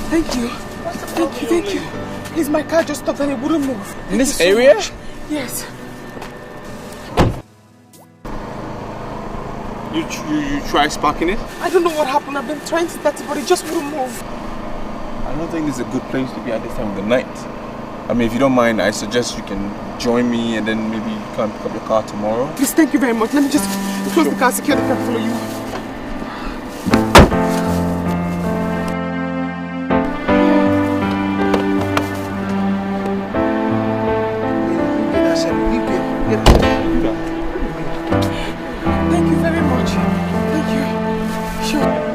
Thank you. Thank you. Please, my car just stopped and it wouldn't move. In this area? Much. Yes. You try sparking it? I don't know what happened. I've been trying to start it, but it just wouldn't move. I don't think this is a good place to be at this time of the night. I mean, if you don't mind, I suggest you can join me and then maybe come pick up your car tomorrow. Please, thank you very much. Let me just close the car, secure the car, follow you. Thank you very much. Thank you. Sure.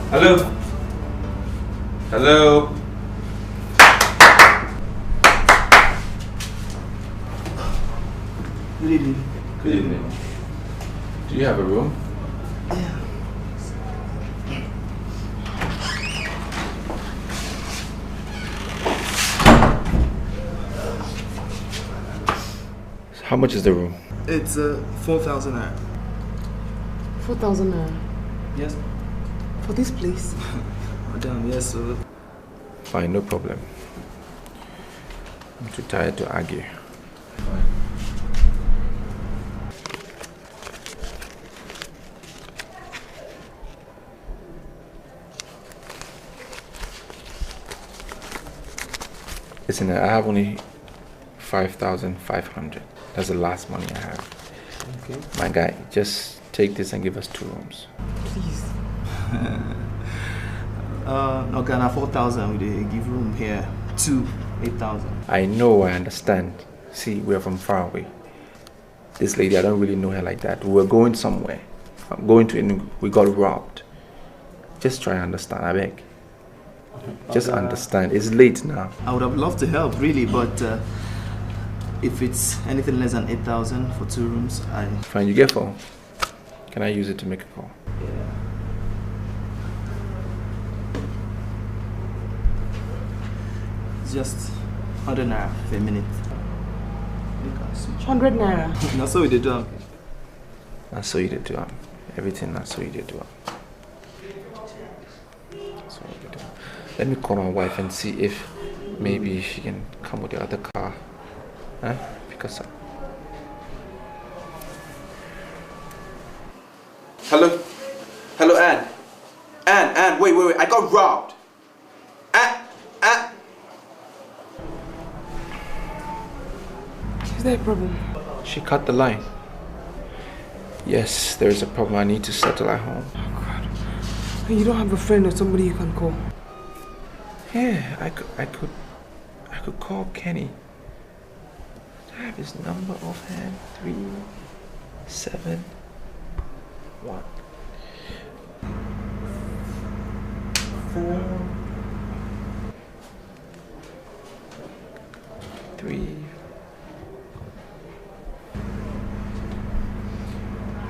Hello? Hello? Good evening. Good evening. Do you have a room? Yeah. How much is the room? It's 4,000 naira. 4,000 naira. Yes. For this place? Madam, yes, sir. Fine, no problem. I'm too tired to argue. Fine. Listen, I have only 5,500. That's the last money I have. Okay. My guy, just take this and give us 2 rooms. Please. Okay, now 4,000 we give room here. 2, 8,000. I know, I understand. See, we're from far away. This lady, I don't really know her like that. We were going somewhere. I'm going to Enugu. We got robbed. Just try and understand, I beg. Just understand. It's late now. I would have loved to help, really, but if it's anything less than 8,000 for 2 rooms, Fine, you get phone. Can I use it to make a call? Yeah. It's just 100 naira for a minute. 100 naira. That's what we did do. That's so you did do. Everything that's so you did do. Let me call my wife and see if maybe she can come with the other car. Huh? Because Hello? Hello, Anne? Anne, wait, I got robbed. Anne! Is there a problem? She cut the line. Yes, there is a problem. I need to settle at home. Oh, God. You don't have a friend or somebody you can call? Yeah, I could call Kenny. I have his number offhand. 371 4 3.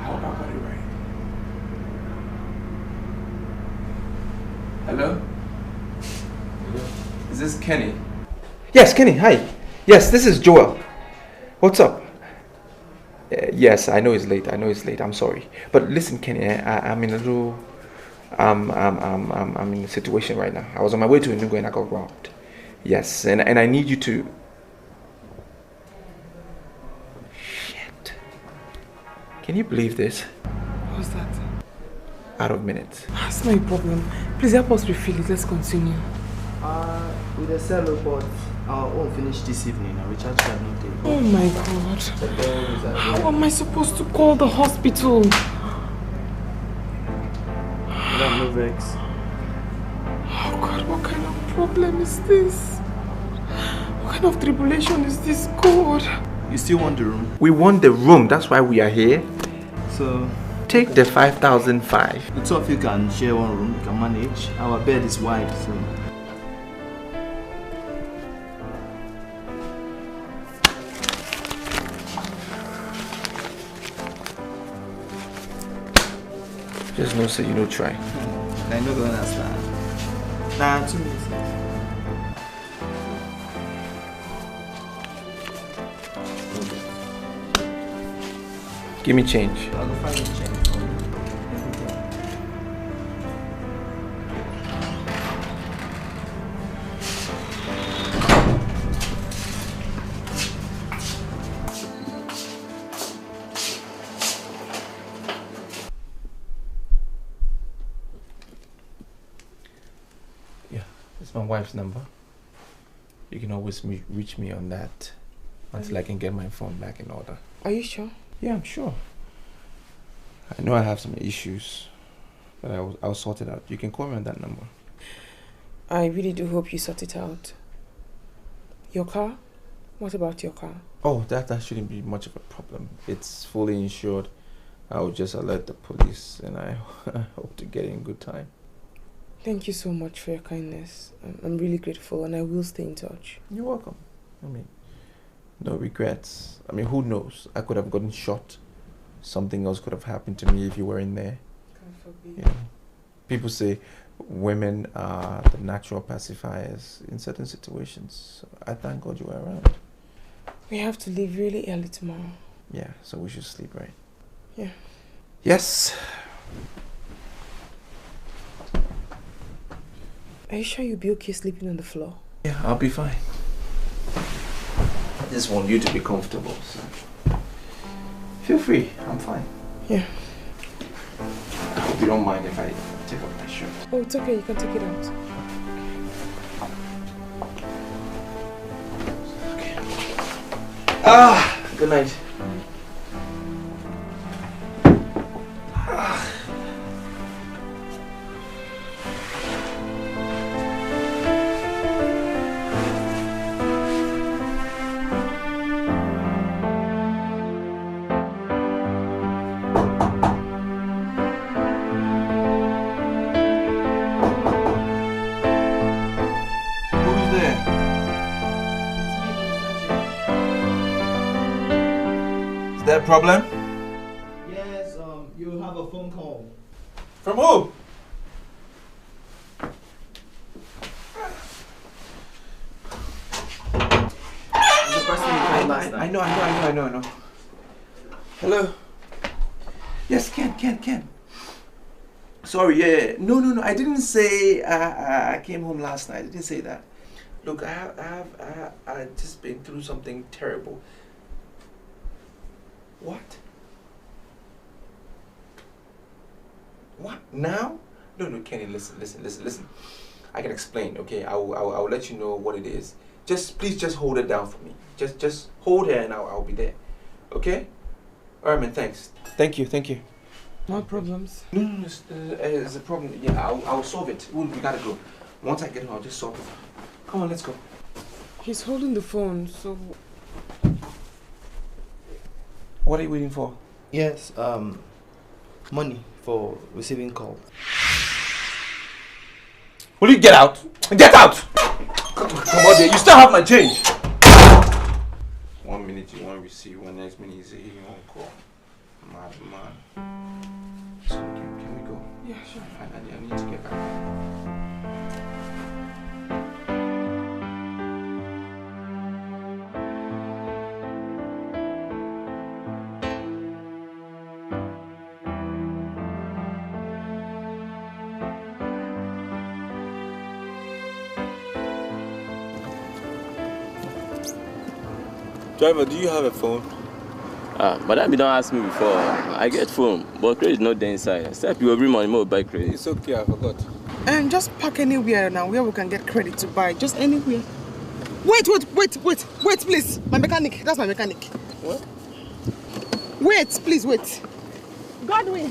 How about it right? Hello? Is this Kenny? Yes, Kenny, hi. Yes, this is Joel. What's up? Yes, I know it's late. I'm sorry. But listen, Kenny, I'm in a little... I'm in a situation right now. I was on my way to Enugu and I got robbed. Yes, and I need you to... Shit. Can you believe this? What's that? Out of minutes. That's not a problem. Please help us refill it. Let's continue. With the cello, but our own finish this evening. I recharge card not take. Oh my God. How am I supposed to call the hospital? No vex. Oh God, what kind of problem is this? What kind of tribulation is this, God? You still want the room? We want the room. That's why we are here. So... Take the 5,005. The two of you can share one room. You can manage. Our bed is wide, so... Just no say you no try. I know going to understand. Nah, 2 minutes. Give me change. I'll go find the change. My wife's number. You can always reach me on that until I can get my phone back in order. Are you sure? Yeah, I'm sure. I know I have some issues, but I'll sort it out. You can call me on that number. I really do hope you sort it out. Your car? What about your car? Oh, that shouldn't be much of a problem. It's fully insured. I'll just alert the police and I hope to get in good time. Thank you so much for your kindness. I'm really grateful and I will stay in touch. You're welcome. I mean, no regrets. I mean, who knows? I could have gotten shot. Something else could have happened to me if you were in there. God forbid. You know, people say women are the natural pacifiers in certain situations. So I thank God you were around. We have to leave really early tomorrow. Yeah, so we should sleep, right? Yeah. Yes. Are you sure you'll be okay sleeping on the floor? Yeah, I'll be fine. I just want you to be comfortable, so feel free. I'm fine. Yeah. I hope you don't mind if I take off my shirt. Oh, it's okay. You can take it out. Okay. Good night. Problem? Yes, you have a phone call. From who? The person you called last night. I know. Hello? Yes, Ken. Sorry, yeah. No. I didn't say I came home last night. I didn't say that. Look, I just been through something terrible. What? What? Now? No, Kenny, listen. I can explain, okay? I'll let you know what it is. Please hold it down for me. Just hold her and I'll be there. Okay? Alright, man, thanks. Thank you. No problems. No, it's a problem. Yeah, I'll solve it. We gotta go. Once I get home, I'll just solve it. Come on, let's go. He's holding the phone, so... What are you waiting for? Yes, money for receiving call. Will you get out? Get out! Come on there, you still have my change. 1 minute you want to receive, next minute you say you won't call. Man. So can we go? Yeah, sure. I need to get back home. Driver, do you have a phone? But that be don't ask me before. I get phone, but credit not there inside. Except you every money more buy credit. It's okay, I forgot. And just park anywhere now where we can get credit to buy. Just anywhere. Wait, please. My mechanic. That's my mechanic. What? Wait, please, wait. Godwin.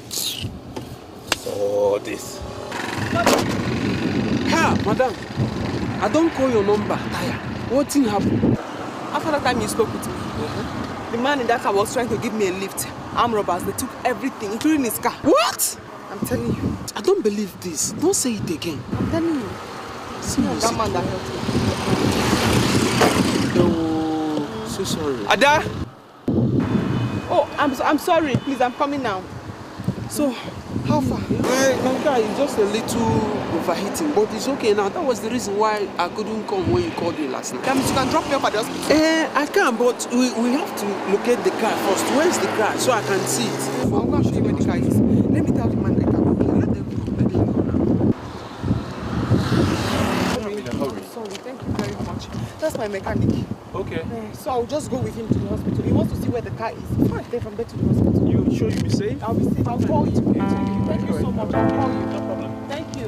So this. Ha, madam. I don't call your number. Tire. What thing happened? After that time you spoke with me, the man in that car was trying to give me a lift. Armed robbers, they took everything, including his car. What? I'm telling you. I don't believe this. Don't say it again. I'm telling you. See that man that helped me. No, so sorry. Ada! Oh, I'm sorry. Please, I'm coming now. So, how far? My car is just a little overheating, but it's okay now. That was the reason why I couldn't come when you called me last night. That means you can drop me off at the hospital. I can, but we have to locate the car first. Where's the car so I can see it? I'm going to show you where the car is. Let me tell the man the car. Let them go now. Sorry, thank you very much. That's my mechanic. Okay. So I'll just go with him to the hospital. He wants to see where the car is. Fine, then from there to the hospital. You sure you'll be safe? I'll be safe. I'll call you. Thank you so much. I'll call you. No problem. Thank you.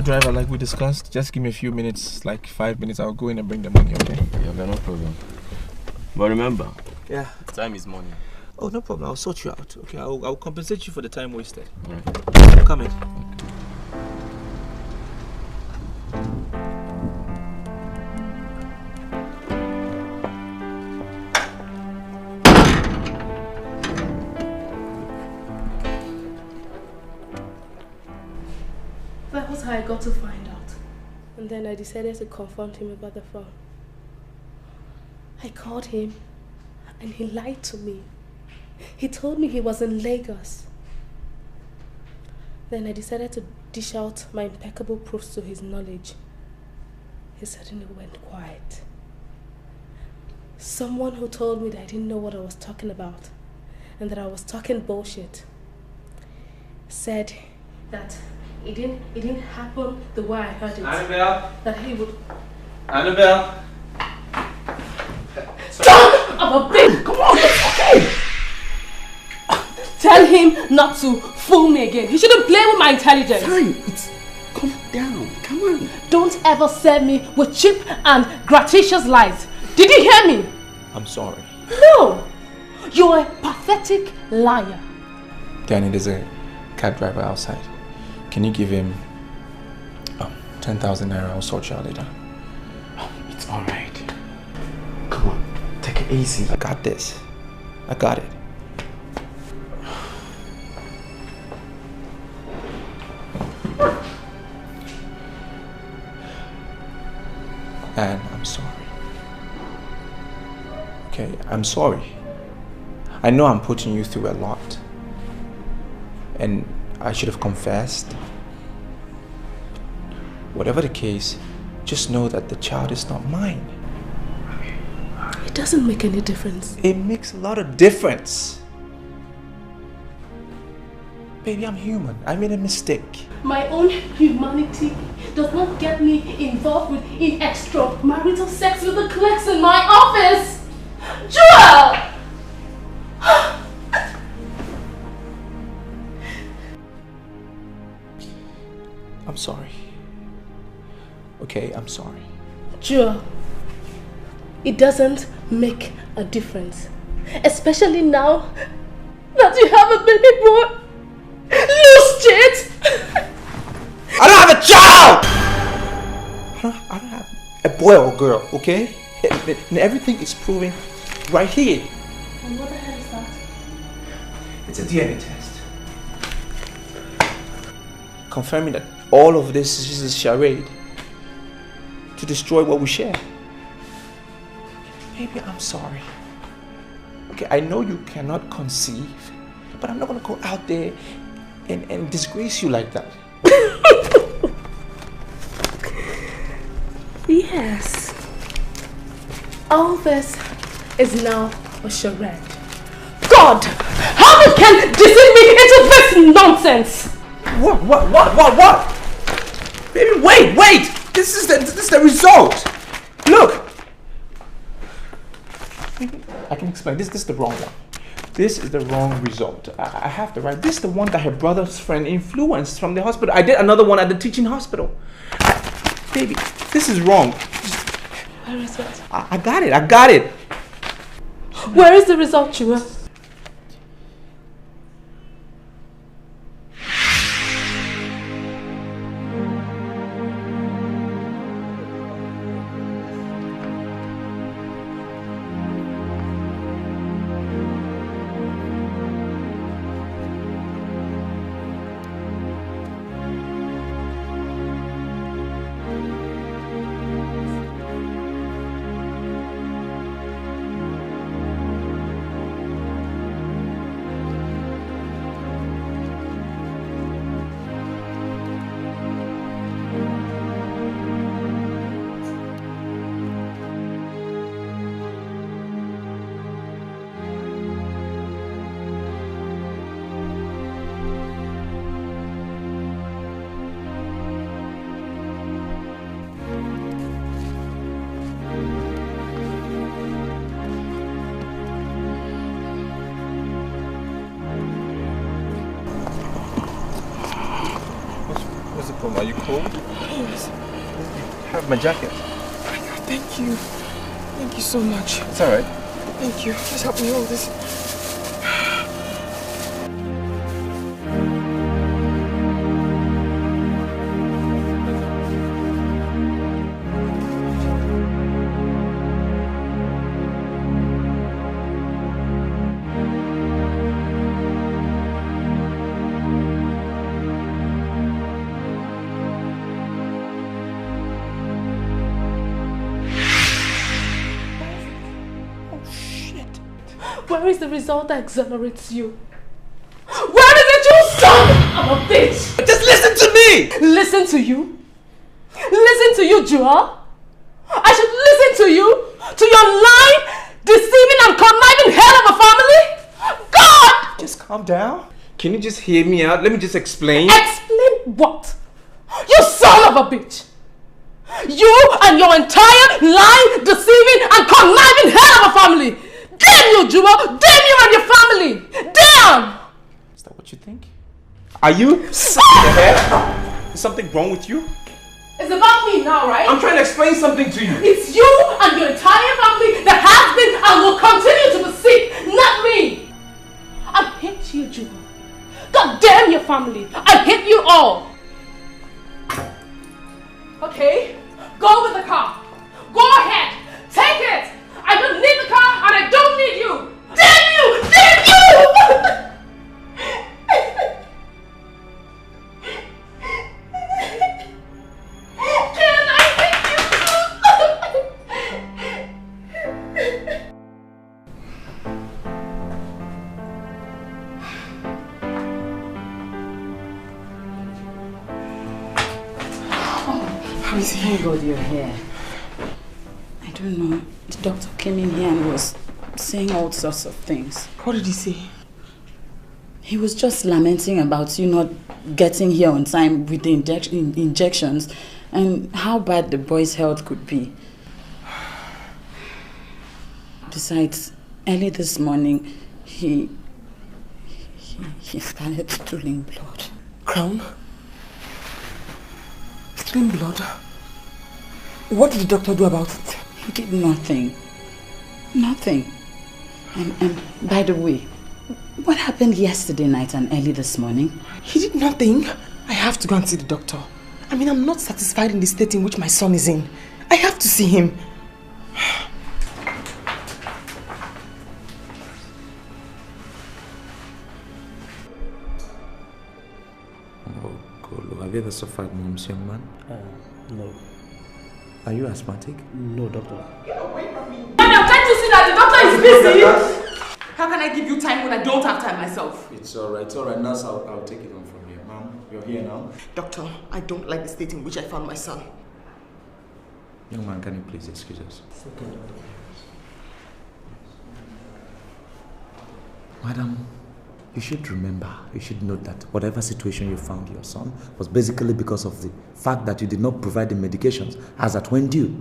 driver like we discussed. Just give me a few minutes, like 5 minutes. I'll go in and bring the money, okay? Yeah, no problem. But remember, yeah, time is money. Oh, no problem. I'll sort you out. Okay, I'll compensate you for the time wasted. Right. I'm coming. That was how I got to find out. And then I decided to confront him about the phone. I called him and he lied to me. He told me he was in Lagos. Then I decided to dish out my impeccable proofs to his knowledge. He suddenly went quiet. Someone who told me that I didn't know what I was talking about and that I was talking bullshit said that it didn't happen the way I heard it. Annabelle? That he would... Annabelle? Son of a bitch! Come on, it's okay! Tell him not to fool me again. He shouldn't play with my intelligence. Fine, calm down. Come on. Don't ever serve me with cheap and gratuitous lies. Did you hear me? I'm sorry. No! You're a pathetic liar. Danny, there's a cab driver outside. Can you give him 10,000 naira? I'll sort you out later. It's alright. Come on, take it easy. I got this. I got it. And I'm sorry. Okay, I'm sorry. I know I'm putting you through a lot. And I should have confessed. Whatever the case, just know that the child is not mine. It doesn't make any difference. It makes a lot of difference. Baby, I'm human. I made a mistake. My own humanity does not get me involved with extramarital sex with the clerks in my office. Joel! I'm sorry. Okay, I'm sorry. Joel, it doesn't make a difference. Especially now that you have a baby boy. Loose shit! I don't have a child! I don't have a boy or girl, okay? And everything is proven right here. And what the hell is that? It's a DNA test. Confirming that all of this is just a charade to destroy what we share. Maybe I'm sorry. Okay, I know you cannot conceive, but I'm not gonna go out there and disgrace you like that. Yes. All this is now a charade. God! How you can deceive me into this nonsense? What? Baby, wait! This is the result. Look. I can explain. This is the wrong one. This is the wrong result. I have the right. This is the one that her brother's friend influenced from the hospital. I did another one at the teaching hospital. Baby, this is wrong. Where is it? I got it. Where is the result, Chua? Are you cold? Yes. Have my jacket. Thank you. Thank you so much. It's alright. Thank you. Just help me hold this. Where is the result that exonerates you? Where is it, you son of a bitch? Just listen to me! Listen to you? Listen to you, Joel? I should listen to you? To your lying, deceiving and conniving hell of a family? God! Just calm down. Can you just hear me out? Let me just explain. Explain what? You son of a bitch! You and your entire lying, deceiving and conniving hell of a family! Damn you, Juma! Damn you and your family! Damn! Is that what you think? Are you sick in the head? Is something wrong with you? It's about me now, right? I'm trying to explain something to you. It's you and your entire family that has been and will continue to be sick, not me! I hate you, Juma. God damn your family! I hate you all! Okay? Go with the car. Go ahead. Take it. I don't need the car and I don't need you. Damn you! Damn you! Can I hate How is he? Thank God you're here. I don't know. The doctor came in here and was saying all sorts of things. What did he say? He was just lamenting about you not getting here on time with the injections and how bad the boy's health could be. Besides, early this morning, he started stooling blood. Crown? Stooling blood? What did the doctor do about it? He did nothing. Nothing. And by the way, what happened yesterday night and early this morning? He did nothing. I have to go and see the doctor. I mean, I'm not satisfied in the state in which my son is in. I have to see him. Oh, Golo, have you ever suffered mumps, young man? No. Are you asthmatic? No, doctor. I'm trying to see that the doctor is busy. How can I give you time when I don't have time myself? It's alright, nurse, I'll take it on from here. Ma'am, you're here now? Doctor, I don't like the state in which I found my son. Young man, can you please excuse us? Okay, doctor. Madam, you should remember, you should note that whatever situation you found your son was basically because of the fact that you did not provide the medications as at when due.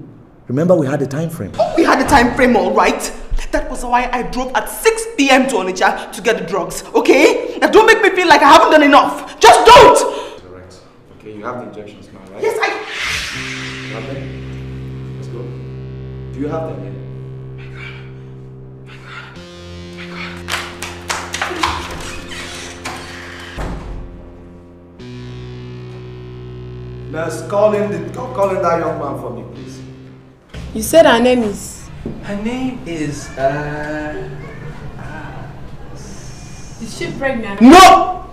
Remember, we had a time frame. We had a time frame, all right? That was why I drove at 6 p.m. to Onitsha to get the drugs, okay? Now don't make me feel like I haven't done enough. Just don't! It's alright. Okay, you have the injections now, right? Yes, You have them? Let's go. Do you have them yet? Nurse, call in that young man for me, please. You said her name is? Her name is, Is she pregnant? No!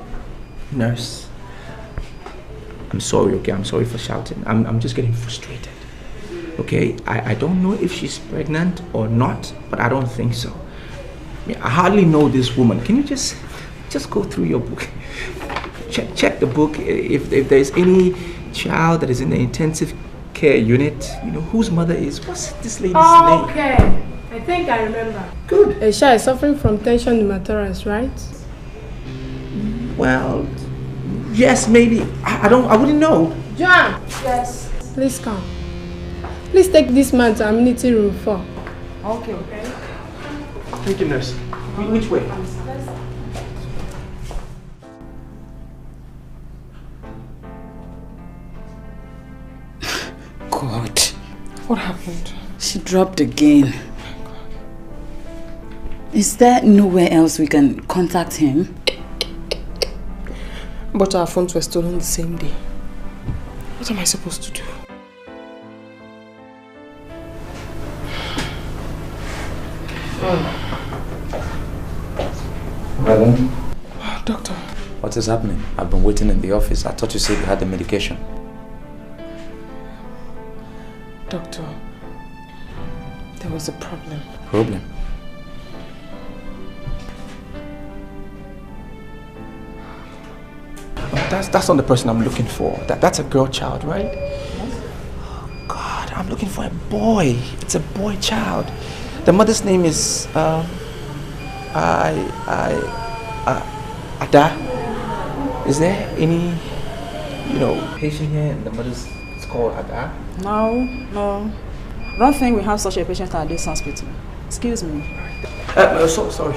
Nurse. I'm sorry, okay? I'm sorry for shouting. I'm just getting frustrated. Okay? I don't know if she's pregnant or not, but I don't think so. I mean, I hardly know this woman. Can you just go through your book? Check the book. If there's any child that is in the intensive care unit, you know, whose mother is, what's this lady's name? Okay, I think I remember. Good. A child is suffering from tension motorists, right? Well, yes, maybe. I wouldn't know. John! Yes. Please come. Please take this man to amenity room 4. Okay. Thank you, nurse. Which way? God. What happened? She dropped again. Is there nowhere else we can contact him? But our phones were stolen the same day. What am I supposed to do? Madam? Doctor. What is happening? I've been waiting in the office. I thought you said you had the medication. Doctor, there was a problem. Problem? That's not the person I'm looking for. That's a girl child, right? Oh God, I'm looking for a boy. It's a boy child. The mother's name is Ada. Is there any, patient here and the mother's is called Ada? No. I don't think we have such a patient at this hospital. Excuse me. Sorry.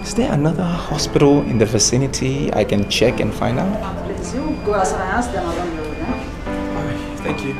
Is there another hospital in the vicinity I can check and find out? Please, you go outside and ask them around the road. Alright, thank you.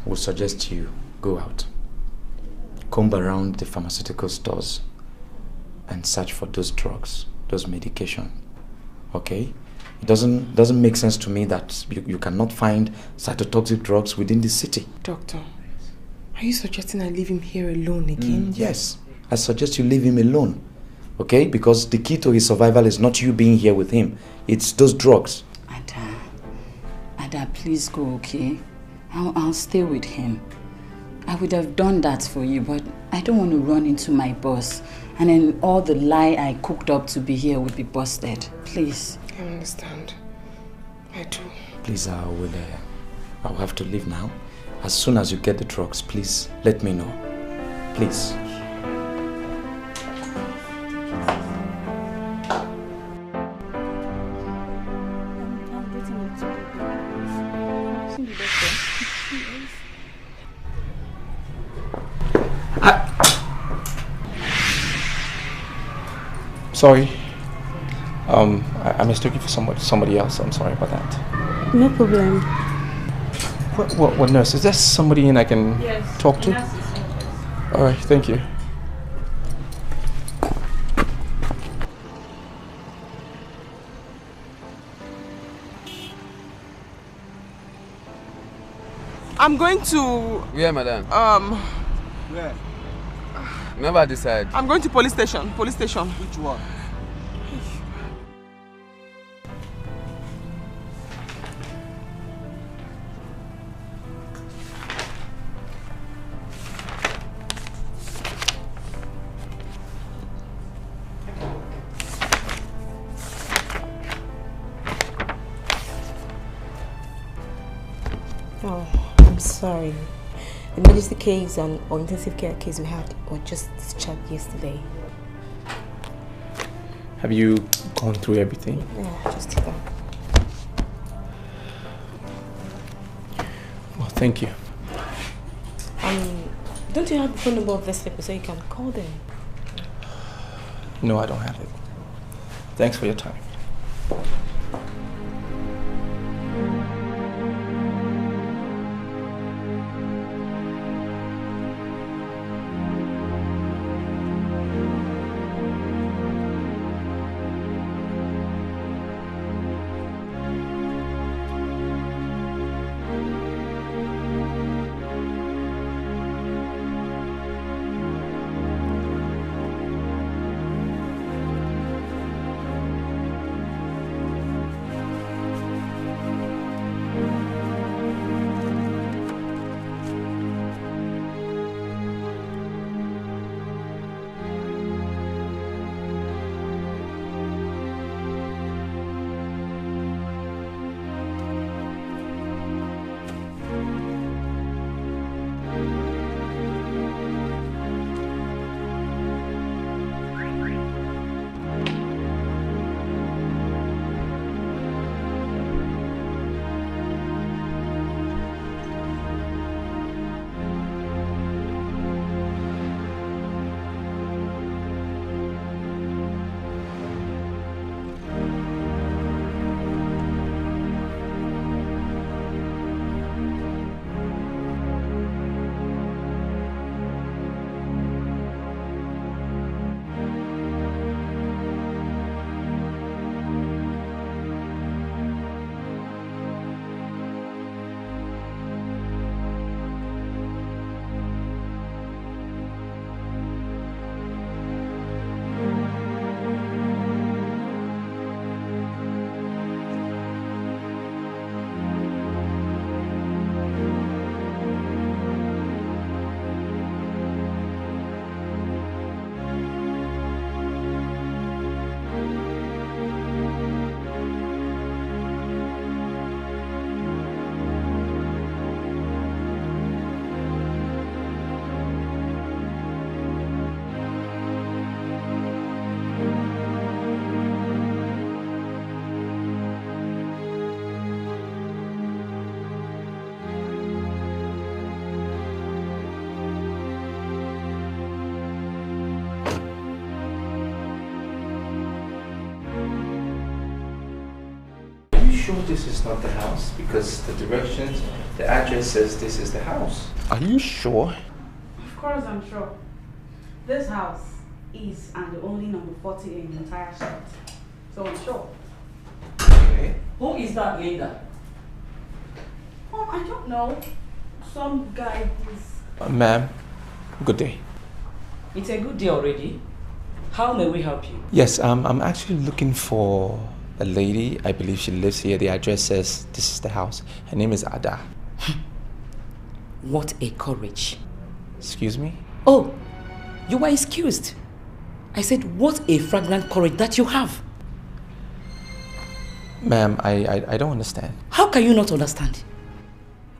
Would suggest you go out, comb around the pharmaceutical stores and search for those drugs, those medication. Okay? It doesn't make sense to me that you cannot find cytotoxic drugs within the city. Doctor, are you suggesting I leave him here alone again? Yes. I suggest you leave him alone. Okay? Because the key to his survival is not you being here with him. It's those drugs. Ada, please go, okay? I'll stay with him. I would have done that for you, but I don't want to run into my boss. And then all the lie I cooked up to be here would be busted. Please. I understand. I do. Please, I'll have to leave now. As soon as you get the drugs, please let me know. Please. Sorry. I mistook you for somebody else. I'm sorry about that. No problem. What nurse? Is there somebody in I can talk to? All right, thank you. I'm going to... Where, madam? Where? Never decide. I'm going to police station. Police station. Which one? Oh, I'm sorry. The emergency case or intensive care case we had were just discharged yesterday. Have you gone through everything? Yeah, just did that. Well, thank you. Don't you have the phone number of these people so you can call them? No, I don't have it. Thanks for your time. sure this is not the house? Because the directions, the address says this is the house. Are you sure? Of course I'm sure. This house is and the only number 40 in the entire street. So I'm sure. Okay. Who is that Linda? Oh, I don't know. Some guy who's... Ma'am, good day. It's a good day already. How may we help you? Yes, I'm actually looking for a lady. I believe she lives here. The address says this is the house. Her name is Ada. What a courage. Excuse me? Oh, you were excused. I said, what a fragrant courage that you have. Ma'am, I don't understand. How can you not understand?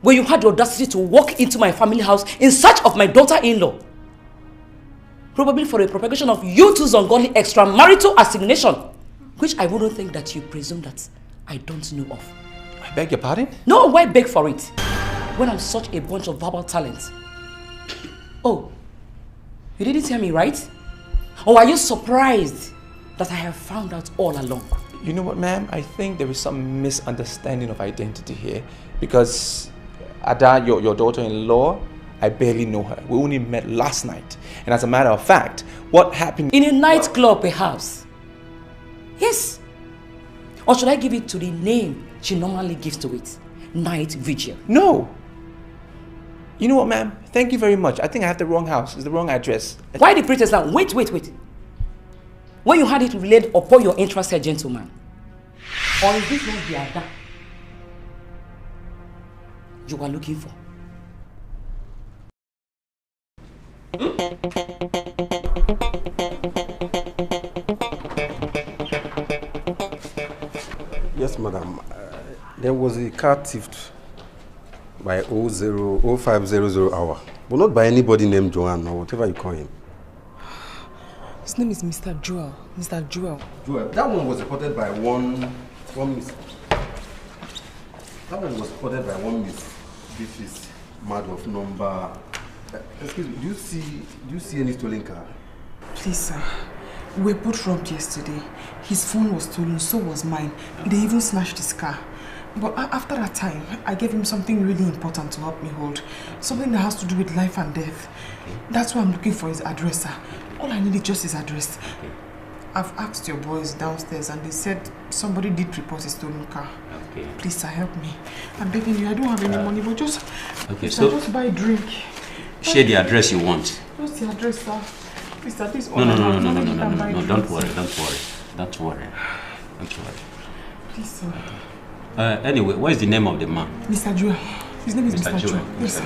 When you had the audacity to walk into my family house in search of my daughter-in-law. Probably for a propagation of you two's ungodly extramarital assignation, which I wouldn't think that you presume that I don't know of. I beg your pardon? No, why beg for it? When I'm such a bunch of verbal talents. Oh, you didn't hear me, right? Or are you surprised that I have found out all along? You know what, ma'am? I think there is some misunderstanding of identity here. Because Ada, your daughter-in-law, I barely know her. We only met last night. And as a matter of fact, what happened... In a nightclub, perhaps. Yes. Or should I give it to the name she normally gives to it? Night Vigil. No. You know what, ma'am? Thank you very much. I think I have the wrong house. It's the wrong address. Why the pretense now? Wait. When you had it relayed upon your interest, gentleman. Or is this not the Ada you are looking for? Yes, madam. There was a car thieved by 0500 hour, but not by anybody named Joanne or whatever you call him. His name is Mr. Joel. Mr. Joel. Joel. That one was reported by one miss. That one was reported by one miss. This is matter of number. Excuse me. Do you see any stolen car? Please, sir. We were both robbed yesterday. His phone was stolen, so was mine. They even snatched his car. But after that time, I gave him something really important to help me hold. Something that has to do with life and death. That's why I'm looking for his address, sir. All I need is just his address. I've asked your boys downstairs and they said somebody did report a stolen car. Okay. Please, sir, help me. I'm begging you, I don't have any money, but just... Okay, sir, just buy a drink. Share the address you want. Just the address, sir. Please, sir, this is all No, don't worry. Don't worry. Please, sir. Anyway, what is the name of the man? Mr. Joel. His name is Mr. Joel. Yes, sir.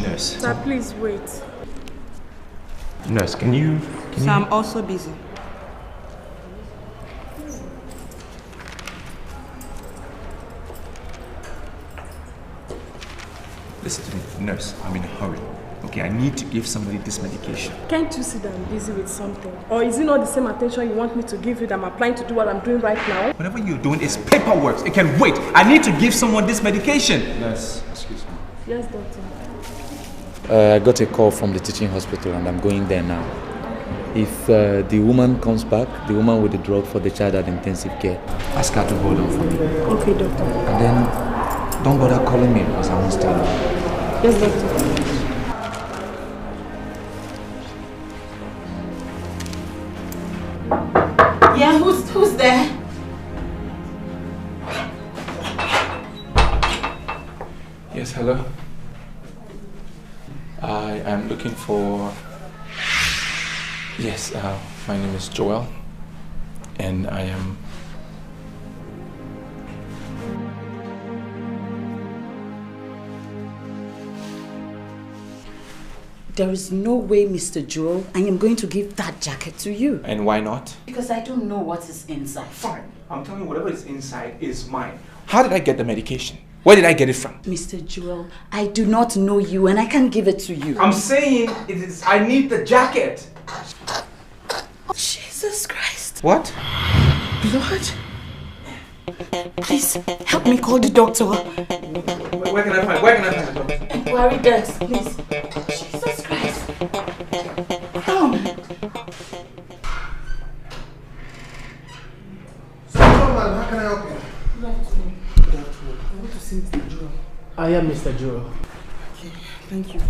Nurse. Sir, please wait. Nurse, can you... So I'm also busy. Listen to me, nurse. I'm in a hurry. Okay, I need to give somebody this medication. Can't you see that I'm busy with something? Or is it not the same attention you want me to give you that I'm applying to do what I'm doing right now? Whatever you're doing is paperwork. It can wait. I need to give someone this medication. Nurse, excuse me. Yes, doctor. I got a call from the teaching hospital and I'm going there now. If the woman comes back, the woman with the drug for the child at intensive care, ask her to hold on for me. Okay, doctor. And then don't bother calling me because I won't stay long. Yes, doctor. Yeah, who's there? Yes, hello. I am looking for... Yes, my name is Joel. And I am... There is no way, Mr. Joel, I am going to give that jacket to you. And why not? Because I don't know what is inside. Fine. I'm telling you, whatever is inside is mine. How did I get the medication? Where did I get it from? Mr. Joel, I do not know you and I can't give it to you. I'm saying I need the jacket. Oh, Jesus Christ. What? Blood? Please, help me call the doctor. Where can I find the doctor? Inquiry desk, please. Jesus How can I help you? Good afternoon. Good afternoon. I want to see Mr. Joel. I am Mr. Joel. Okay, thank you.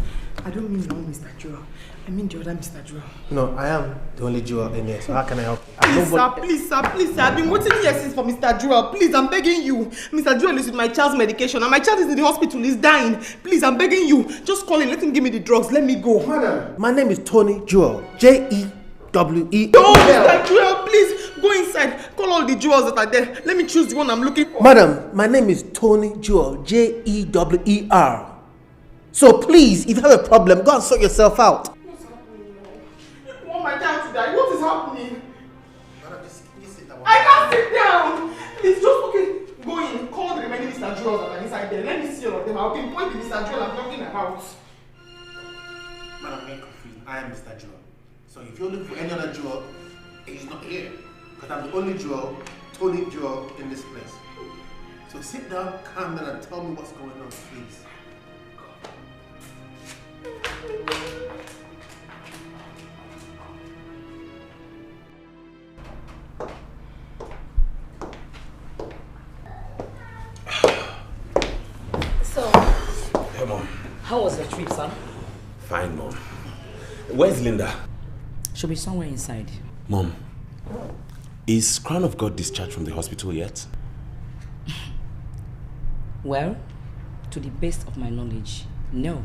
I don't mean no Mr. Joel. I mean the other Mr. Joel. No, I am the only Joel in here, so how can I help you? Please, sir. I've been waiting here since for Mr. Joel. Please, I'm begging you. Mr. Joel is with my child's medication and my child is in the hospital. He's dying. Please, I'm begging you. Just call him. Let him give me the drugs. Let me go. Madam, my name is Tony Joel. J-E-W-E. No, Mr. Joel, please. Go inside. Call all the jewels that are there. Let me choose the one I'm looking for. Madam, my name is Tony Joel. J-E-W-E-R. So please, if you have a problem, go and sort yourself out. What's happening now? You want my child to die? What is happening? Madam, just sit down. I can't sit down. Please, just go in. Call the remaining Mr. Jewels that are inside there. Let me see all of them. I'll pinpoint the Mr. Jewel I'm talking about. Madam, I'm confused. I am Mr. Joel. So if you're looking for any other Joel, he's not here. Because I'm the only Joel, Tony Joel, in this place. So sit down, calm down, and tell me what's going on, please. So, Hey, Mom. how was your trip, son? Fine, Mom. Where's Linda? She'll be somewhere inside. Mom, is Crown of God discharged from the hospital yet? Well, to the best of my knowledge, no.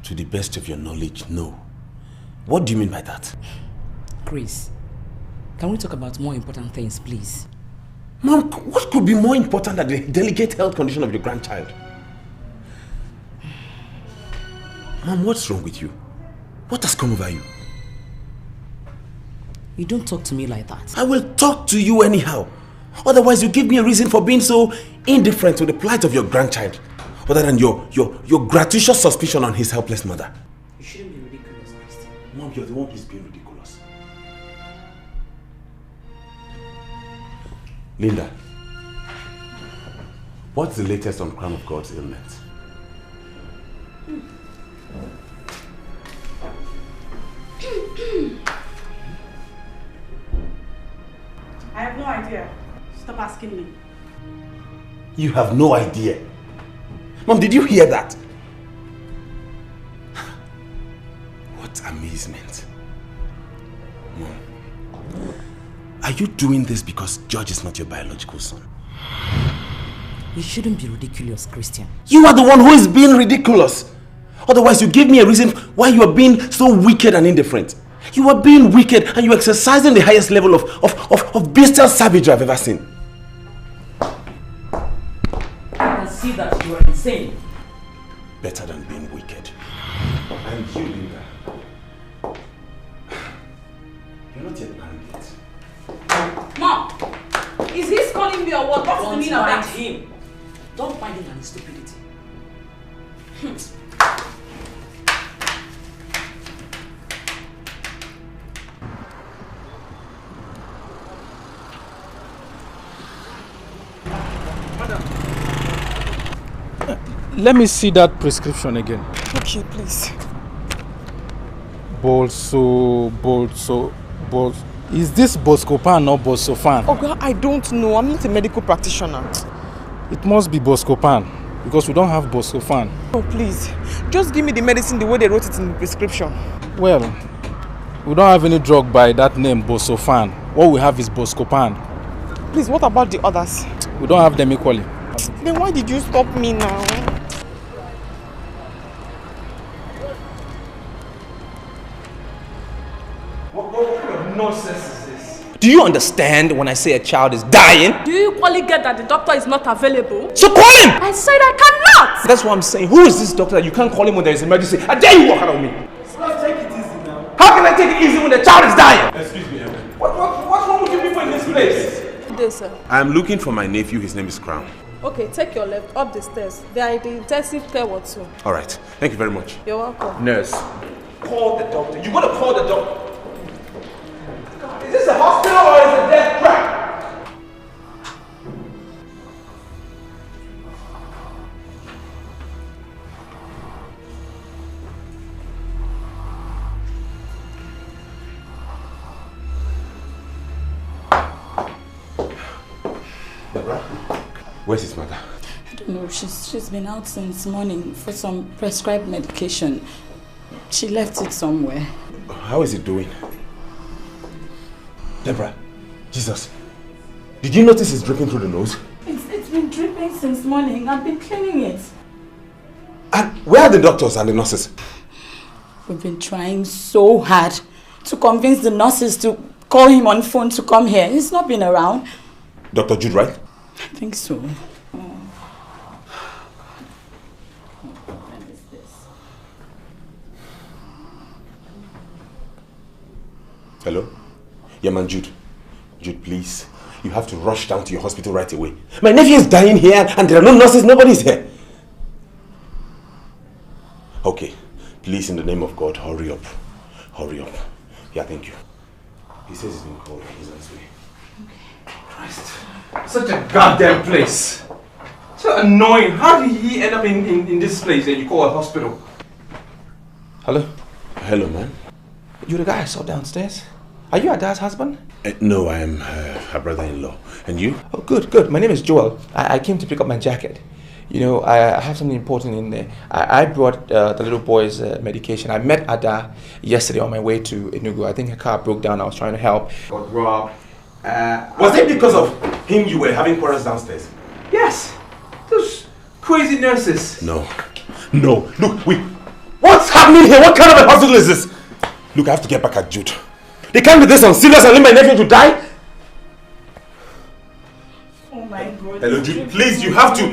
To the best of your knowledge, no. What do you mean by that? Chris, can we talk about more important things, please? Mom, what could be more important than the delicate health condition of your grandchild? Mom, what's wrong with you? What has come over you? You don't talk to me like that. I will talk to you anyhow. Otherwise, you give me a reason for being so indifferent to the plight of your grandchild, other than your gratuitous suspicion on his helpless mother. You shouldn't be ridiculous, Christy. Mom, you're the one who's being ridiculous. Linda, what's the latest on Crown of God's ailment? I have no idea. Stop asking me. You have no idea. Mom, did you hear that? What amazement. Mom, are you doing this because George is not your biological son? You shouldn't be ridiculous, Christian. You are the one who is being ridiculous. Otherwise, you give me a reason why you are being so wicked and indifferent. You are being wicked and you are exercising the highest level of bestial savagery I've ever seen. I can see that you are insane. Better than being wicked. And you, Linda. You're not yet married yet. Mom! Is he calling me or what? What's the meaning of that? Him. Don't mind him and his stupidity. Let me see that prescription again. Okay, please. Is this Boscopan or Bosofan? Oh God, I don't know. I'm not a medical practitioner. It must be Boscopan because we don't have Boscofan. Oh, please. Just give me the medicine the way they wrote it in the prescription. Well, we don't have any drug by that name, Bosofan. What we have is Boscopan. Please, what about the others? We don't have them equally. Then why did you stop me now? What kind of nonsense is this? Do you understand when I say a child is dying? Do you equally get that the doctor is not available? So call him! I said I cannot! That's what I'm saying. Who is this doctor that you can't call him when there is an emergency? I dare you walk out on me! Take it easy now. How can I take it easy when the child is dying? Excuse me, Evan. What's wrong with you people in this place? Good, sir. I'm looking for my nephew. His name is Crown. Okay, take your left up the stairs. They are in the intensive care ward too. All right. Thank you very much. You're welcome. Nurse, call the doctor. You gotta call the doctor. Is this a hospital or is it a death trap? Deborah, where's his mother? I don't know. She's been out since morning for some prescribed medication. She left it somewhere. How is he doing? Deborah, Jesus, did you notice it's dripping through the nose? It's been dripping since morning. I've been cleaning it. And where are the doctors and the nurses? We've been trying so hard to convince the nurses to call him on phone to come here. He's not been around. Dr. Jude, right? I think so. Hello? Yeah, man, Jude. Jude, please. You have to rush down to your hospital right away. My nephew is dying here and there are no nurses, nobody's here. Okay. Please, in the name of God, hurry up. Hurry up. Yeah, thank you. He says he's been called. He's on his way. Okay. Christ. Such a goddamn place. So annoying. How did he end up in this place that you call a hospital? Hello? Hello, man. You're the guy I saw downstairs? Are you Ada's husband? No, I am her brother-in-law. And you? Oh, good, good. My name is Joel. I came to pick up my jacket. You know, I have something important in there. I brought the little boy's medication. I met Ada yesterday on my way to Enugu. I think her car broke down. I was trying to help. Got robbed. Was it because of him you were having quarrels downstairs? Yes. Those crazy nurses. No. No. Look, what's happening here? What kind of a hospital is this? Look, I have to get back at Jude. They can't do this on serious and leave my nephew to die. Oh my God. Hello, Jude. Please, you have to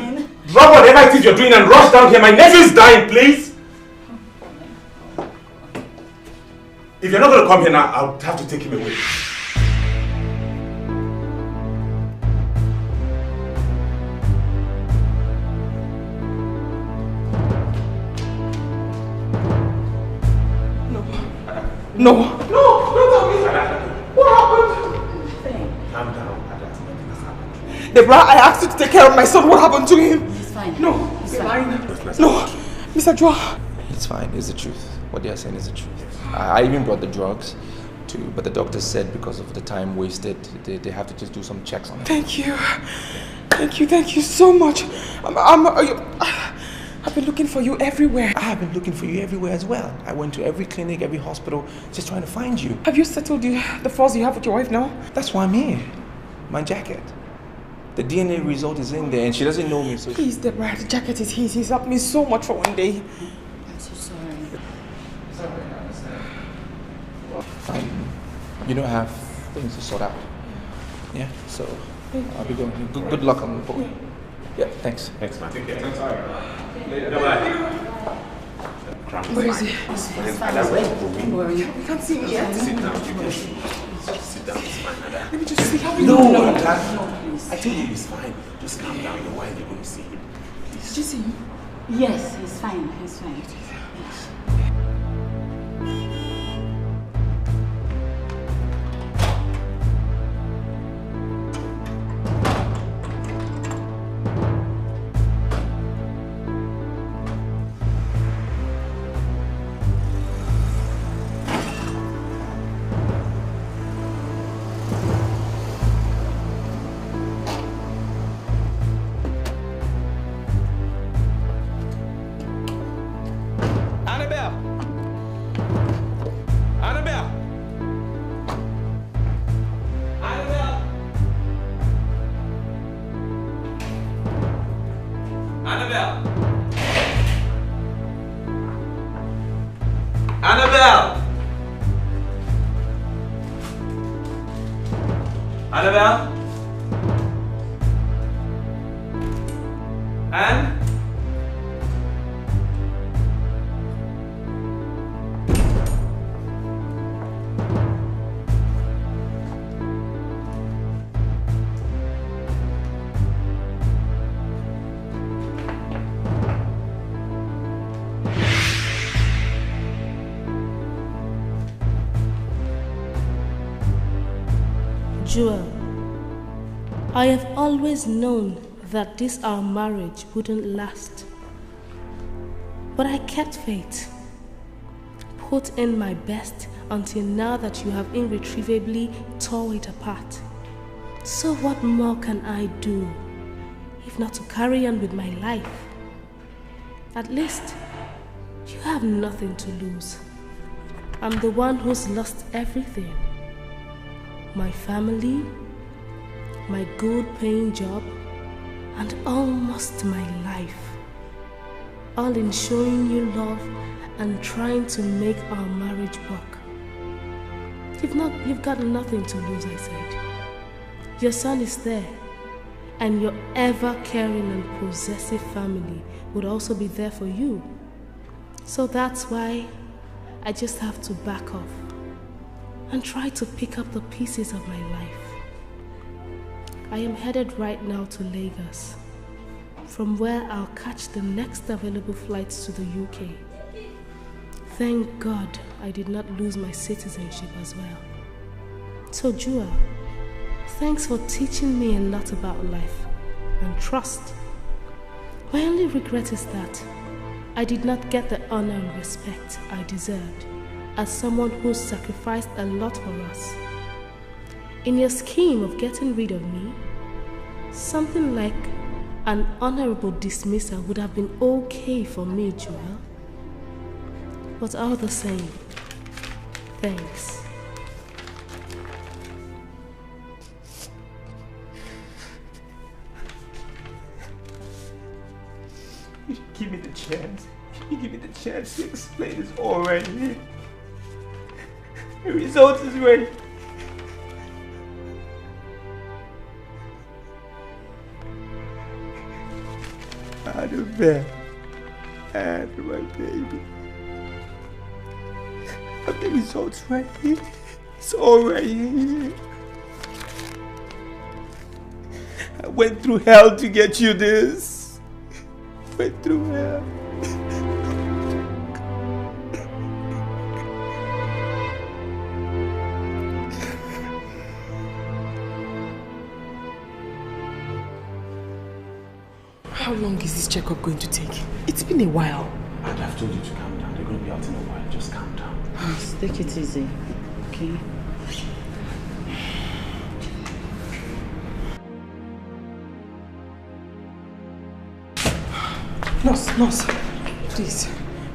drop whatever it is you're doing and rush down here. My nephew is dying, please. If you're not going to come here now, I'll have to take him away. No, don't tell me. What happened? Calm down, Ada. Nothing has happened. Deborah, I asked you to take care of my son. What happened to him? He's fine. No, he's fine. No, Mr. Joel. It's fine. It's the truth. What they are saying is the truth. I even brought the drugs too, but the doctor said because of the time wasted, they have to just do some checks on it. Thank you. Thank you so much. I've been looking for you everywhere. I've been looking for you everywhere as well. I went to every clinic, every hospital, just trying to find you. Have you settled the falls you have with your wife now? That's why I'm here. My jacket. The DNA result is in there and she doesn't know me, so... Please, Deborah, the jacket is his. He's helped me so much for one day. I'm so sorry. Sorry, I understand. You don't have things to sort out. Yeah, so I'll be going. Good luck on the boat. Yeah, thanks. Thanks, man. Take care. Where is he? He's fine. Don't worry. You can't see me yet. Sit down. You can sit down. It's fine, Ada. Let me just see how he No, looks. Ada. Please. I told you he's fine. Just calm down. Why are you going to see him? Please. Did you see him? Yes, he's fine. He's fine. Yes. Joel, I have always known that this our marriage wouldn't last. But I kept faith, put in my best until now that you have irretrievably tore it apart. So what more can I do if not to carry on with my life? At least you have nothing to lose. I'm the one who's lost everything. My family, my good paying job, and almost my life. All in showing you love and trying to make our marriage work. You've got nothing to lose, I said. Your son is there, and your ever-caring and possessive family would also be there for you. So that's why I just have to back off and try to pick up the pieces of my life. I am headed right now to Lagos, from where I'll catch the next available flights to the UK. Thank God I did not lose my citizenship as well. So Jua, thanks for teaching me a lot about life and trust. My only regret is that I did not get the honor and respect I deserved as someone who sacrificed a lot for us. In your scheme of getting rid of me, something like an honorable dismissal would have been okay for me, Joel. But all the same, thanks. You should give me the chance. You give me the chance to explain this all right here. The result is ready. Out of bed. And my baby. But the result's right here. It's all right here. I went through hell to get you this. Went through hell. How long is this checkup going to take? It's been a while. And I've told you to calm down. They're going to be out in a while. Just calm down. Please, take it easy, okay? Nurse, please.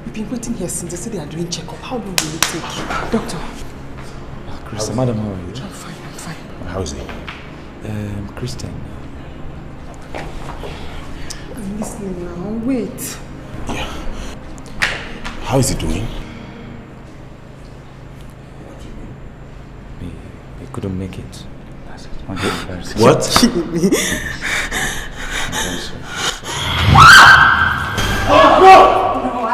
We've been waiting here since they said they are doing checkup. How long will it take? Doctor. Kristen, madam, how are you? I'm fine. How is he? Kristen. I'm listening now. Wait. Yeah. How is he doing? He couldn't make it. That's it. What? Oh, no! No,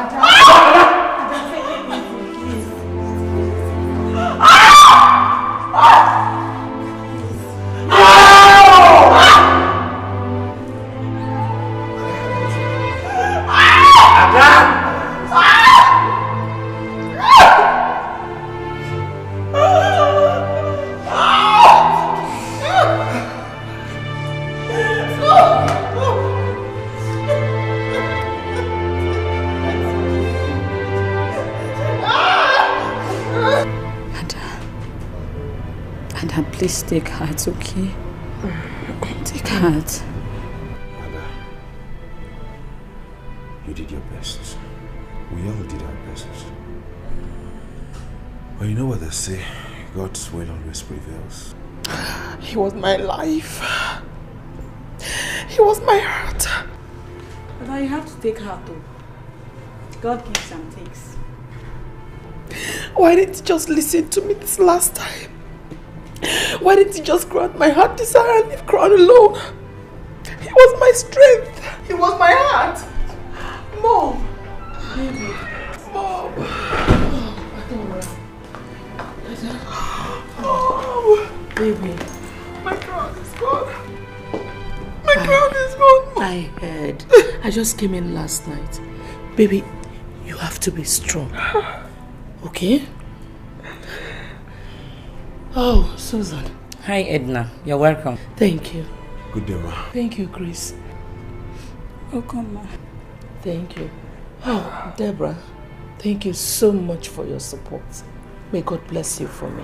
Please take heart, okay? Take heart. Ada, you did your best. We all did our best. But you know what they say? God's will always prevails. He was my life. He was my heart. But now you have to take heart though. God gives and takes. Why didn't you just listen to me this last time? Why didn't you just grant my heart desire and leave Crown alone? He was my strength. He was my heart. Mom. Baby. Mom. Oh, baby. My crown is gone. My crown is gone. I heard. I just came in last night. Baby, you have to be strong. Okay? Oh, Susan. Hi, Edna. You're welcome. Thank you. Good day, ma. Thank you, Grace. Welcome, ma. Thank you. Oh, Deborah, thank you so much for your support. May God bless you for me.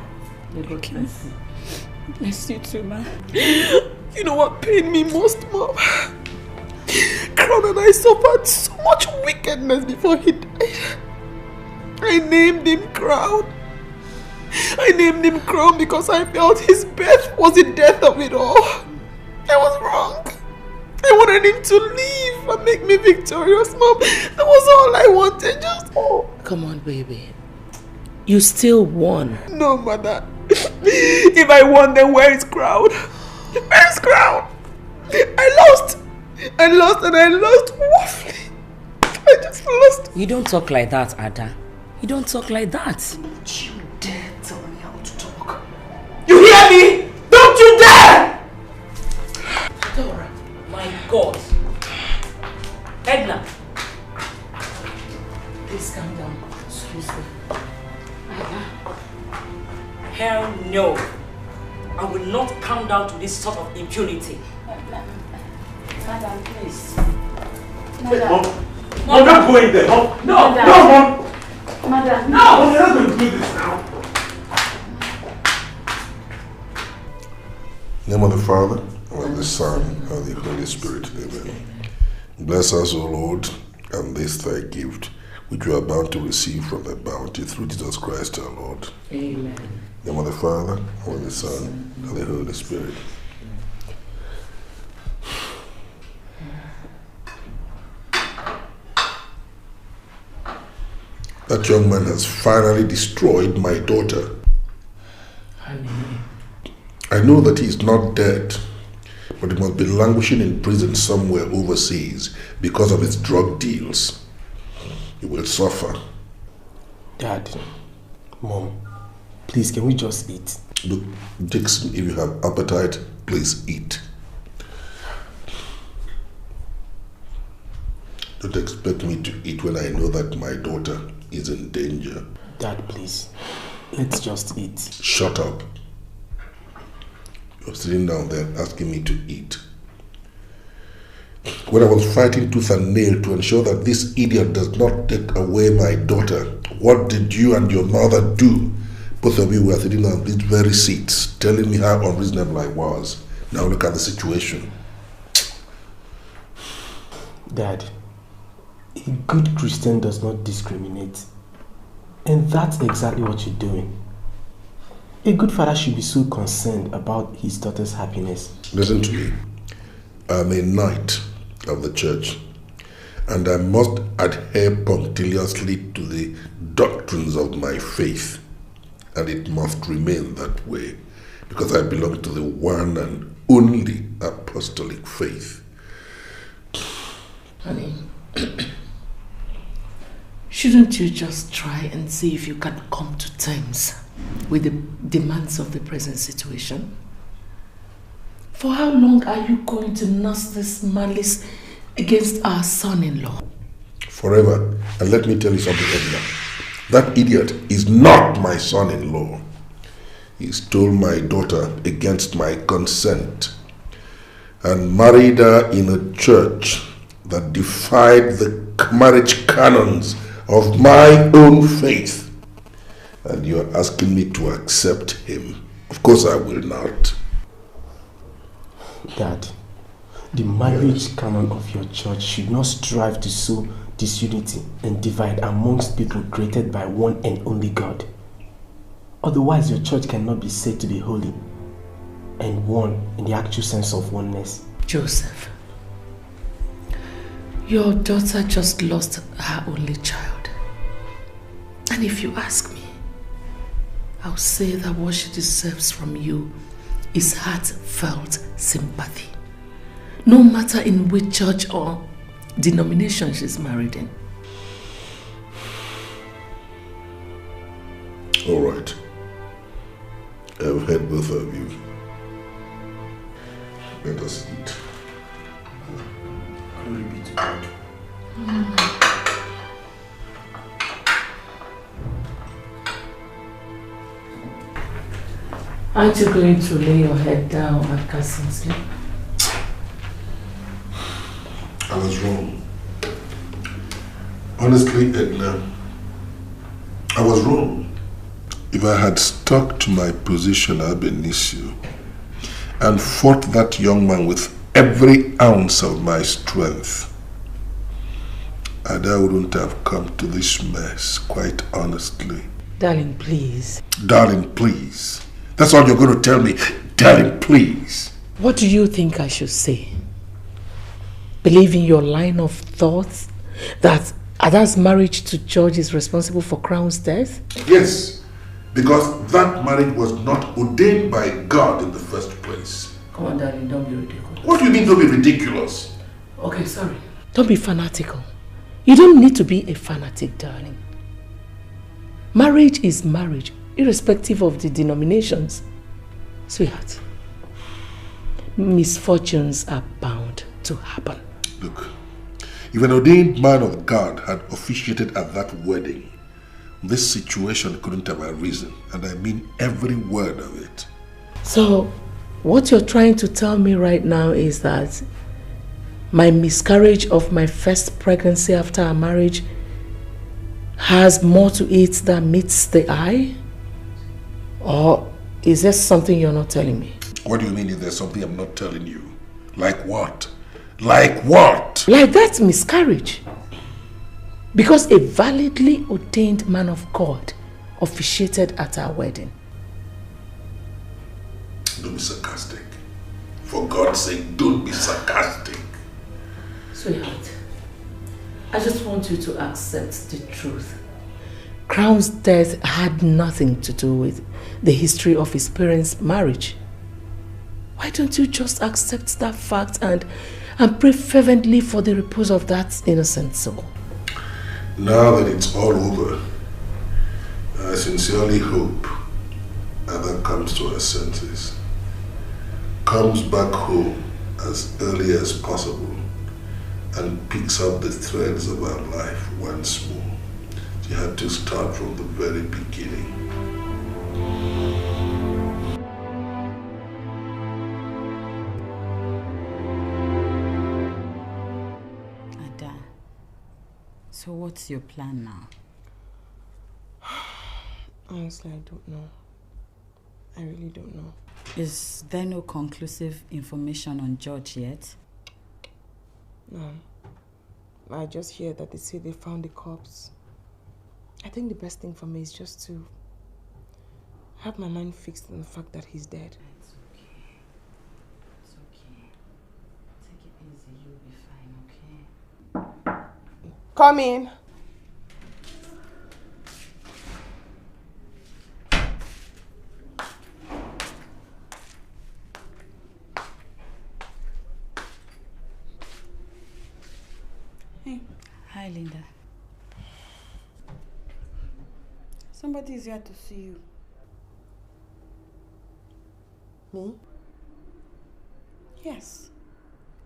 May God bless you. Bless you too, ma. You know what pained me most, Mom? Crown and I suffered so much wickedness before he died. I named him Crown. I named him Crown because I felt his birth was the death of it all. I was wrong. I wanted him to live and make me victorious, Mom. That was all I wanted, just... Oh. Come on, baby. You still won. No, Mother. If I won, then where is Crown? Where is Crown? I lost and I lost woefully. I just lost. You don't talk like that, Ada. You don't talk like that. Don't you dare tell me how to talk. You hear me? Don't you dare! Dora, my God. Edna. Please calm down. Excuse me. Hell no. I will not calm down to this sort of impunity. Madam, please. Wait, Mom. Mom, not going there. Mom. No, Madam. no, Mom. Madam. No, Mom, you're not going to do this now. In the name of the Father, and of the Son, and of the Holy Spirit. Amen. Bless us, O Lord, and this thy gift, which we are bound to receive from thy bounty through Jesus Christ our Lord. Amen. In the name of the Father, and of the Son, and of the Holy Spirit. That young man has finally destroyed my daughter. I know that he is not dead, but he must be languishing in prison somewhere overseas because of his drug deals. He will suffer. Dad, Mom, please, can we just eat? Look, Dixon, if you have appetite, please eat. Don't expect me to eat when I know that my daughter is in danger. Dad, please, let's just eat. Shut up. You're sitting down there asking me to eat. When I was fighting tooth and nail to ensure that this idiot does not take away my daughter, what did you and your mother do? Both of you were sitting on these very seats, telling me how unreasonable I was. Now look at the situation. Dad, a good Christian does not discriminate. And that's exactly what you're doing. A good father should be so concerned about his daughter's happiness. Listen to me. I'm a knight of the church, and I must adhere punctiliously to the doctrines of my faith, and it must remain that way, because I belong to the one and only apostolic faith. Honey, shouldn't you just try and see if you can come to terms with the demands of the present situation? For how long are you going to nurse this malice against our son-in-law? Forever. And let me tell you something, Edna. That idiot is not my son-in-law. He stole my daughter against my consent and married her in a church that defied the marriage canons of my own faith. And you are asking me to accept him. Of course I will not. Dad, the marriage canon of your church should not strive to sow disunity and divide amongst people created by one and only God. Otherwise, your church cannot be said to be holy and one in the actual sense of oneness. Joseph, your daughter just lost her only child. And if you ask me, I'll say that what she deserves from you is heartfelt sympathy, no matter in which church or denomination she's married in. All right. I've heard both of you. Let us eat. Glory be to God. Aren't you going to lay your head down and catch some sleep? I was wrong. Honestly, Edna, I was wrong. If I had stuck to my position ab initio and fought that young man with every ounce of my strength, Ada wouldn't have come to this mess, quite honestly. Darling, please. Darling, please. That's all you're going to tell me. Darling, please. What do you think I should say? Believe in your line of thoughts that Ada's marriage to George is responsible for Crown's death? Yes, because that marriage was not ordained by God in the first place. Come on, darling, don't be ridiculous. What do you mean don't be ridiculous? Okay, sorry. Don't be fanatical. You don't need to be a fanatic, darling. Marriage is marriage, irrespective of the denominations. Sweetheart, misfortunes are bound to happen. Look, if an ordained man of God had officiated at that wedding, this situation couldn't have arisen, and I mean every word of it. So, what you're trying to tell me right now is that my miscarriage of my first pregnancy after our marriage has more to it than meets the eye? Or is there something you're not telling me? What do you mean if there's something I'm not telling you? Like what? Like what? Like that miscarriage. Because a validly ordained man of God officiated at our wedding. Don't be sarcastic. For God's sake, don't be sarcastic. Sweetheart, I just want you to accept the truth. Crown's death had nothing to do with the history of his parents' marriage. Why don't you just accept that fact and pray fervently for the repose of that innocent soul? Now that it's all over, I sincerely hope Ada comes to her senses, comes back home as early as possible, and picks up the threads of her life once more. She had to start from the very beginning. Ada, so what's your plan now? Honestly, I don't know. I really don't know. Is there no conclusive information on George yet? No. I just hear that they say they found the corpse. I think the best thing for me is just to have my mind fixed on the fact that he's dead. It's okay. It's okay. Take it easy. You'll be fine, okay? Come in. Hi, Linda. Somebody is here to see you. Me? Yes.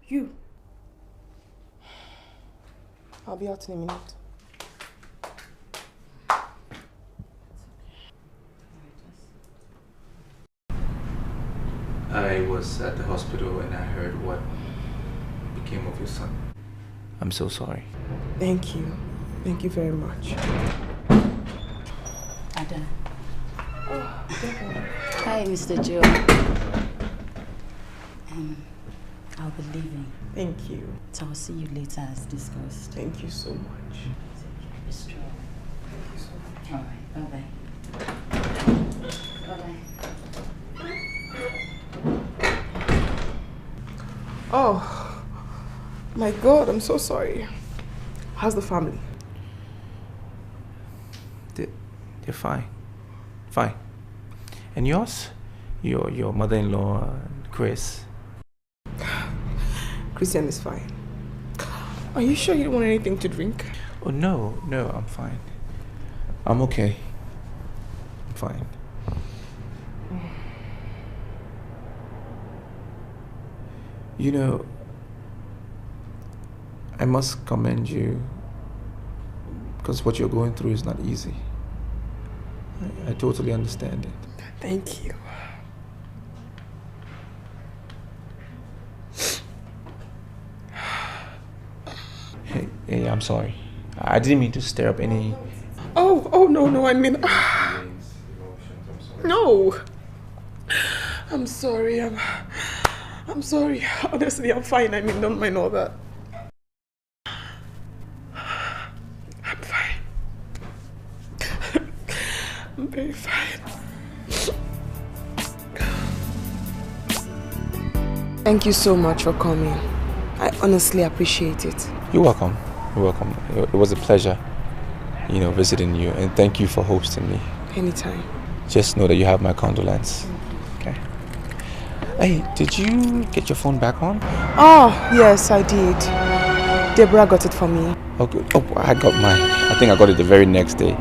You. I'll be out in a minute. I was at the hospital and I heard what became of your son. I'm so sorry. Thank you. Thank you very much. Ada. Oh, hi, Mr. Joe. I'll be leaving. Thank you. So I'll see you later as discussed. Thank you so much. Be strong. Thank you so much. All right. Bye-bye. Bye-bye. Oh, my God, I'm so sorry. How's the family? They're fine. Fine. And yours? Your mother-in-law, Chris? Christian is fine. Are you sure you don't want anything to drink? Oh, no, I'm fine. I'm okay. I'm fine. You know, I must commend you because what you're going through is not easy. I totally understand it. Thank you. Hey, I'm sorry. I didn't mean to stir up any... Oh, no, I mean... No. I'm sorry. I'm sorry. Honestly, I'm fine. I mean, don't mind all that. I'm fine. I'm very fine. Thank you so much for coming. I honestly appreciate it. You're welcome. You're welcome. It was a pleasure, visiting you, and thank you for hosting me. Anytime. Just know that you have my condolence. Okay. Hey, did you get your phone back on? Oh, yes, I did. Deborah got it for me. Okay. Oh, I got mine. I think I got it the very next day.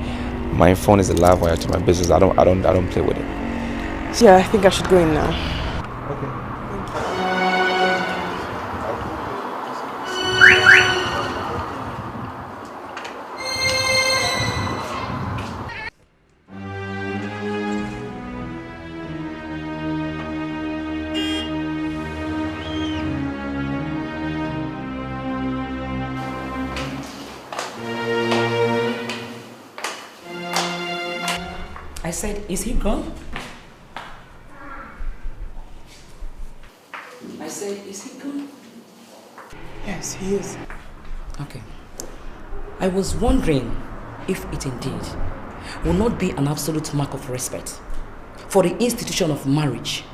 My phone is a live wire to my business. I don't play with it. Yeah, I think I should go in now. Okay. I said, is he gone? I said, is he gone? Yes, he is. Okay. I was wondering if it indeed will not be an absolute mark of respect for the institution of marriage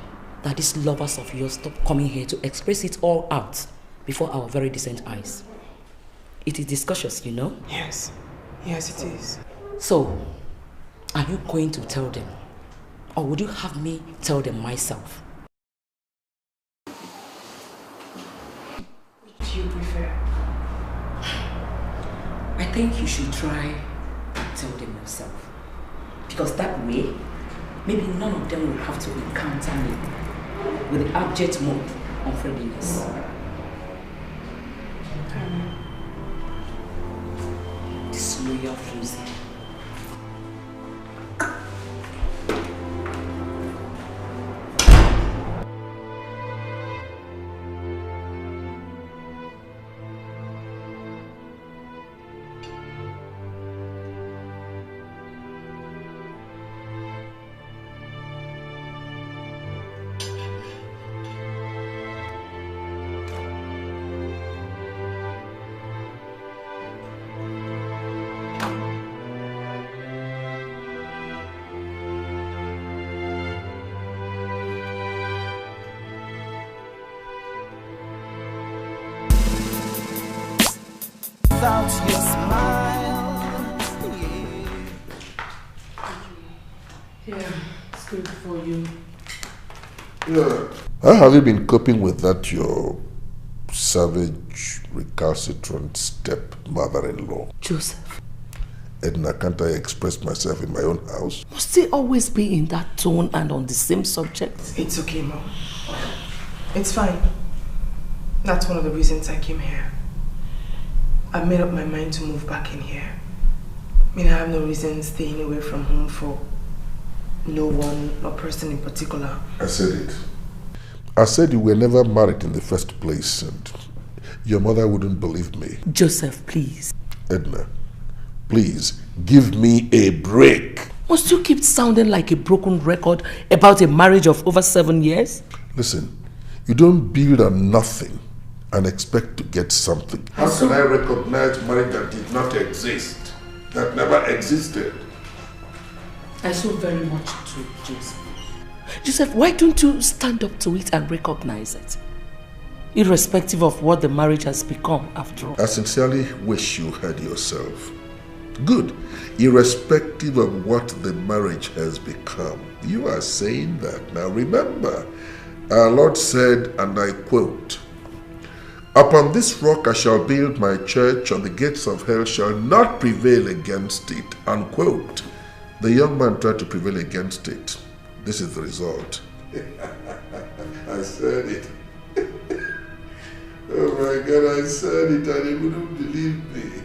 that these lovers of yours stop coming here to express it all out before our very decent eyes. It is discourteous, you know? Yes. Yes, it is. So, are you going to tell them? Or would you have me tell them myself? What do you prefer? I think you should try to tell them yourself. Because that way, maybe none of them will have to encounter me with the abject mode of friendliness. Disloyal flimsy. Without your smile, yeah, it's good for you. Yeah. How have you been coping with that, your savage, recalcitrant stepmother-in-law? Joseph. Edna, can't I express myself in my own house? Must it always be in that tone and on the same subject? It's okay, Mom. It's fine. That's one of the reasons I came here. I've made up my mind to move back in here. I mean, I have no reason staying away from home for no one or person in particular. I said it. I said you were never married in the first place and your mother wouldn't believe me. Joseph, please. Edna, please give me a break. Must you keep sounding like a broken record about a marriage of over 7 years? Listen, you don't build on nothing and expect to get something. How can I recognize marriage that did not exist, that never existed? I so very much do, Joseph. Joseph, why don't you stand up to it and recognize it? Irrespective of what the marriage has become after all. I sincerely wish you heard yourself. Good. Irrespective of what the marriage has become. You are saying that. Now remember, our Lord said, and I quote, "Upon this rock I shall build my church, and the gates of hell shall not prevail against it." Unquote. The young man tried to prevail against it. This is the result. I said it. Oh my God, I said it and he wouldn't believe me.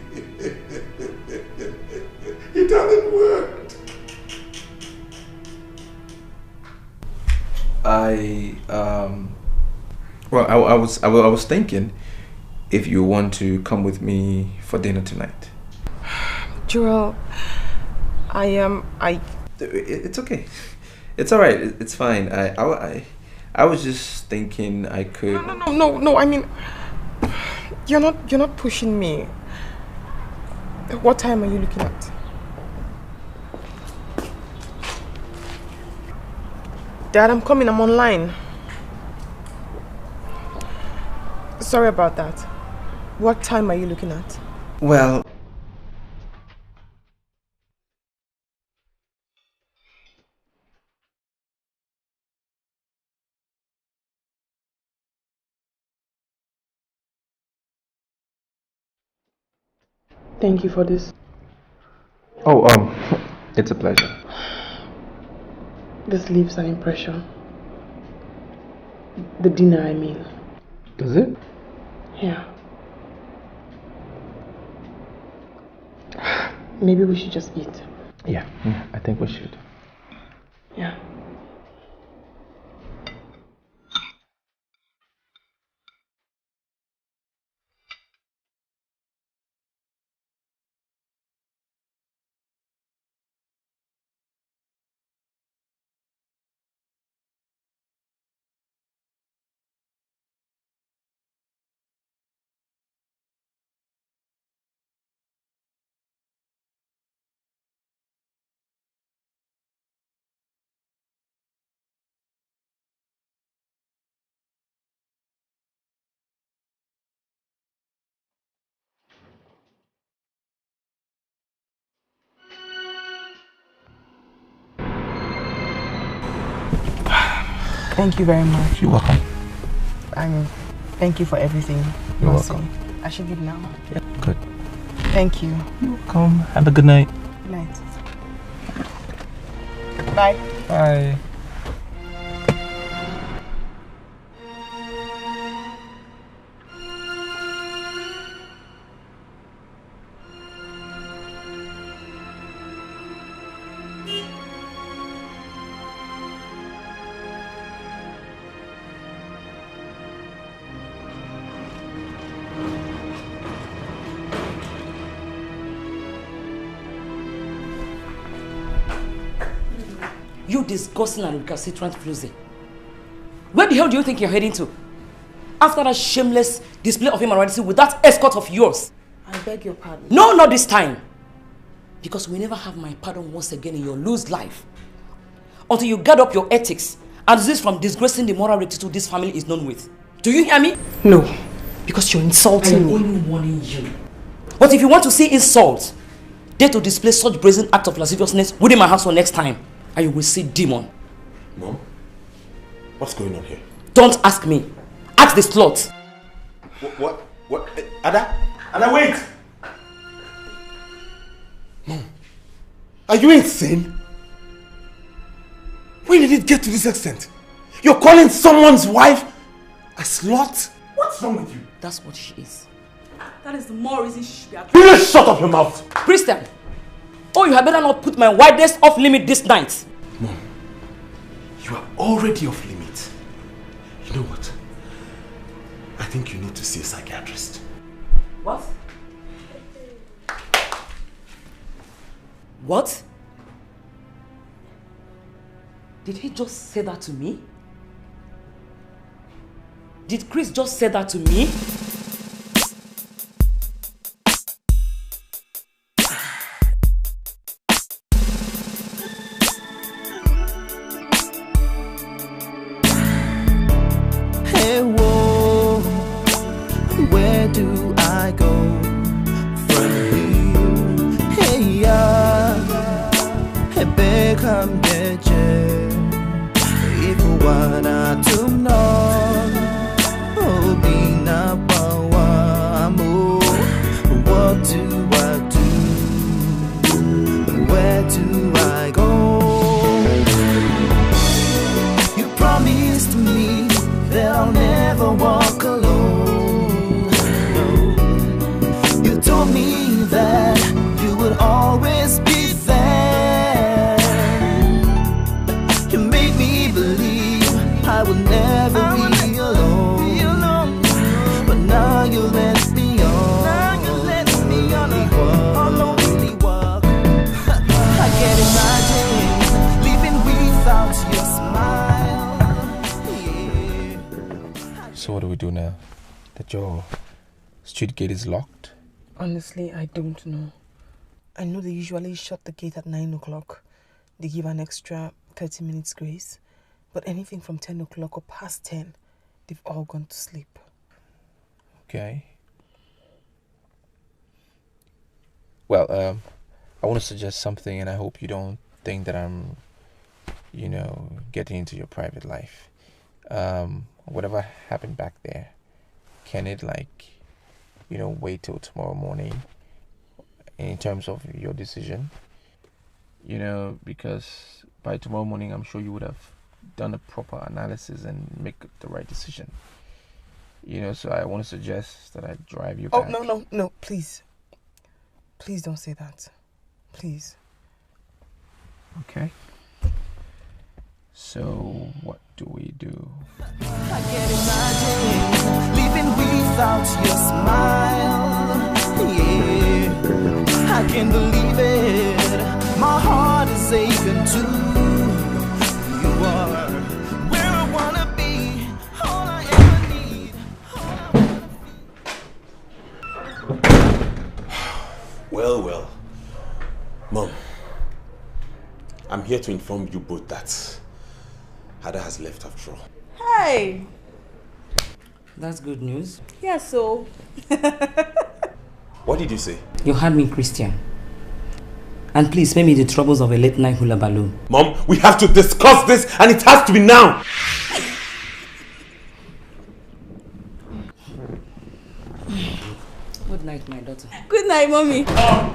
It hasn't worked. I was thinking if you want to come with me for dinner tonight. Joel, it's okay. It's all right. It's fine. I was just thinking I could. No. I mean, you're not pushing me. What time are you looking at? Dad, I'm coming. I'm online. Sorry about that. What time are you looking at? Well. Thank you for this. Oh, it's a pleasure. This leaves an impression. The dinner, I mean. Does it? Yeah. Maybe we should just eat. Yeah, I think we should. Yeah. Thank you very much. You're welcome. Thank you for everything. You're welcome. I should leave now. Yeah, good. Thank you. You're welcome. Have a good night. Good night. Bye. Bye. You disgusting and recalcitrant floozy. Where the hell do you think you're heading to? After that shameless display of immorality with that escort of yours. I beg your pardon. No, not this time. Because we never have my pardon once again in your loose life. Until you guard up your ethics and desist from disgracing the moral rectitude this family is known with. Do you hear me? No. Because you're insulting me. I'm only warning you. But if you want to see insult, dare to display such brazen act of lasciviousness within my household next time. And you will see demon. Mom? What's going on here? Don't ask me. Ask the slut. What? Ada? Ada, wait! Mom, are you insane? When did it get to this extent? You're calling someone's wife a slut? What's wrong with you? That's what she is. That is the more reason she should be at. You just shut up your mouth! Christian! Oh, you had better not put my widest off limit this night. Mom, you are already off limit. You know what? I think you need to see a psychiatrist. What? What? Did he just say that to me? Did Chris just say that to me? Living without you. So what do we do now? That your street gate is locked? Honestly, I don't know. I know they usually shut the gate at 9 o'clock. They give an extra 30 minutes grace. But anything from 10 o'clock or past 10, they've all gone to sleep. Okay. Well, I want to suggest something, and I hope you don't think that I'm, getting into your private life. Whatever happened back there, can it, wait till tomorrow morning in terms of your decision? Because by tomorrow morning, I'm sure you would have done a proper analysis and make the right decision. So I want to suggest that I drive you back. Oh, no, please. Please don't say that. Please. Okay. So what do we do? I can't imagine living without your smile. Yeah, I can't believe it. My heart is aching too. You are where I wanna be. All I ever need. Well. Mom, I'm here to inform you both that Ada has left after all. Hey! That's good news. Yeah, so... What did you say? You heard me, Christian. And please spare me the troubles of a late night hula balloon. Mom, we have to discuss this and it has to be now! Good night, my daughter. Good night, Mommy. God.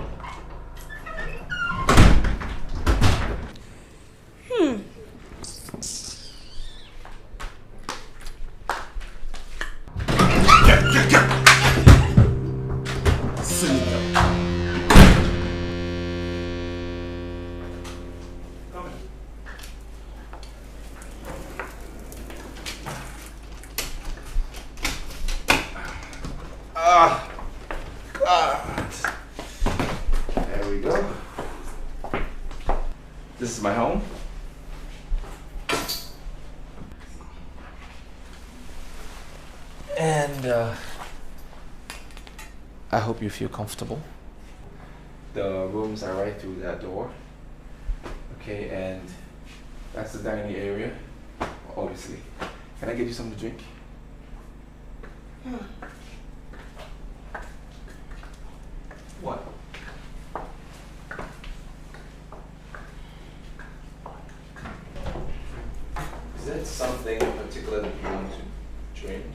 There we go. This is my home. And I hope you feel comfortable. The rooms are right through that door. Okay, and that's the dining area, obviously. Can I get you something to drink? What? Is there something in particular that you want to drink?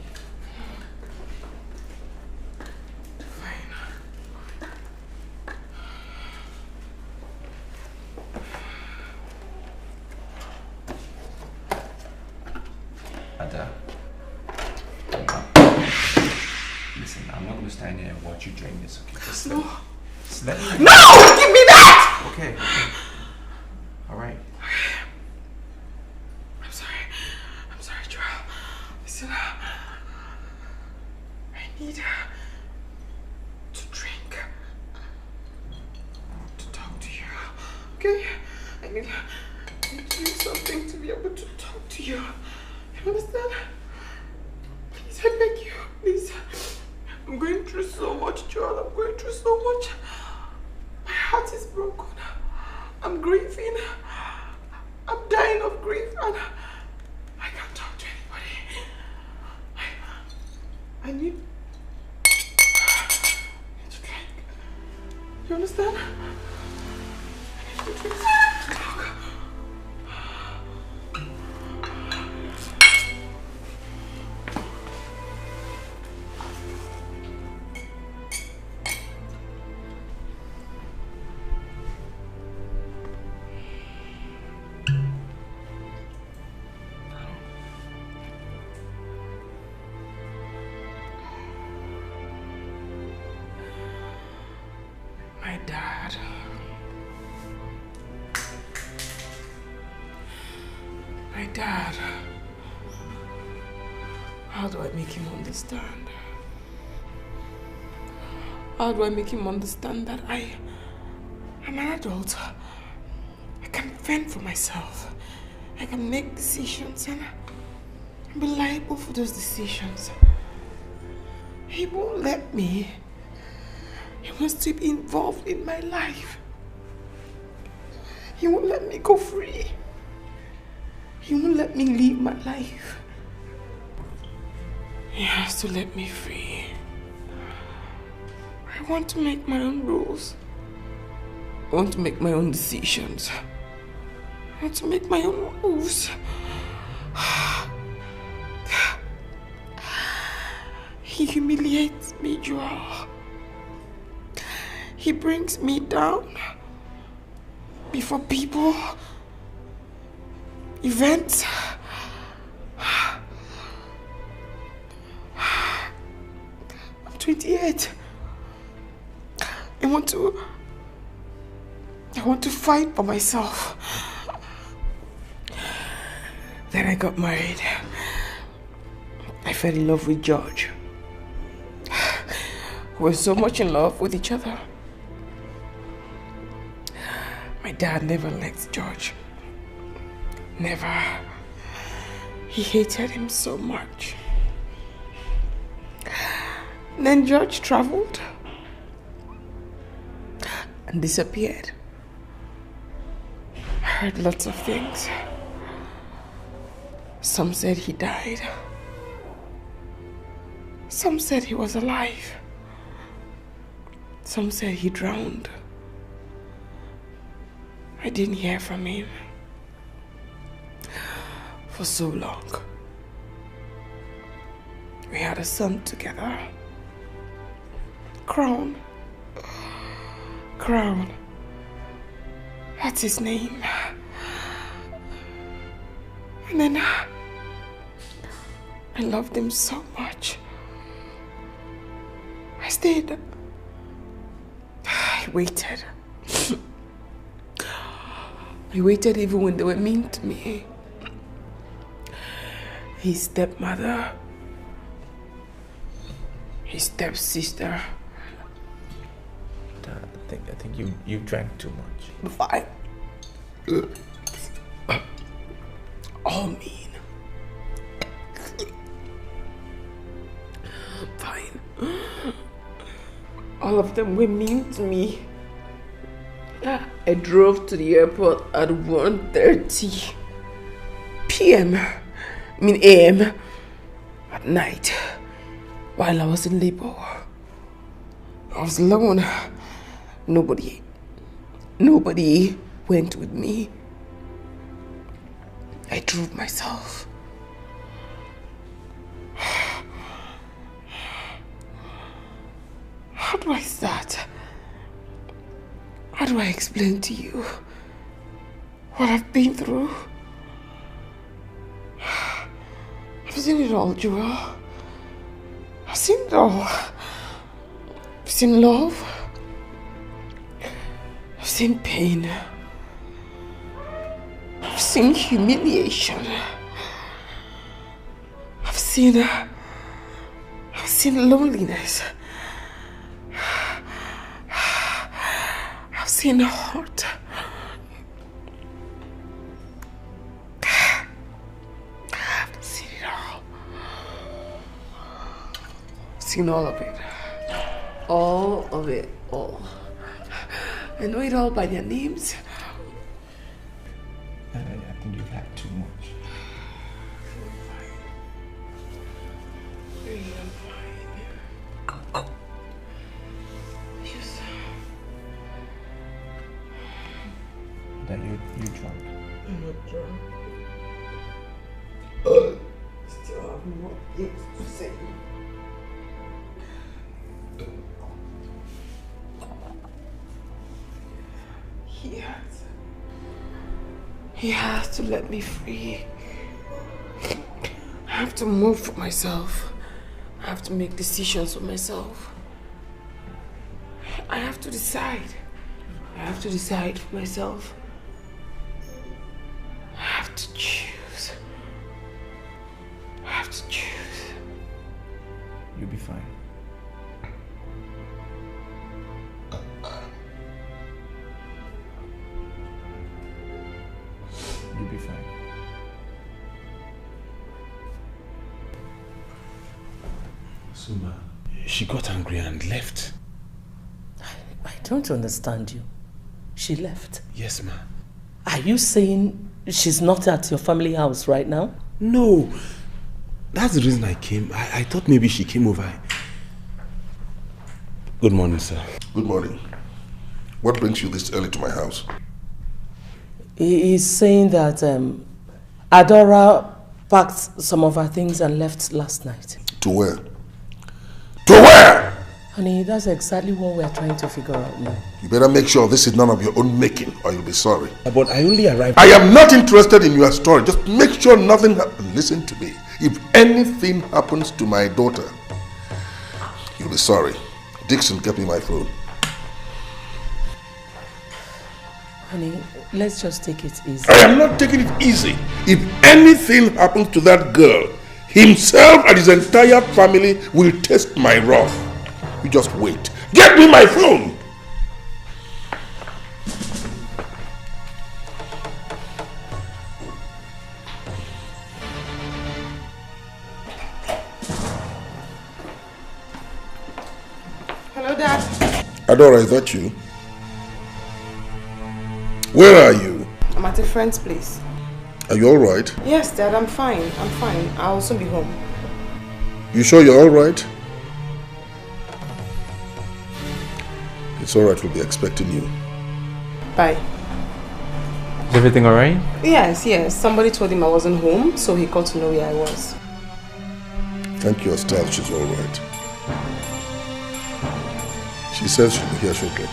Ada. Listen, I'm not going to stand here and watch you drink this, okay? Just No. Let me... No! Give me that! Okay. Alright. I'm sorry, Joel. Listen, I need to drink, to talk to you, okay? I need to drink something to be able to talk to you. You understand? Please, I beg you, please. I'm going through so much, Joel. I'm going through so much. My heart is broken. I'm grieving. I'm dying of grief and I can't talk to anybody. I need to drink. You understand? I need to drink to talk. My dad. My dad. How do I make him understand? How do I make him understand that I'm an adult? I can fend for myself. I can make decisions and be liable go for those decisions. He won't let me. He wants to be involved in my life. He won't let me go free. He won't let me live my life. He has to let me free. I want to make my own rules. I want to make my own decisions. I want to make my own moves. He humiliates me, Joel. He brings me down before people, events. I'm 28. I want to fight for myself. Then I got married. I fell in love with George. We were so much in love with each other. My dad never liked George. Never. He hated him so much. Then George traveled and disappeared. I heard lots of things. Some said he died. Some said he was alive. Some said he drowned. I didn't hear from him for so long. We had a son together. Crown. Crown. That's his name. And then I loved him so much. I stayed. I waited. I waited even when they were mean to me. His stepmother, his stepsister. I think you drank too much. Fine. All mean. Fine. All of them were mean to me. I drove to the airport at 1:30 p.m. AM at night while I was in labor. I was alone. Nobody went with me. I drove myself. How do I start? How do I explain to you what I've been through? I've seen it all, Joel. I've seen it all. I've seen love. I've seen pain. I've seen humiliation. I've seen loneliness. I've seen hurt. I've seen it all. I've seen all of it. All of it, all. I know it all by their names. I think you've had too much. That you drunk. I'm not drunk. Still have more things to say. He has to let me free. I have to move for myself. I have to make decisions for myself. I have to decide. I have to decide for myself. I have to choose. I have to choose. You'll be fine. You'll be fine. So, ma, she got angry and left. I don't understand you. She left? Yes, ma. Are you saying she's not at your family house right now? No. That's the reason I came. I thought maybe she came over. Good morning, sir. Good morning. What brings you this early to my house? He's saying that Adora packed some of her things and left last night. To where? To where? Honey, that's exactly what we're trying to figure out now. You better make sure this is none of your own making or you'll be sorry. But I only arrived... I am not interested in your story. Just make sure nothing happens. Listen to me. If anything happens to my daughter, you'll be sorry. Dixon, get me my phone. Honey, let's just take it easy. I am not taking it easy. If anything happens to that girl, himself and his entire family will taste my wrath. You just wait. Get me my phone! Hello, Dad. Adora, is that you? Where are you? I'm at a friend's place. Are you alright? Yes, Dad, I'm fine. I'm fine. I'll soon be home. You sure you're alright? It's alright, we'll be expecting you. Bye. Is everything alright? Yes. Somebody told him I wasn't home, so he called to know where I was. Thank your style, she's alright. She says she'll be here shortly.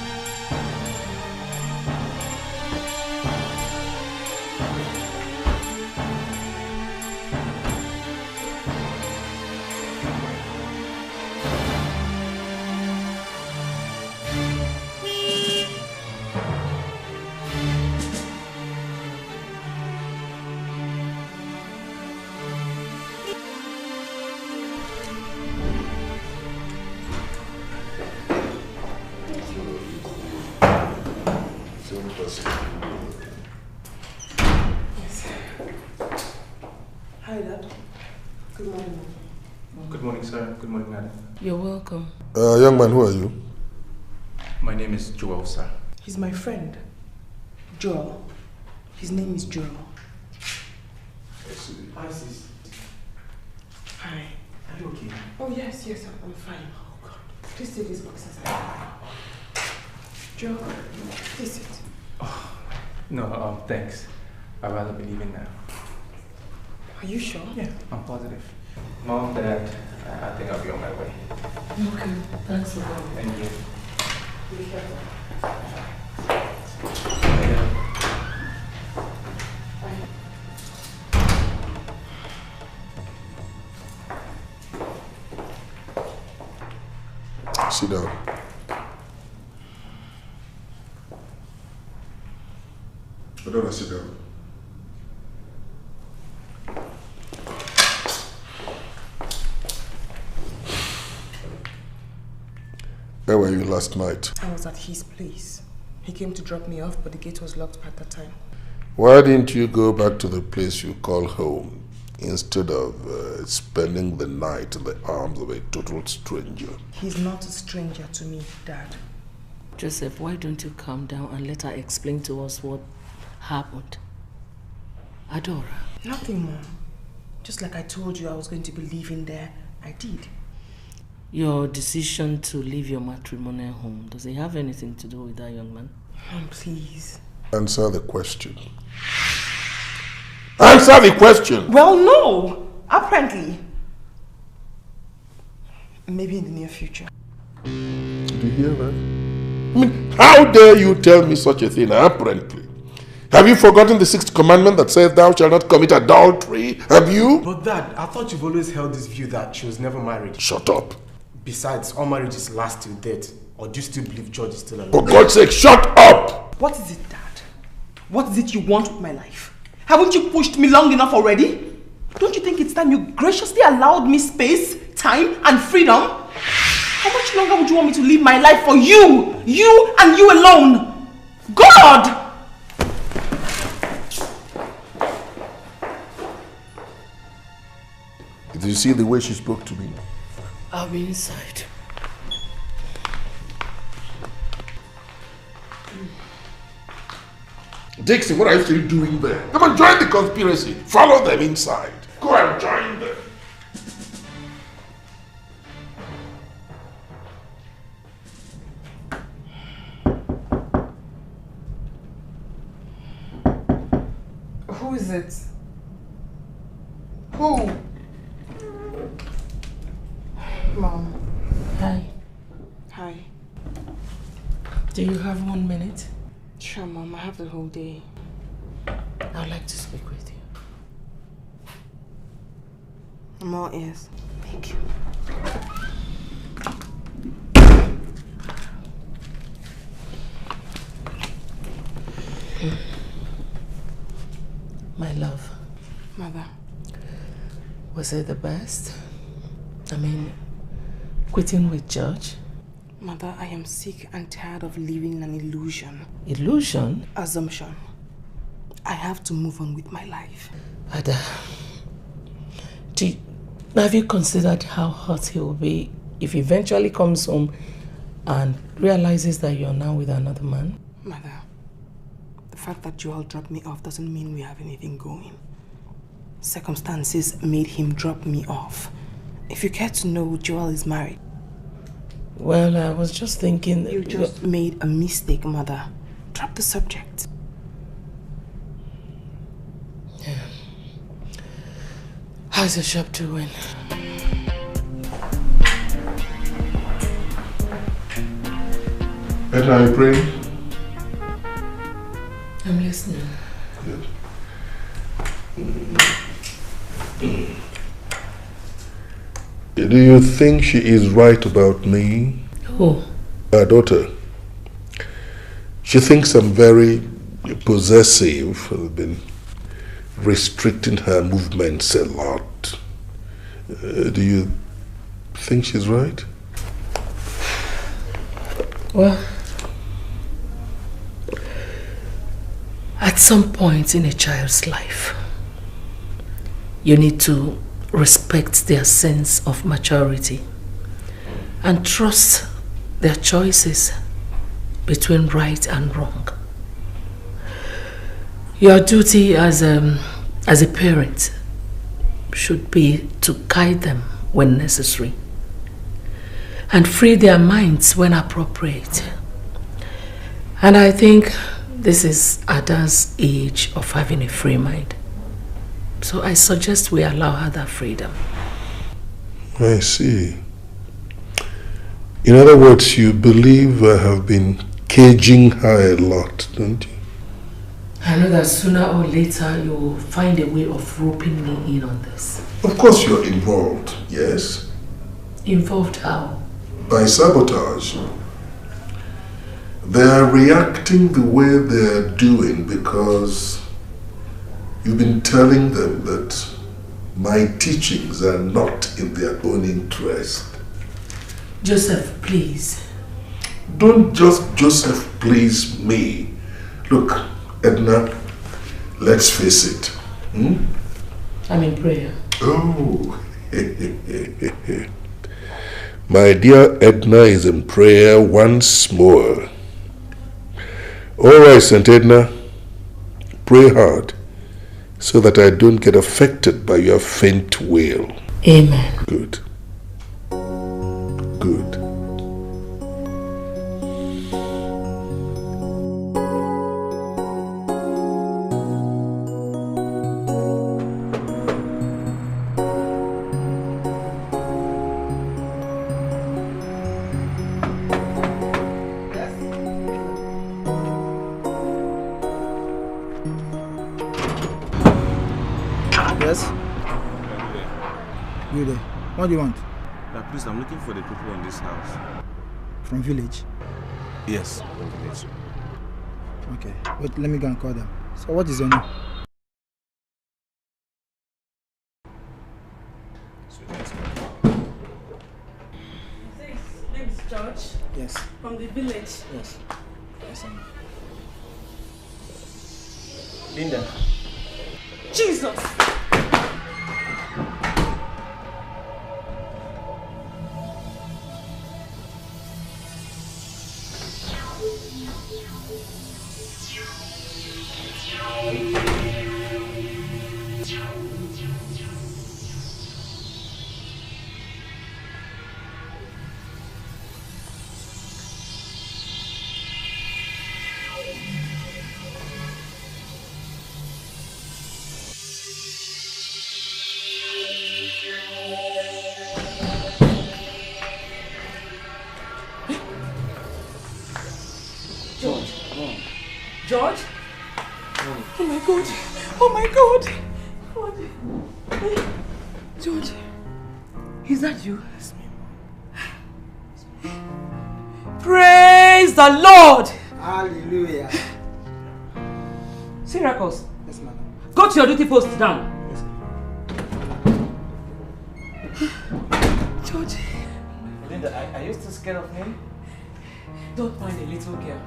Hi, Dad. Good morning. Good morning, sir. Good morning, madam. You're welcome. Young man, who are you? My name is Joel, sir. He's my friend. Joel. His name is Joel. Hi, sis. Hi. Are you okay? Oh, yes, I'm fine. Oh, God. Please take this box inside. Joel, please sit. No, thanks. I'd rather be leaving now. Are you sure? Yeah, I'm positive. Mom, Dad, I think I'll be on my way. Okay, thanks for coming. Thank you. Be careful. Sit down. Adora, sit down. Where were you last night? I was at his place. He came to drop me off, but the gate was locked at that time. Why didn't you go back to the place you call home instead of spending the night in the arms of a total stranger? He's not a stranger to me, Dad. Joseph, why don't you calm down and let her explain to us what happened? Adora. Nothing more. Just like I told you I was going to be leaving there, I did. Your decision to leave your matrimonial home, does it have anything to do with that young man? Mom, please. Answer the question. Answer the question! Well, no! Apparently. Maybe in the near future. Did you hear that? I mean, how dare you tell me such a thing, apparently? Have you forgotten the 6th commandment that says thou shalt not commit adultery? Have you? But Dad, I thought you've always held this view that she was never married. Shut up. Besides, all marriages last till death. Or do you still believe George is still alive? For God's sake, shut up! What is it, Dad? What is it you want with my life? Haven't you pushed me long enough already? Don't you think it's time you graciously allowed me space, time, and freedom? How much longer would you want me to live my life for you? You and you alone? God! Did you see the way she spoke to me? I'll be inside. Dixie, what are you still doing there? Come on, join the conspiracy. Follow them inside. Go and join them. Who is it? Who? Mom. Hi. Hi. Do you have 1 minute? Sure, Mom. I have the whole day. I'd like to speak with you. I'm all ears. Thank you. My love. Mother. Was it the best? I mean, quitting with George? Mother, I am sick and tired of living an illusion. Illusion? Assumption. I have to move on with my life. Ada, have you considered how hurt he will be if he eventually comes home and realizes that you're now with another man? Mother, the fact that Joel dropped me off doesn't mean we have anything going. Circumstances made him drop me off. If you care to know, Joel is married. Well, I was just thinking... You just made a mistake, Mother. Drop the subject. Yeah. How's the shop doing? And are you praying? I'm listening. Good. Do you think she is right about me? Who? Her daughter. She thinks I'm very possessive. I've been restricting her movements a lot. Do you think she's right? Well, at some point in a child's life, you need to respect their sense of maturity and trust their choices between right and wrong. Your duty as a parent should be to guide them when necessary and free their minds when appropriate. And I think this is Ada's age of having a free mind. So I suggest we allow her that freedom. I see. In other words, you believe I have been caging her a lot, don't you? I know that sooner or later you will find a way of roping me in on this. Of course you're involved, yes? Involved how? By sabotage. They are reacting the way they are doing because you've been telling them that my teachings are not in their own interest. Joseph, please. Don't just Joseph please me. Look, Edna, let's face it. I'm in prayer. Oh. My dear Edna is in prayer once more. All right, St. Edna. Pray hard so that I don't get affected by your faint wail. Amen. Good. Good. What do you want? Please, I'm looking for the people in this house. From village? Yes, from village. Okay, wait, let me go and call them. So what is your name? Name is George. Yes. From the village. Yes. Yes, Linda. Jesus! George? Oh my God. Oh my God. Hey, George. Is that you? Praise the Lord! Hallelujah. Syracuse. Yes, madam. Go to your duty post down. Yes, George. Linda, are you still scared of me? Don't mind a little girl.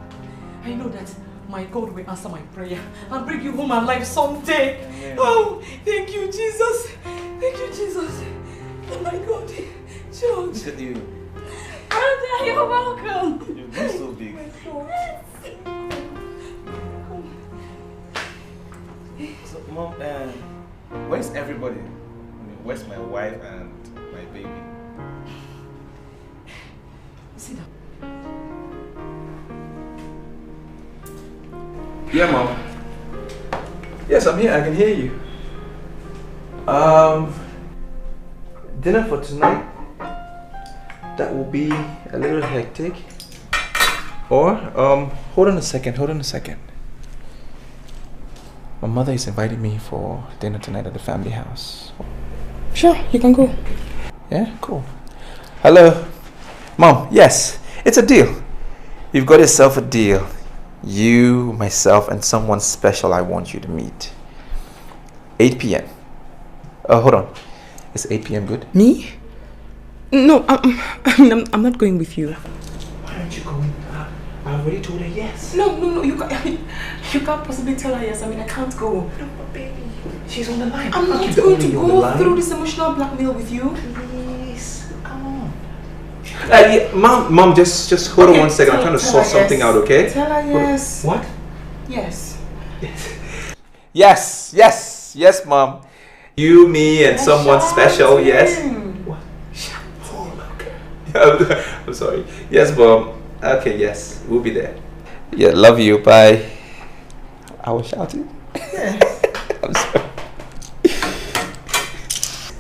I know that my God will answer my prayer and bring you home alive someday. Amen. Oh, thank you, Jesus. Thank you, Jesus. Oh my God. George. Look at you. Brother, you're welcome. You've been so big. So, Mom, where's everybody? I mean, where's my wife and my baby? Sit down. Yeah, Mom. Yes, I'm here. I can hear you. Dinner for tonight. That will be a little hectic. Or, hold on a second. My mother is inviting me for dinner tonight at the family house. Sure, you can go. Yeah, cool. Hello. Mom, yes, it's a deal. You've got yourself a deal. You, myself, and someone special I want you to meet. 8 p.m. Hold on. Is 8 p.m. good? Me? No, I'm not going with you. Why aren't you going? I already told her yes. No, you can't possibly tell her yes. I mean, I can't go. No, but baby, she's on the line. I'm not going to go through this emotional blackmail with you. Please, come on. Yeah, Mom, just hold on one second. I'm trying to sort something out, okay? Tell her yes. What? Yes. Yes, Mom. You, me, and someone special, yes. What? Okay. I'm sorry. Yes, Mom. Okay, yes, we'll be there. Yeah, love you. Bye. I was shouting. Yes. I'm sorry.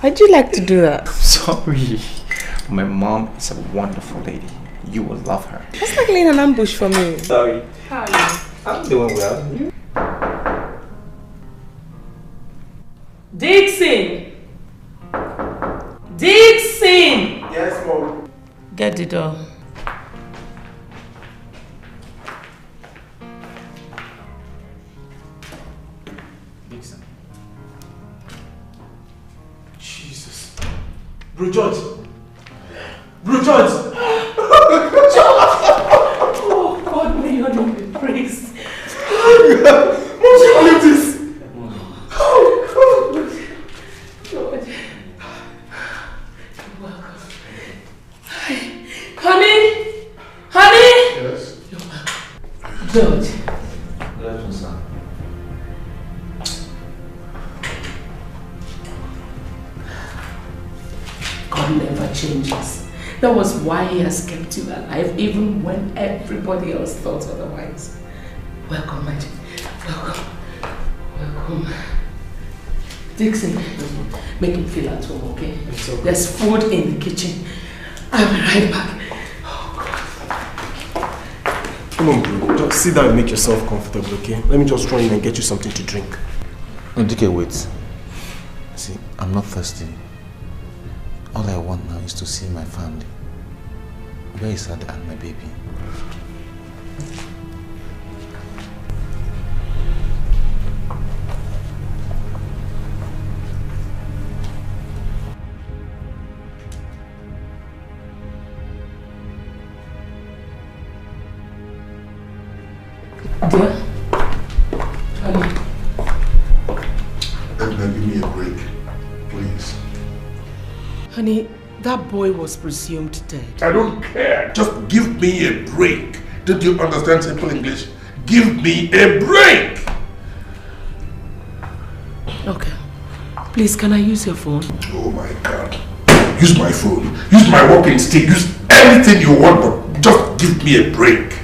Why'd you like to do that? I'm sorry. My mom is a wonderful lady. You will love her. That's like laying an ambush for me. Sorry. How are you? I'm doing well. Dixon! Yes, Mom. Get the door. Dixon. Jesus. Bro George! Bro George! Oh, God, may your name be praised. What's all of this? George. You're welcome. Honey? Yes? You're welcome. George. Yes, sir. God never changes. That was why he has kept you alive, even when everybody else thought otherwise. Welcome, my dear. Welcome. Dixon, make him feel at home, okay? Okay. There's food in the kitchen. I'll be right back. Come on, bro. Just sit down and make yourself comfortable, okay? Let me just run in and get you something to drink. No, Dikeh, wait. See, I'm not thirsty. All I want now is to see my family. Where is Ada and my baby? Dear? Honey. Edna, give me a break, please. Honey, that boy was presumed dead. I don't care. Just give me a break. Did you understand simple English? Give me a break! Okay. Please, can I use your phone? Oh my God. Use my phone. Use my walking stick. Use anything you want, but just give me a break.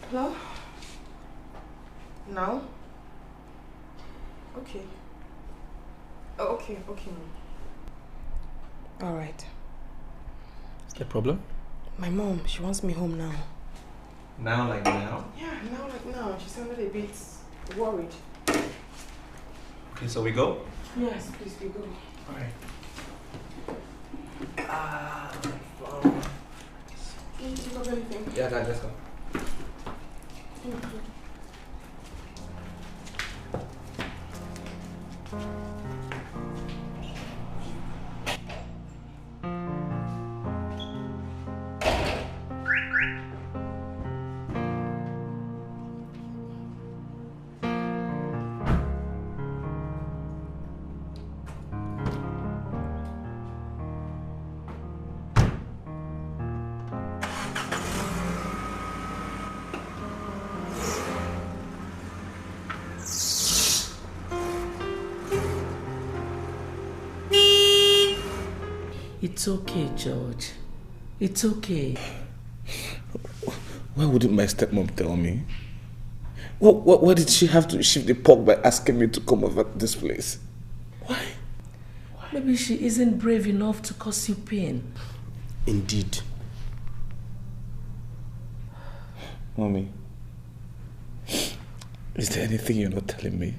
Hello? Now? Okay. Oh, okay, okay. Alright. Is there a problem? My mom, she wants me home now. Now, like now? Yeah, now like now. She sounded a bit worried. Okay, so we go? Yes, please, we go. Alright. Did you have anything? Yeah, guys, let's go. Thank you. It's okay, George. It's okay. Why wouldn't my stepmom tell me? Why did she have to shift the pork by asking me to come over to this place? Why? Maybe she isn't brave enough to cause you pain. Indeed. Mommy, is there anything you're not telling me?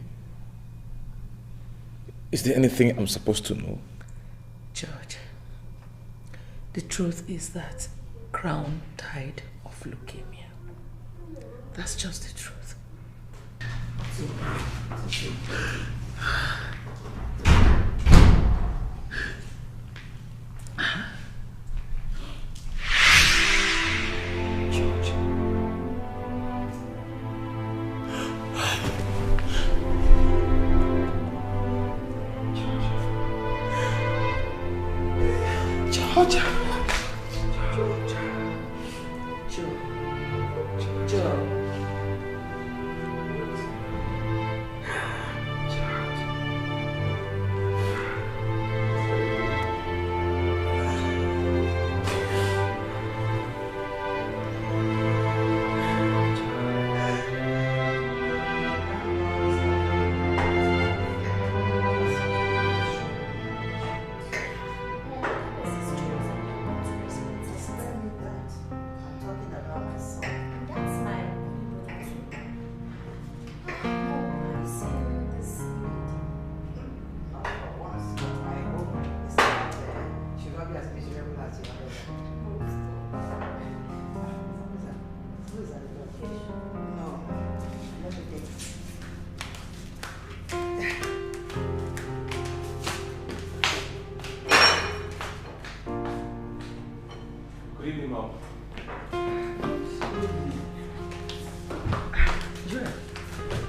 Is there anything I'm supposed to know? George, the truth is that Crown died of leukemia. That's just the truth.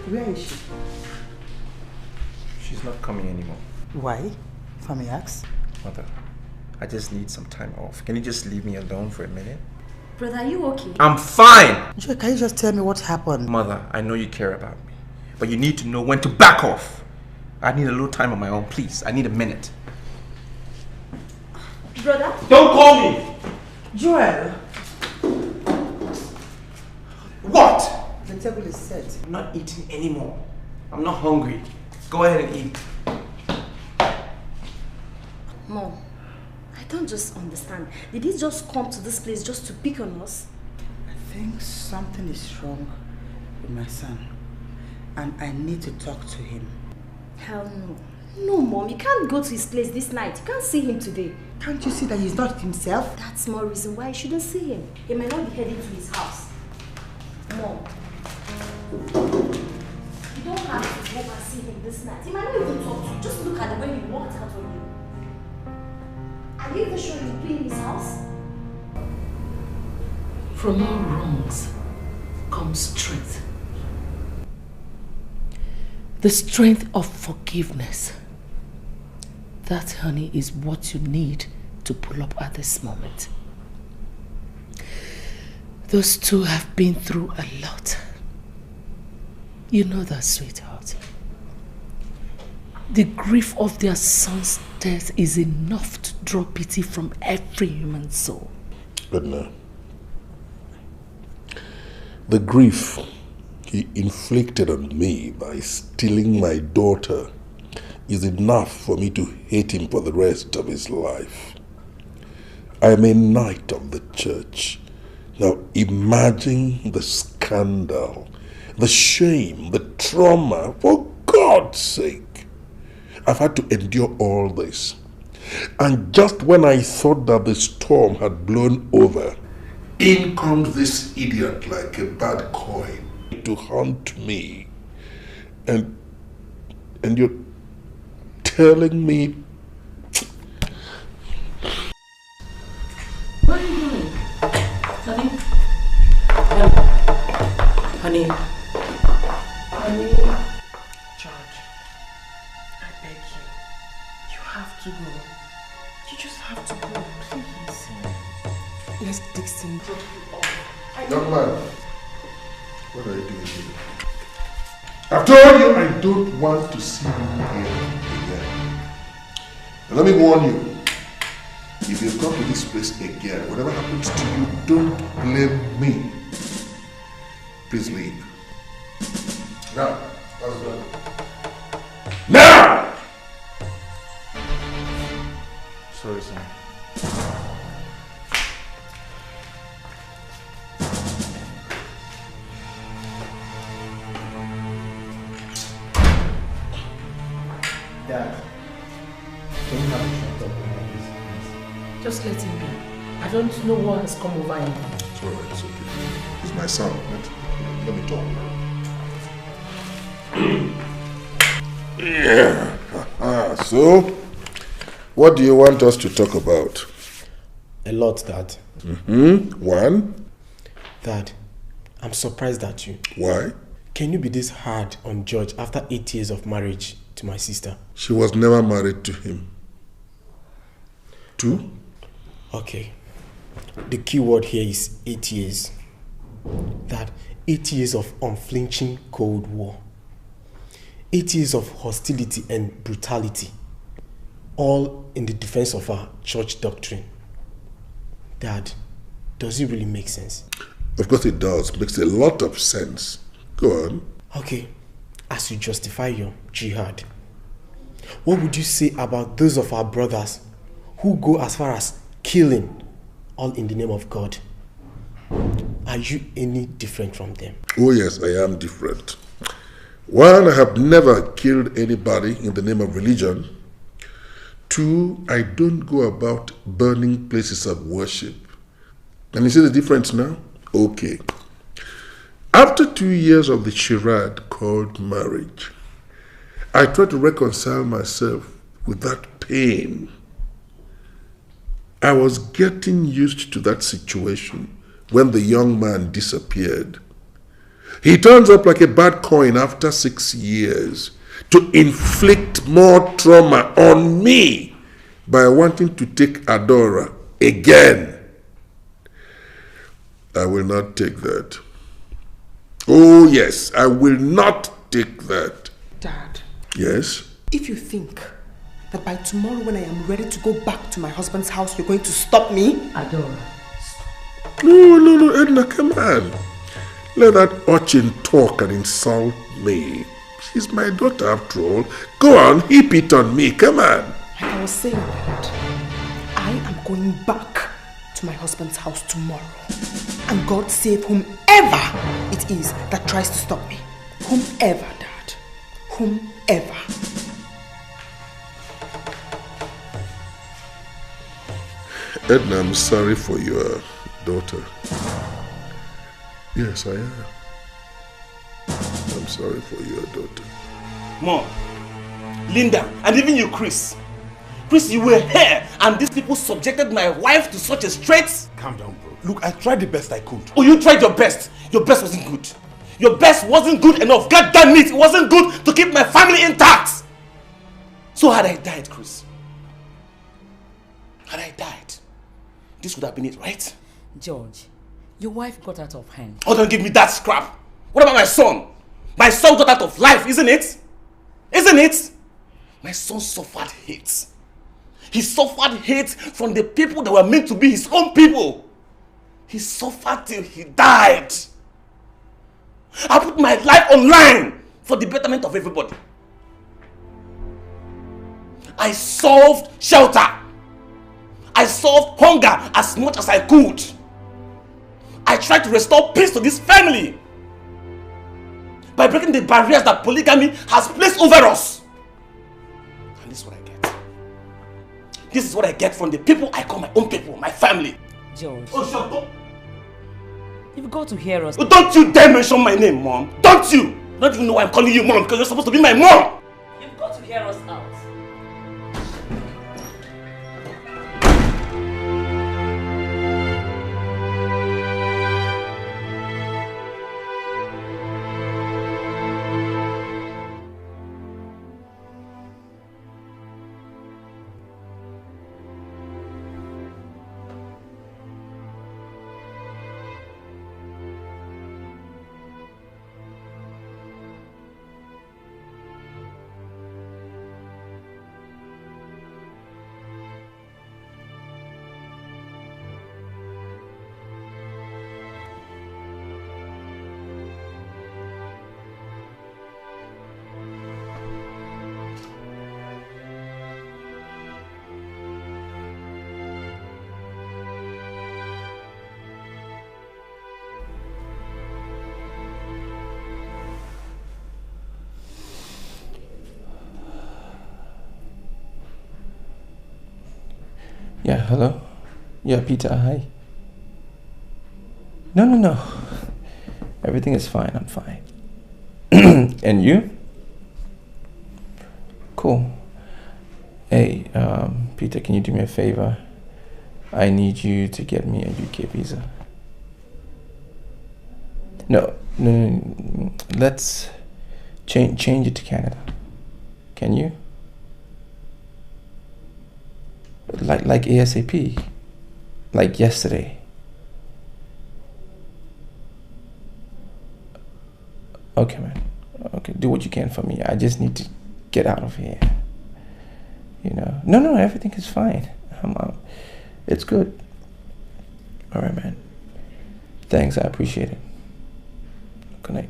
Where is she? She's not coming anymore. Why? If I may ask. Mother, I just need some time off. Can you just leave me alone for a minute? Brother, are you okay? I'm fine! Joy, can you just tell me what happened? Mother, I know you care about me, but you need to know when to back off. I need a little time on my own, please. I need a minute. Brother? Don't call me! Joel! What? The table is set. I'm not eating anymore. I'm not hungry. Go ahead and eat. Mom, I don't just understand. Did he just come to this place just to pick on us? I think something is wrong with my son. And I need to talk to him. Hell no. No, Mom, you can't go to his place this night. You can't see him today. Can't you see that he's not himself? That's more reason why you shouldn't see him. He might not be heading to his house. Mom, you don't have to go and see him this night. He might not even talk to you. Just look at the way he walked out on you. Are you even sure he'll be in his house? From all wrongs comes strength. The strength of forgiveness. That, honey, is what you need to pull up at this moment. Those two have been through a lot. You know that, sweetheart. The grief of their son's death is enough to draw pity from every human soul. But no. The grief he inflicted on me by stealing my daughter is enough for me to hate him for the rest of his life. I am a knight of the church. Now imagine the scandal, the shame, the trauma, for God's sake. I've had to endure all this. And just when I thought that the storm had blown over, in comes this idiot like a bad coin to haunt me. And you're telling me... What are you doing? Honey? Honey? Honey? George, I beg you. You have to go. You just have to go, please. Let's Dixon drop you off. Young man, what are you doing here? I've told you I don't want to see you here again. And let me warn you, if you come to this place again, whatever happens to you, don't blame me. Please leave. Now, let's go. Now! Sorry, son. Dad, can you have a shot of me? Just let him be. I don't know what has come over him. It's all right, it's okay. He's my son. Let me talk. Yeah. So, what do you want us to talk about? A lot, Dad. One? Dad, I'm surprised at you. Why? Can you be this hard on George after 8 years of marriage to my sister? She was never married to him. 2? Okay. The key word here is 8 years. That 8 years of unflinching Cold War. 8 years of hostility and brutality. All in the defense of our church doctrine. Dad, does it really make sense? Of course it does. Makes a lot of sense. Go on. Okay. As you justify your jihad, what would you say about those of our brothers who go as far as killing, all in the name of God? Are you any different from them? Oh yes, I am different. One, I have never killed anybody in the name of religion. 2, I don't go about burning places of worship. And you see the difference now? Okay. After 2 years of the charade called marriage, I tried to reconcile myself with that pain. I was getting used to that situation when the young man disappeared. He turns up like a bad coin after 6 years to inflict more trauma on me by wanting to take Adora again. I will not take that. Oh yes, I will not take that. Dad. Yes? If you think that by tomorrow when I am ready to go back to my husband's house, you're going to stop me? Adora. No, Edna, come on. Let that urchin talk and insult me. She's my daughter after all. Go on, heap it on me, come on. Like I was saying, Dad, I am going back to my husband's house tomorrow. And God save whomever it is that tries to stop me. Whomever, Dad. Whomever. Edna, I'm sorry for your daughter. Yes, I am. I'm sorry for your daughter. Mom, Linda, and even you, Chris. Chris, you were here, and these people subjected my wife to such a strait. Calm down, bro. Look, I tried the best I could. Oh, you tried your best. Your best wasn't good. Your best wasn't good enough. God damn it, it wasn't good to keep my family intact. So had I died, Chris, had I died, this would have been it, right? George, your wife got out of hand. Oh, don't give me that scrap. What about my son? My son got out of life, isn't it? Isn't it? My son suffered hate. He suffered hate from the people that were meant to be his own people. He suffered till he died. I put my life online for the betterment of everybody. I solved shelter. I solved hunger as much as I could. I tried to restore peace to this family by breaking the barriers that polygamy has placed over us. And this is what I get. This is what I get from the people I call my own people, my family. George. Oh, shut up. You've got to hear us. Oh, don't you dare mention my name, Mom. Don't you? I don't even know why I'm calling you Mom, because you're supposed to be my mom. You've got to hear us out. Yeah, hello? Yeah, Peter, hi. No. Everything is fine, I'm fine. And you? Cool. Hey, Peter, can you do me a favor? I need you to get me a UK visa. No. Let's change it to Canada. Can you? Like ASAP. Like yesterday. Okay, man. Okay, do what you can for me. I just need to get out of here. You know? No, everything is fine. It's good. All right, man. Thanks, I appreciate it. Good night.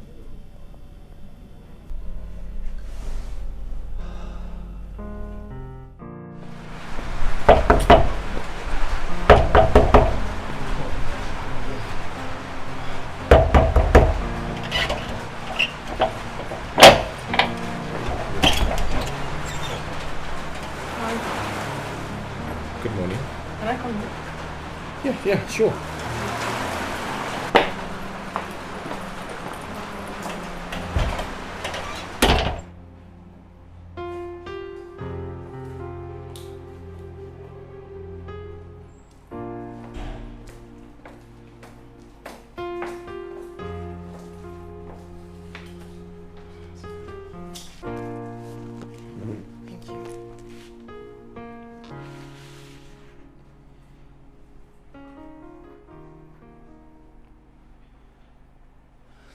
Good morning. Can I come in? Yeah, sure.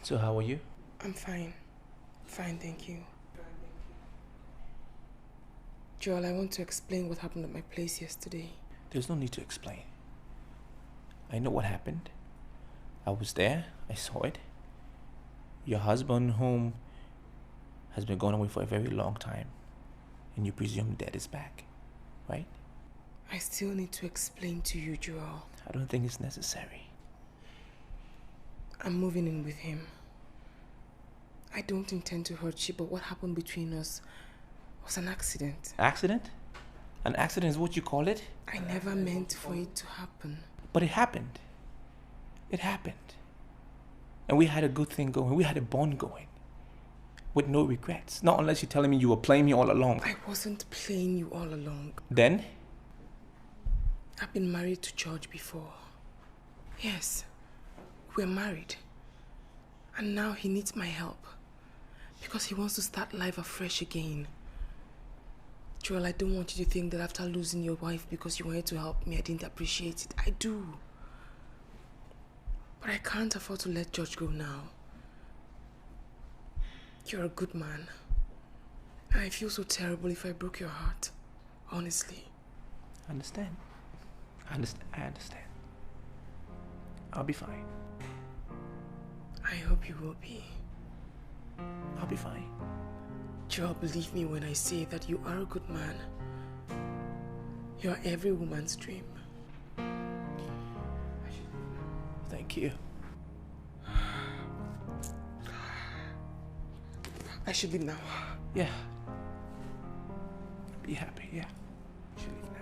So how are you? I'm fine. Fine, thank you. Joel, I want to explain what happened at my place yesterday. There's no need to explain. I know what happened. I was there. I saw it. Your husband, whom has been going away for a very long time, and you presume Dad is back, right? I still need to explain to you, Joel. I don't think it's necessary. I'm moving in with him. I don't intend to hurt you, but what happened between us was an accident. Accident? An accident is what you call it? I never meant for it to happen. But it happened. It happened. And we had a good thing going. We had a bond going. With no regrets. Not unless you're telling me you were playing me all along. I wasn't playing you all along. Then? I've been married to George before. Yes, we're married. And now he needs my help. Because he wants to start life afresh again. Joel, I don't want you to think that after losing your wife because you wanted to help me, I didn't appreciate it. I do. But I can't afford to let George go now. You're a good man. And I feel so terrible if I broke your heart. Honestly. I understand. I understand. I'll be fine. I hope you will be. I'll be fine. Joe, believe me when I say that you are a good man. You are every woman's dream. Thank you. I should leave now. Yeah. Be happy, yeah. You should leave now.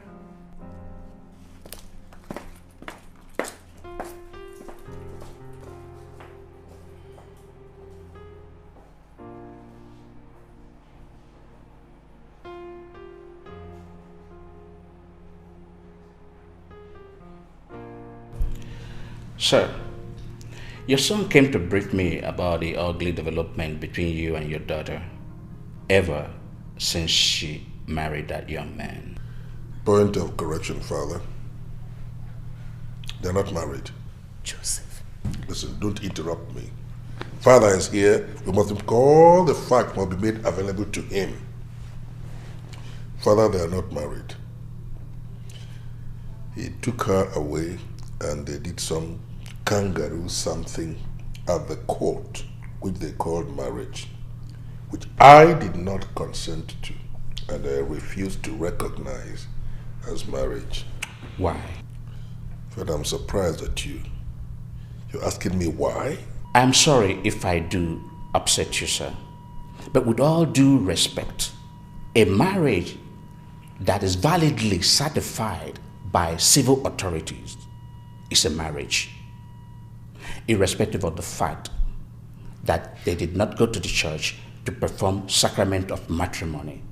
Sir, your son came to brief me about the ugly development between you and your daughter ever since she married that young man. Point of correction, Father. They're not married. Joseph. Listen, don't interrupt me. Father is here. We must all the facts must be made available to him. Father, they are not married. He took her away and they did some kangaroo something at the court, which they called marriage, which I did not consent to and I refused to recognize as marriage. Why? Father, I'm surprised at you. You're asking me why? I'm sorry if I do upset you, sir. But with all due respect, a marriage that is validly certified by civil authorities is a marriage, irrespective of the fact that they did not go to the church to perform sacrament of matrimony.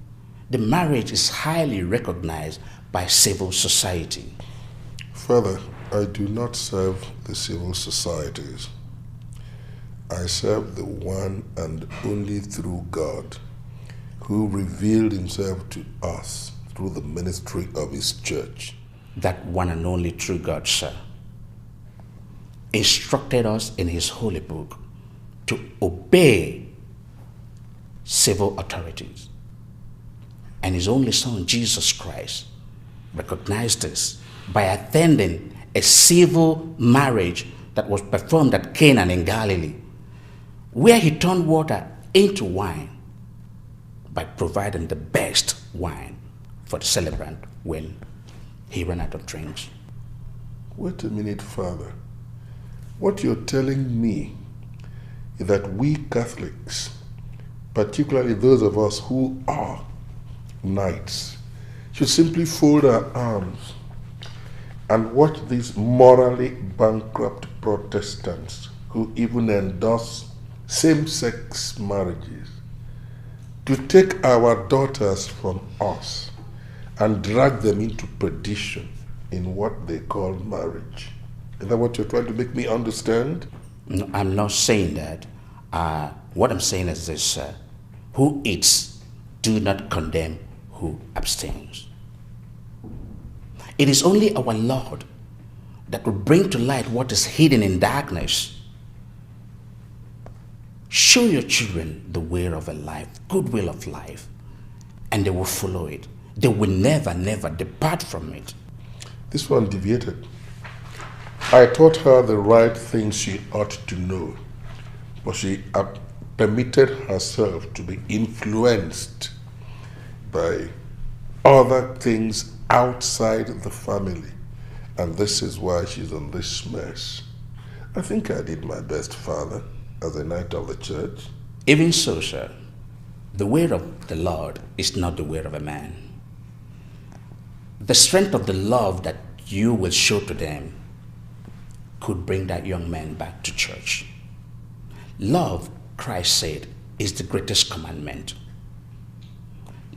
The marriage is highly recognized by civil society. Father, I do not serve the civil societies. I serve the one and only true God, who revealed himself to us through the ministry of his church. That one and only true God, sir, instructed us in his holy book to obey civil authorities. And his only son, Jesus Christ, recognized this by attending a civil marriage that was performed at Cana in Galilee, where he turned water into wine by providing the best wine for the celebrant when he ran out of drinks. Wait a minute, Father. What you're telling me is that we Catholics, particularly those of us who are knights, should simply fold our arms and watch these morally bankrupt Protestants who even endorse same-sex marriages to take our daughters from us and drag them into perdition in what they call marriage. Is that what you're trying to make me understand? No, I'm not saying that. What I'm saying is this, who eats, do not condemn who abstains. It is only our Lord that will bring to light what is hidden in darkness. Show your children the way of a life, good will of life, and they will follow it. They will never, never depart from it. This one deviated. I taught her the right things she ought to know, but she permitted herself to be influenced by other things outside the family. And this is why she's in this mess. I think I did my best, Father, as a knight of the church. Even so, sir, the word of the Lord is not the word of a man. The strength of the love that you will show to them could bring that young man back to church. Love, Christ said, is the greatest commandment.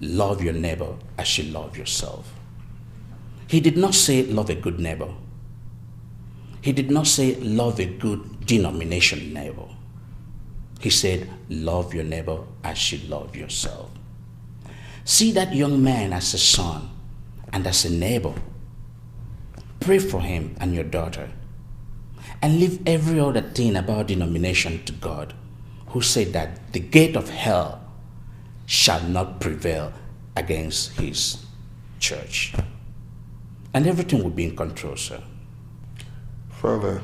Love your neighbor as you love yourself. He did not say love a good neighbor. He did not say love a good denomination neighbor. He said love your neighbor as you love yourself. See that young man as a son and as a neighbor. Pray for him and your daughter. And leave every other thing about denomination to God, who said that the gate of hell shall not prevail against his church. And everything will be in control, sir. Father,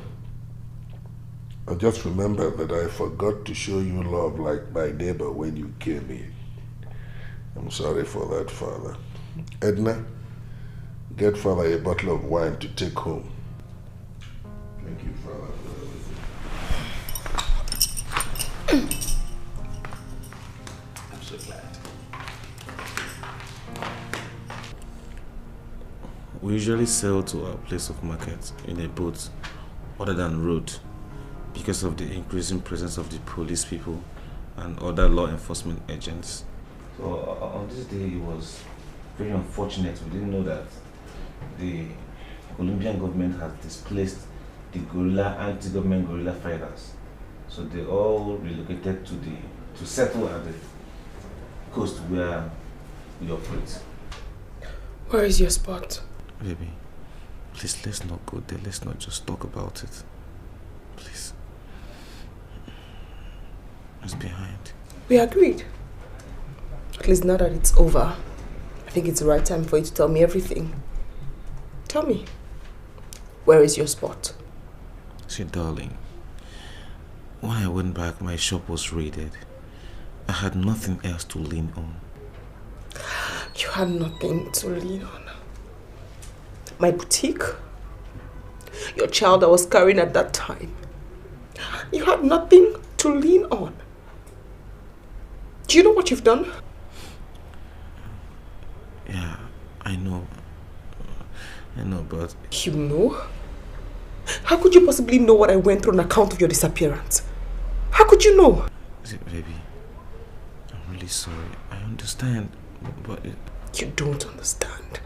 I just remembered that I forgot to show you love like my neighbor when you came in. I'm sorry for that, Father. Edna, get Father a bottle of wine to take home. Thank you, Father. I'm so glad. We usually sail to our place of market in a boat other than road because of the increasing presence of the police people and other law enforcement agents. So on this day it was very unfortunate. We didn't know that the Colombian government has displaced the anti-government guerrilla fighters. So they all relocated to settle at the coast where we operate. Where is your spot? Baby, please let's not go there. Let's not just talk about it. Please. It's behind. We agreed. At least now that it's over, I think it's the right time for you to tell me everything. Tell me, where is your spot? See, darling, when I went back, my shop was raided. I had nothing else to lean on. You had nothing to lean on. My boutique? Your child I was carrying at that time. You had nothing to lean on. Do you know what you've done? Yeah, I know. But... You know? How could you possibly know what I went through on account of your disappearance? How could you know? See, baby, I'm really sorry. I understand, but... You don't understand.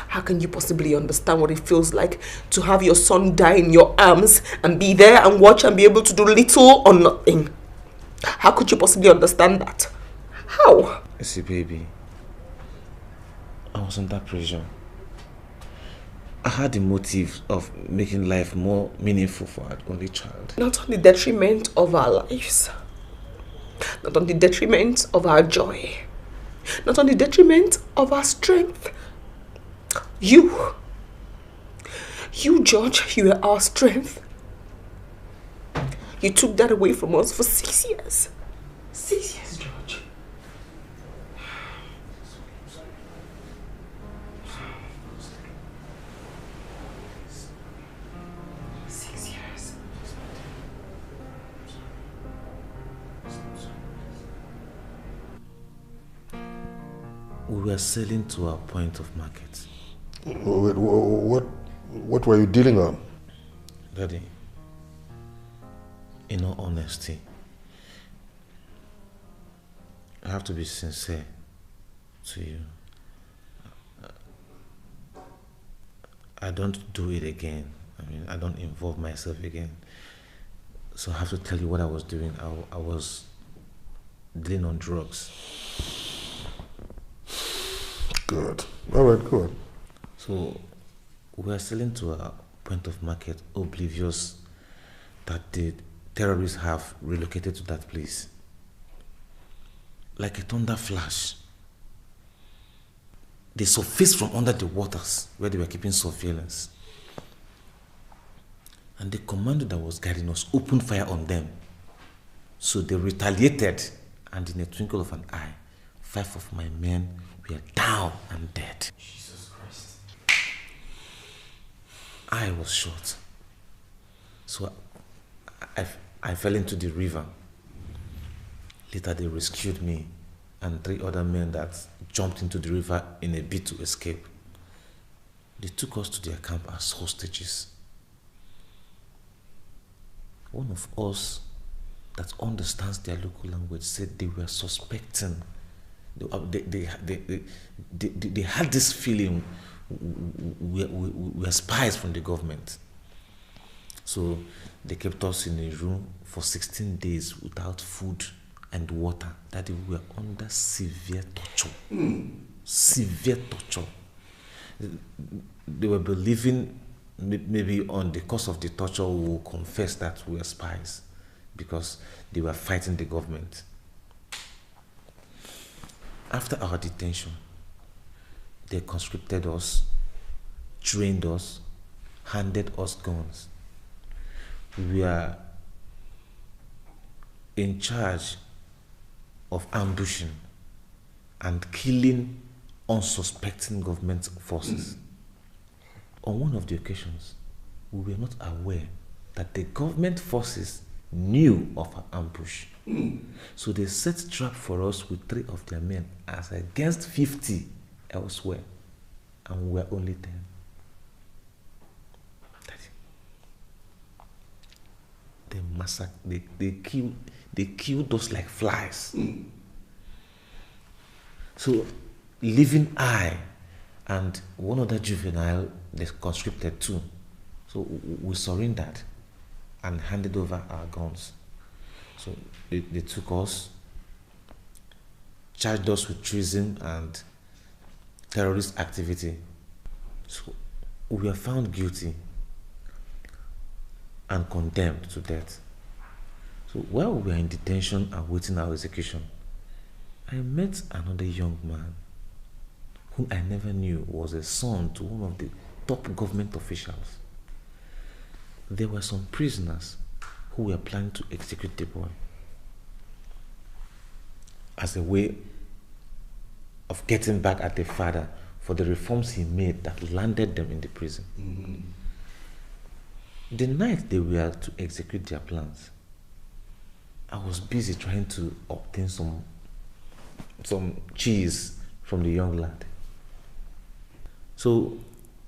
How can you possibly understand what it feels like to have your son die in your arms and be there and watch and be able to do little or nothing? How could you possibly understand that? How? See, baby, I was under pressure. I had the motive of making life more meaningful for our only child. Not on the detriment of our lives. Not on the detriment of our joy. Not on the detriment of our strength. You, George, you were our strength. You took that away from us for 6 years. 6 years, George. We were sailing to our point of market. Wait, what were you dealing on? Daddy, in all honesty, I have to be sincere to you. I don't do it again. I mean, I don't involve myself again. So I have to tell you what I was doing. I was dealing on drugs. Good. All right, go on. So we were selling to a point of market, oblivious that the terrorists have relocated to that place. Like a thunder flash, they surfaced from under the waters where they were keeping surveillance. And the commando that was guiding us opened fire on them. So they retaliated, and in a twinkle of an eye, 5 of my men were down and dead. Jesus Christ. I was shot. So I fell into the river. Later they rescued me and 3 other men that jumped into the river in a bid to escape. They took us to their camp as hostages. One of us that understands their local language said they were suspecting. They had this feeling we were spies from the government. So they kept us in a room for 16 days without food and water. That we were under severe torture. Severe torture. They were believing maybe on the course of the torture we will confess that we were spies because they were fighting the government. After our detention, they conscripted us, trained us, handed us guns. we are in charge of ambushing and killing unsuspecting government forces. On one of the occasions, we were not aware that the government forces knew of our ambush. So they set trap for us with 3 of their men as against 50 elsewhere, and we were only 10. They massacred, they killed us like flies. So leaving I and one other juvenile, they conscripted too. So we surrendered and handed over our guns. So they took us, charged us with treason and terrorist activity. So we were found guilty and condemned to death. So while we were in detention awaiting our execution, I met another young man whom I never knew was a son to one of the top government officials. There were some prisoners who were planning to execute the boy as a way of getting back at the father for the reforms he made that landed them in the prison. The night they were to execute their plans, I was busy trying to obtain some cheese from the young lad. So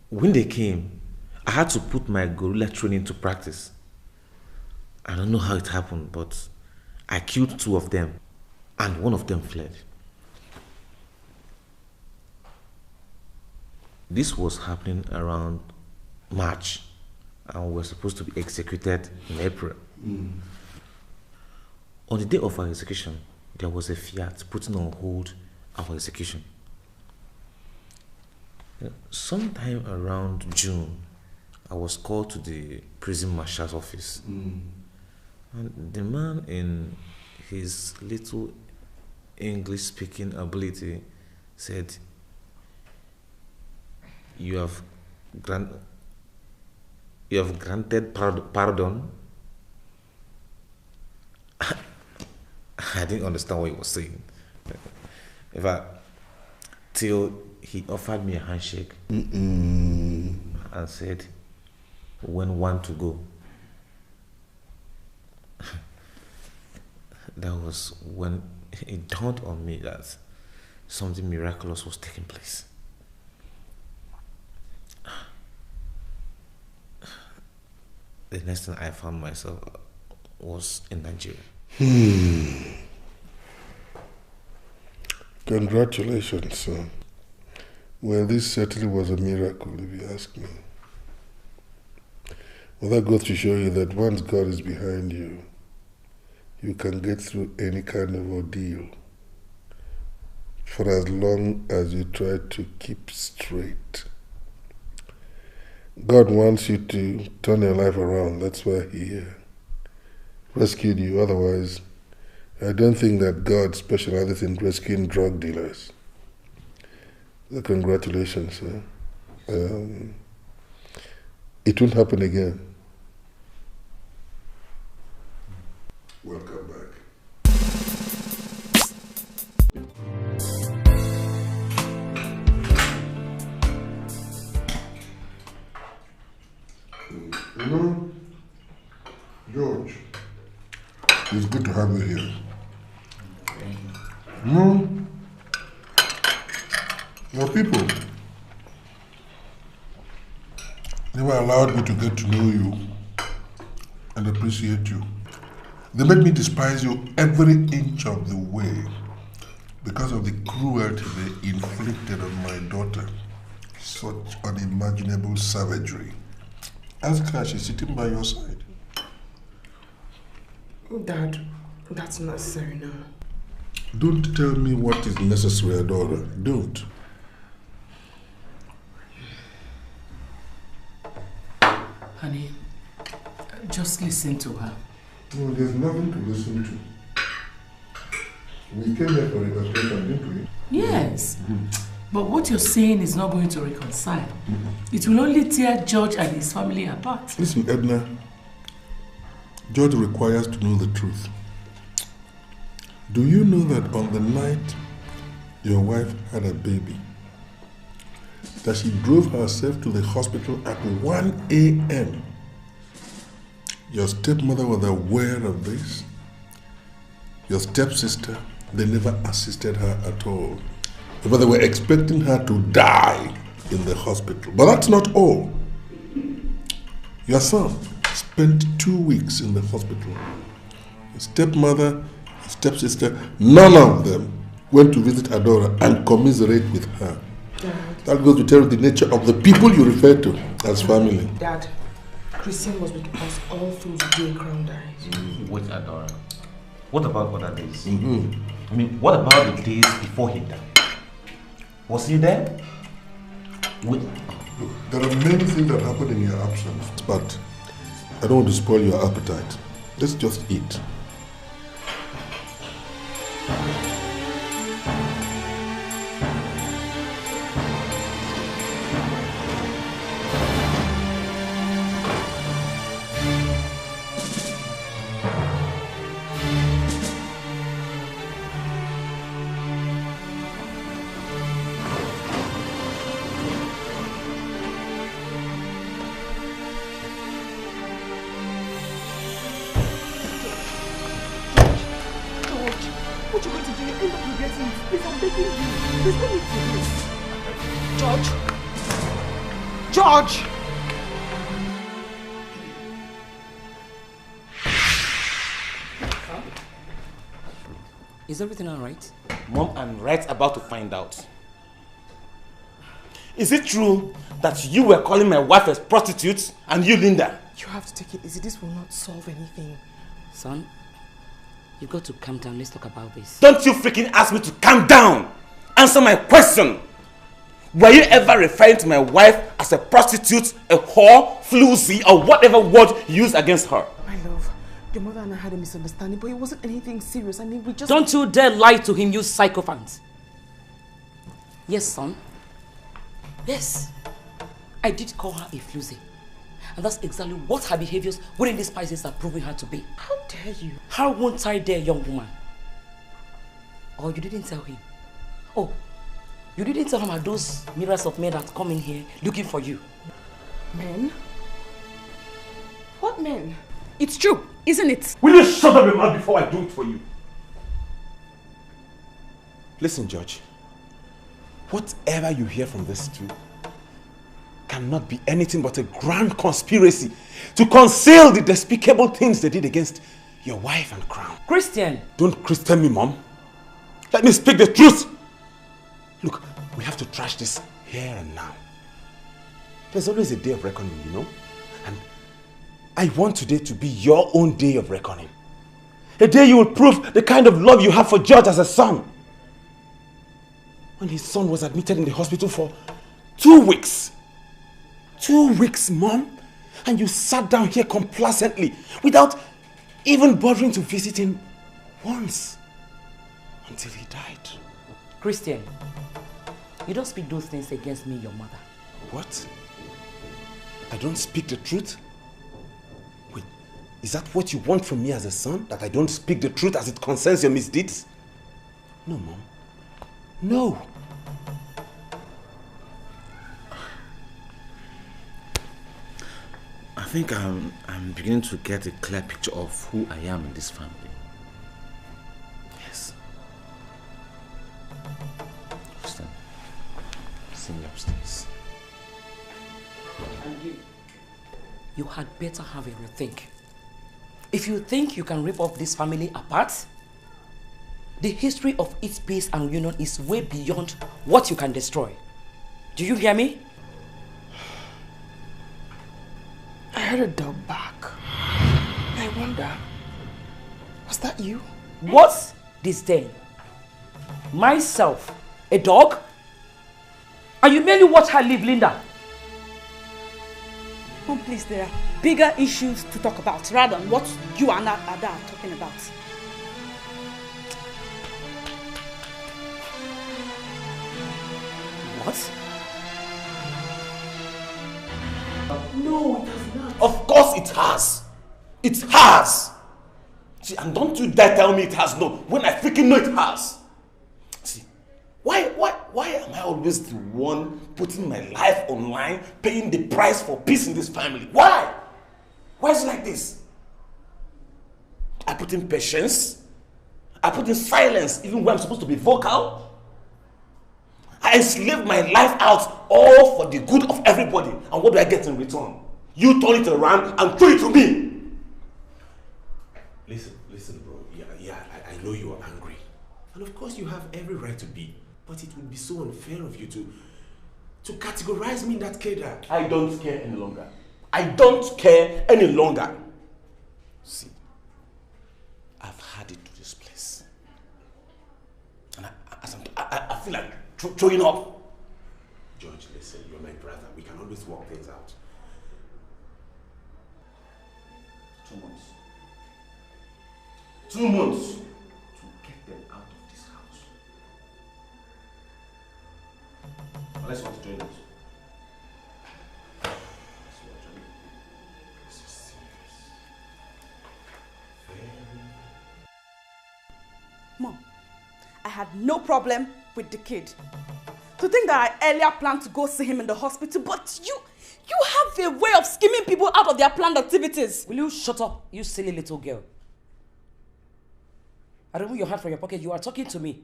when they came, I had to put my guerrilla training into practice. I don't know how it happened, but I killed 2 of them and one of them fled. This was happening around March, and we were supposed to be executed in April. On the day of our execution, there was a fiat putting on hold our execution. Sometime around June, I was called to the prison marshal's office. And the man, in his little English-speaking ability, said, you have granted pardon. I didn't understand what he was saying. In fact, till he offered me a handshake and said, when one to go. That was when it dawned on me that something miraculous was taking place. The next thing I found myself was in Nigeria. Congratulations, son. Well, this certainly was a miracle, if you ask me. Well, that goes to show you that once God is behind you, you can get through any kind of ordeal for as long as you try to keep straight. God wants you to turn your life around. That's why He rescued you. Otherwise, I don't think that God specializes in rescuing drug dealers. So congratulations, sir. It won't happen again. Welcome back. You know, George, it's good to have you here. No, your people never allowed me to get to know you and appreciate you. They made me despise you every inch of the way because of the cruelty they inflicted on my daughter. Such unimaginable savagery. Ask her, she's sitting by your side. Dad, that's necessary now. Don't tell me what is necessary, Adora. Don't. Honey, just listen to her. No, there's nothing to listen to. We came here for relocation, didn't we? Yes. But what you're saying is not going to reconcile. It will only tear George and his family apart. Listen, Edna, Judge requires to know the truth. Do you know that on the night your wife had a baby, that she drove herself to the hospital at 1 a.m.? Your stepmother was aware of this. Your stepsister, they never assisted her at all. But they were expecting her to die in the hospital. But that's not all. Your son spent 2 weeks in the hospital. His stepmother, his stepsister, none of them went to visit Adora and commiserate with her. Dad. That goes to tell you the nature of the people you refer to as family. Dad, Christian was with us all through the day Crown died. Wait, Adora. What about other days? I mean, what about the days before he died? Was he there? Look, there are many things that happen in your absence, but I don't want to spoil your appetite. Let's just eat. George! Is everything alright? Mom, I'm right about to find out. Is it true that you were calling my wife a prostitute and you, Linda? You have to take it easy. This will not solve anything. Son, you've got to calm down. Let's talk about this. Don't you freaking ask me to calm down! Answer my question! Were you ever referring to my wife as a prostitute, a whore, floozy, or whatever word you used against her? My love, your mother and I had a misunderstanding, but it wasn't anything serious. I mean, we just... Don't you dare lie to him, you sycophant. Yes, son. Yes. I did call her a floozy. And that's exactly what her behaviors within these spices are proving her to be. How dare you? How won't I dare, young woman? Or you didn't tell him? Oh, you didn't tell him about those mirrors of men that come in here looking for you. Men? What men? It's true, isn't it? Will you shut up your mouth before I do it for you? Listen, George. Whatever you hear from these two cannot be anything but a grand conspiracy to conceal the despicable things they did against your wife and Crown. Christian! Don't Christian me, Mom. Let me speak the truth. Look, we have to trash this here and now. There's always a day of reckoning, you know? And I want today to be your own day of reckoning. A day you will prove the kind of love you have for George as a son. When his son was admitted in the hospital for 2 weeks. 2 weeks, Mom. And you sat down here complacently without even bothering to visit him once. Until he died. Christian, you don't speak those things against me, your mother. What? I don't speak the truth? Wait, is that what you want from me as a son? That I don't speak the truth as it concerns your misdeeds? No, Mom. No. I think I'm beginning to get a clear picture of who I am in this family. Yes. Christian, see me upstairs. And you had better have a rethink. If you think you can rip off this family apart, the history of its peace and union is way beyond what you can destroy. Do you hear me? I heard a dog bark. I wonder, was that you? What's disdain? Myself, a dog? And you merely watch her live, Linda? Oh, please, there are bigger issues to talk about rather than what you and Ada are talking about. What? No, it has not. Of course it has. It has. See, and don't you dare tell me it has not, when I freaking know it has. See, why am I always the one putting my life online, paying the price for peace in this family? Why? Why is it like this? I put in patience. I put in silence even when I'm supposed to be vocal. I enslave my life out all for the good of everybody. And what do I get in return? You turn it around and throw it to me. Listen, bro. Yeah, I know you are angry. And of course you have every right to be. But it would be so unfair of you to categorize me in that cadre. I don't care any longer. I don't care any longer. See, I've had it to this place. And I feel like throwing up. George, listen, you're my brother. We can always work things out. 2 months. 2 months to get them out of this house. Unless you want to join us. This is serious. Mom, I had no problem with the kid. To think that I earlier planned to go see him in the hospital, but you have a way of skimming people out of their planned activities. Will you shut up, you silly little girl? I remove your hand from your pocket. You are talking to me.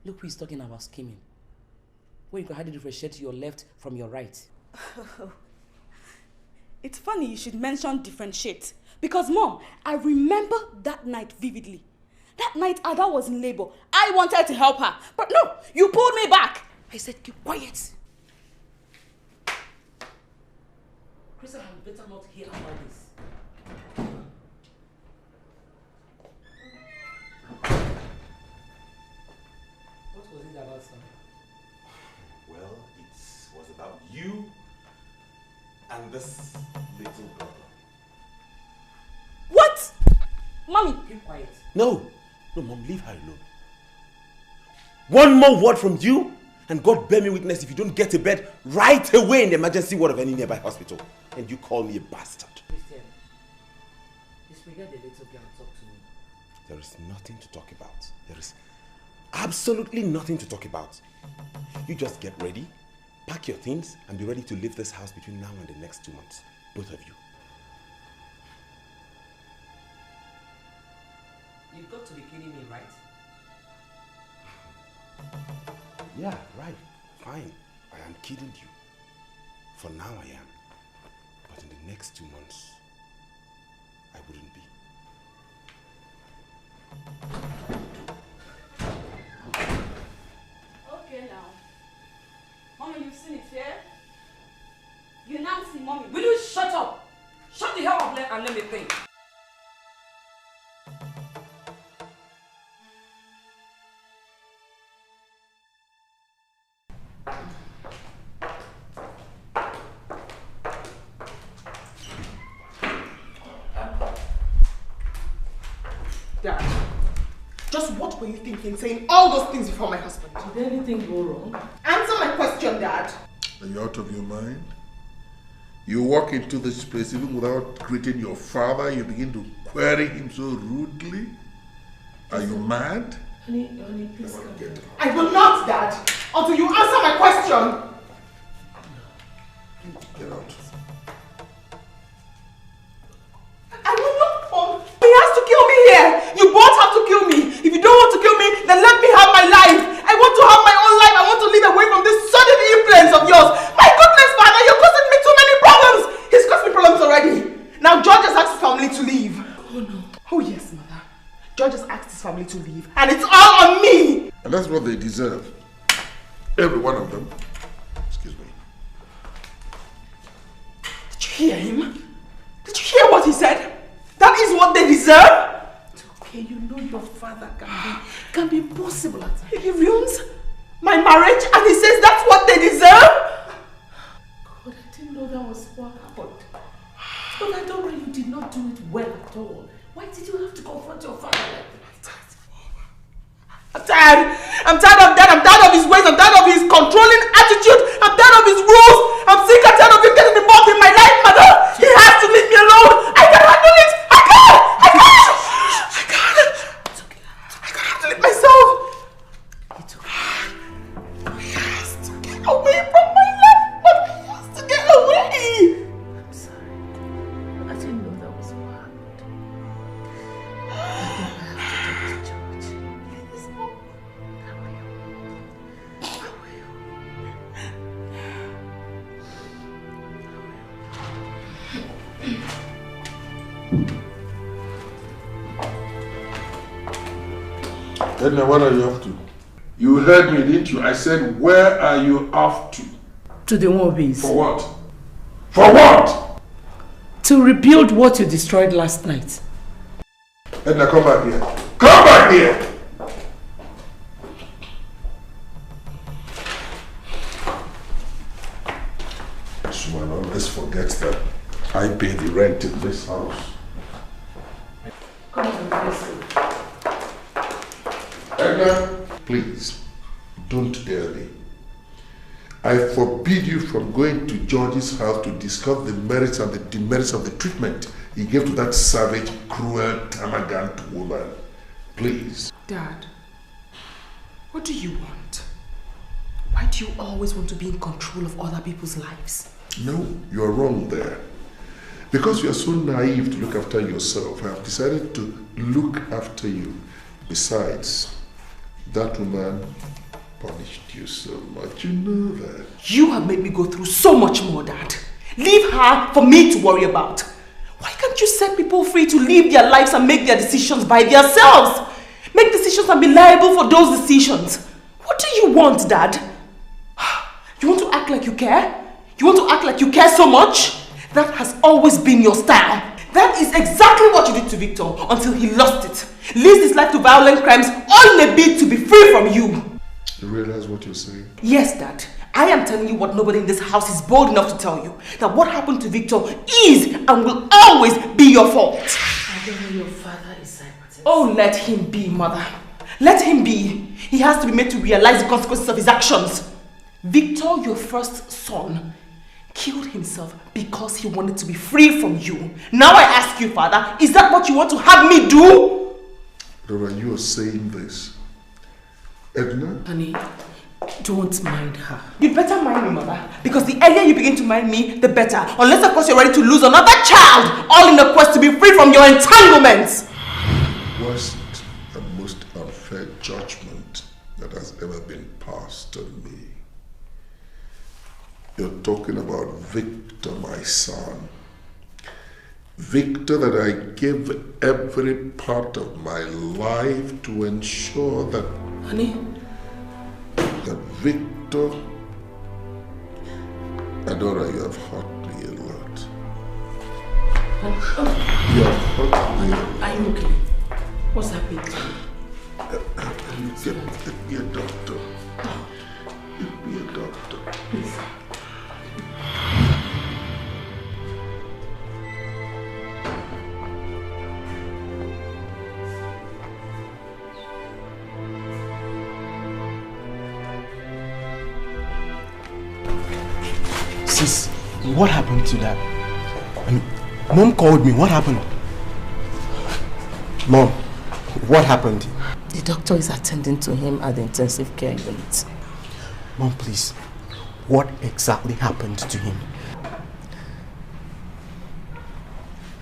Look who is talking about scheming. When you can hardly differentiate your left from your right. It's funny you should mention differentiate. Because Mom, I remember that night vividly. That night Ada was in labor. I wanted to help her. But no, you pulled me back. I said, keep quiet. Chris, I had better not hear about this. What was it about, son? Well, it was about you and this little girl. What? Mommy, keep quiet. No, Mom, leave her alone. One more word from you, and God bear me witness if you don't get a bed right away in the emergency ward of any nearby hospital. And you call me a bastard. Christian, disregard the little girl and talk to me. There is nothing to talk about. There is absolutely nothing to talk about. You just get ready, pack your things, and be ready to leave this house between now and the next 2 months. Both of you. You've got to be kidding me, right? Yeah, right. Fine. I am kidding you. For now I am. But in the next 2 months, I wouldn't be. Okay now. Mommy, you've seen it, yeah? You now see Mommy. Will you shut up? Shut the hell up and let me think. Dad, just what were you thinking saying all those things before my husband? Did anything go wrong? Answer my question, Dad. Are you out of your mind? You walk into this place even without greeting your father, you begin to query him so rudely. Are you mad? Honey, please come. I will not, Dad, until you answer my question. Get out. I will not fall. He has to kill me here. You both have to kill me. If you don't want to kill me, then let me have my life. I want to have my own life. I want to live away from this sudden influence of yours. My goodness, Father, you're causing me too many problems. He's caused me problems already. Now George has asked his family to leave. Oh no. Oh yes, Mother. George has asked his family to leave. And it's all on me. And that's what they deserve. Every one of them. Excuse me. Did you hear him? Did you hear what he said? That is what they deserve? It's okay, you know your father can be possible at times. He ruins my marriage and he says that's what they deserve? God, I didn't know that was what happened. But I don't know you did not do it well at all. Why did you have to confront your father like that? I'm tired. I'm tired of that. I'm tired of his ways. I'm tired of his controlling attitude. I'm tired of his rules. I'm sick and tired of him getting involved in my life, mother. He has to leave me alone. I can't handle it. I can't. I can't handle it myself. He has to get away from my life. But he has to get away. I'm sorry. I didn't know that was what happened. I have to talk to George. Please, Mom. I will. Edna, what are you off to? You heard me, didn't you? I said, where are you off to? To the movies. For what? For what? To rebuild what you destroyed last night. Edna, come back here. Come back here! So one always forgets that I pay the rent in this house. Come on, please. Edna, please, don't dare me. I forbid you from going to George's house to discuss the merits and the demerits of the treatment he gave to that savage, cruel, termagant woman. Please. Dad, what do you want? Why do you always want to be in control of other people's lives? No, you are wrong there. Because you are so naive to look after yourself, I have decided to look after you. Besides, that woman punished you so much, you know that. You have made me go through so much more, Dad. Leave her for me to worry about. Why can't you set people free to live their lives and make their decisions by themselves? Make decisions and be liable for those decisions. What do you want, Dad? You want to act like you care? You want to act like you care so much? That has always been your style. That is exactly what you did to Victor until he lost it. Leads his life to violent crimes, all in a bid to be free from you. You realize what you're saying? Yes, Dad. I am telling you what nobody in this house is bold enough to tell you. That what happened to Victor is and will always be your fault. I don't know your father is psychotic. Oh, let him be, Mother. Let him be. He has to be made to realize the consequences of his actions. Victor, your first son, killed himself because he wanted to be free from you. Now I ask you, Father, is that what you want to have me do? Dora, you are saying this. Edna? Honey, don't mind her. You'd better mind me, Mother. Because the earlier you begin to mind me, the better. Unless, of course, you're ready to lose another child, all in a quest to be free from your entanglements. Worst and most unfair judgment that has ever been passed on me. You're talking about Victor, my son. Victor that I gave every part of my life to ensure that... Honey? That Victor... Adora, you have hurt me a lot. You have hurt me a lot. Are you okay? What's happening to you? Get me a doctor. Get me a doctor. Please. Sis, what happened to that? I mean, Mom called me. What happened? Mom, what happened? The doctor is attending to him at the intensive care unit. Mom, please. What exactly happened to him?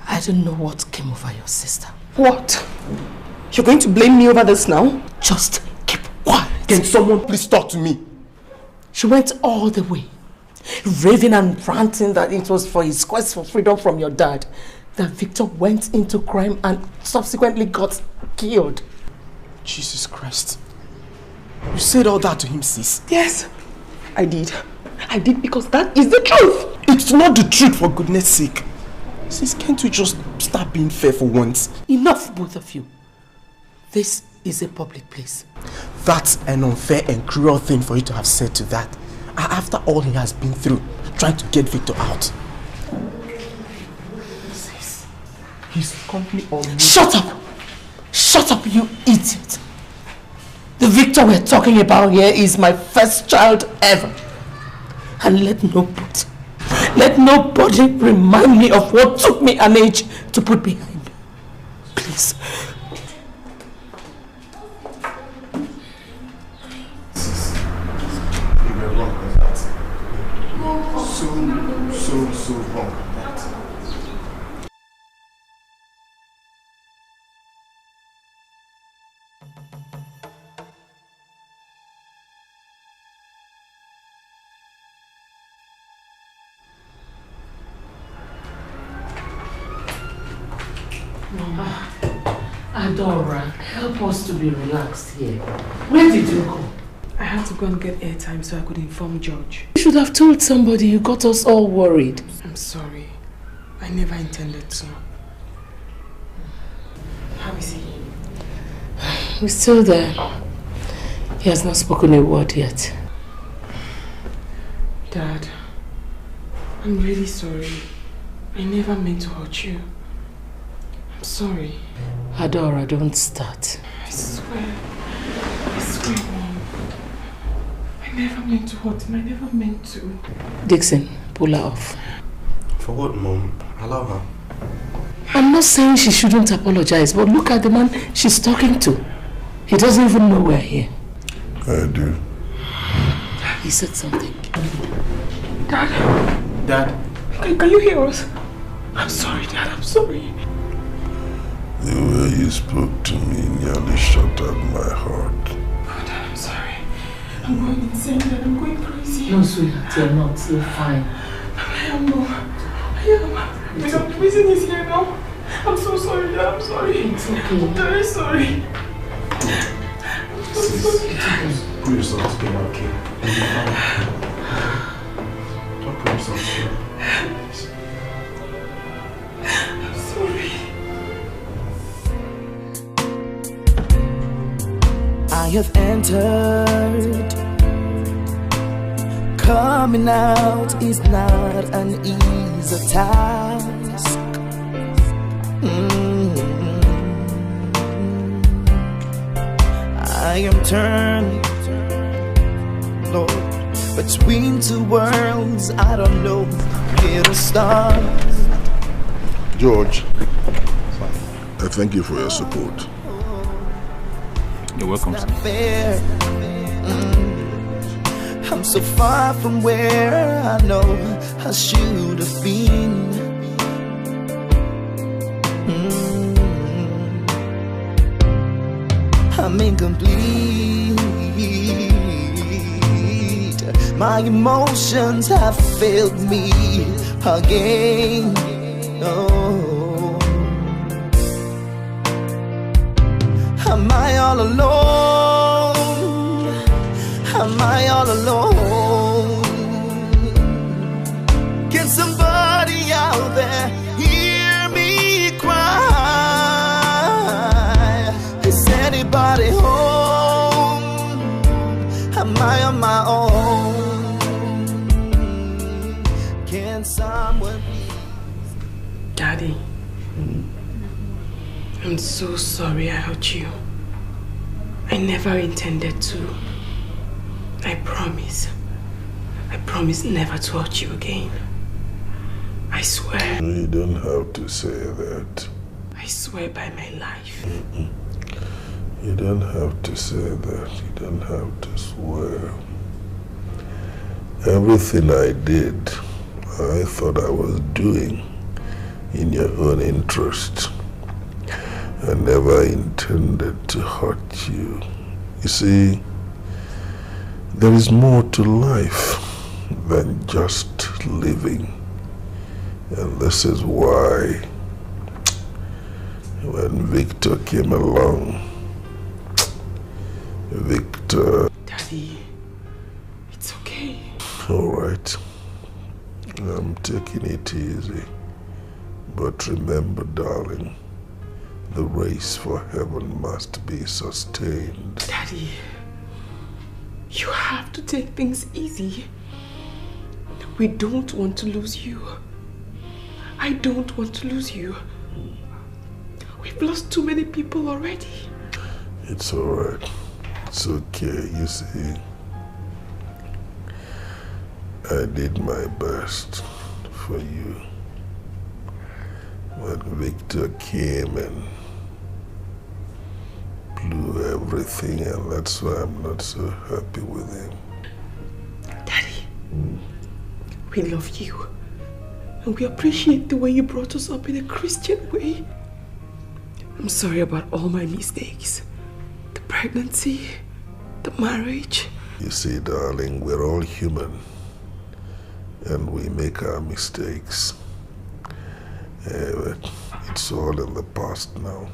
I don't know what came over your sister. What? You're going to blame me over this now? Just keep quiet. Can someone please talk to me? She went all the way, raving and ranting that it was for his quest for freedom from your dad that Victor went into crime and subsequently got killed. Jesus Christ. You said all that to him, sis? Yes, I did. I did because that is the truth. It's not the truth, for goodness sake. Sis, can't we just start being fair for once? Enough, both of you. This is a public place. That's an unfair and cruel thing for you to have said to that. After all he has been through, trying to get Victor out. Sis, his company almost... Shut up! Shut up, you idiot! The Victor we're talking about here is my first child ever. And let nobody remind me of what took me an age to put behind me. Please. You were wrong with that. So wrong with that. Mama, Adora, help us to be relaxed here. Where did you go? I had to go and get airtime so I could inform George. You should have told somebody. You got us all worried. I'm sorry. I never intended to. How is he? He's still there. He has not spoken a word yet. Dad, I'm really sorry. I never meant to hurt you. I'm sorry. Adora, don't start. I swear, Mom. I never meant to hurt him. I never meant to. Dixon, pull her off. For what, Mom? Allow her. I'm not saying she shouldn't apologize, but look at the man she's talking to. He doesn't even know we're here. I do. He said something. Dad, can you hear us? I'm sorry, Dad. I'm sorry. The way you spoke to me nearly shattered my heart. Oh, Dad, I'm sorry. I'm going insane, Dad. I'm going crazy. No, sweetheart, you're not. You're fine. I am. The reason is here now. I'm so sorry, Dad. I'm sorry. It's okay. I'm very sorry. I'm so sorry. Put yourself together, okay? You'll be fine. Don't put yourself together. I'm sorry. I have entered. Coming out is not an easy task. I am turned, Lord, between two worlds. I don't know where to start. George, I thank you for your support. You're welcome, It's not fair. I'm so far from where I know I should have been. I'm incomplete. My emotions have failed me again. Oh, am I all alone? Am I all alone? Can somebody out there hear me cry? Is anybody home? Am I on my own? Can someone please? Daddy, I'm so sorry I hurt you. I never intended to. I promise never to hurt you again. I swear. You don't have to say that. I swear by my life. You don't have to say that. You don't have to swear. Everything I did, I thought I was doing in your own interest. I never intended to hurt you. You see, there is more to life than just living. And this is why when Victor came along, Victor... Daddy, it's okay. All right. I'm taking it easy. But remember, darling, the race for heaven must be sustained. Daddy, you have to take things easy. We don't want to lose you. I don't want to lose you. We've lost too many people already. It's all right. It's okay, you see. I did my best for you. But Victor came and blew everything, and that's why I'm not so happy with him. Daddy, we love you. And we appreciate the way you brought us up in a Christian way. I'm sorry about all my mistakes. The pregnancy, the marriage. You see, darling, we're all human. And we make our mistakes. But it's all in the past now.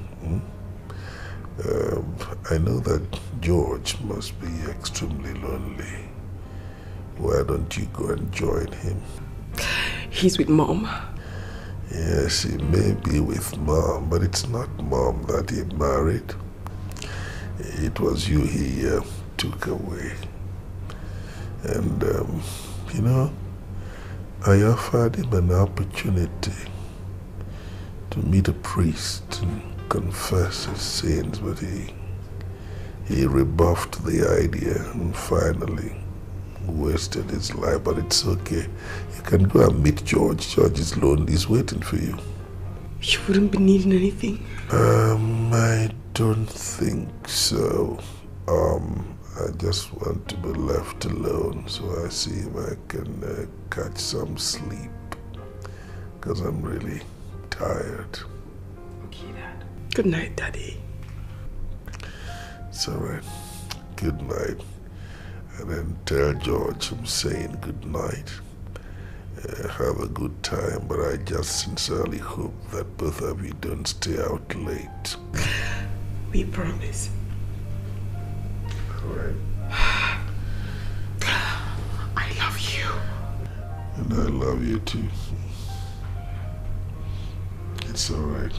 I know that George must be extremely lonely. Why don't you go and join him? He's with Mom. Yes, he may be with Mom, but it's not Mom that he married. It was you he took away. And, you know, I offered him an opportunity to meet a priest and confess his sins, but he rebuffed the idea and finally wasted his life. But it's okay. You can go and meet George. George is lonely. He's waiting for you. You wouldn't be needing anything? I don't think so. I just want to be left alone, so I see if I can catch some sleep, because I'm really tired. Okay, Dad. Good night, Daddy. It's alright. Good night. And then tell George I'm saying good night. Have a good time, but I just sincerely hope that both of you don't stay out late. We promise. Alright. I love you. And I love you too. It's alright.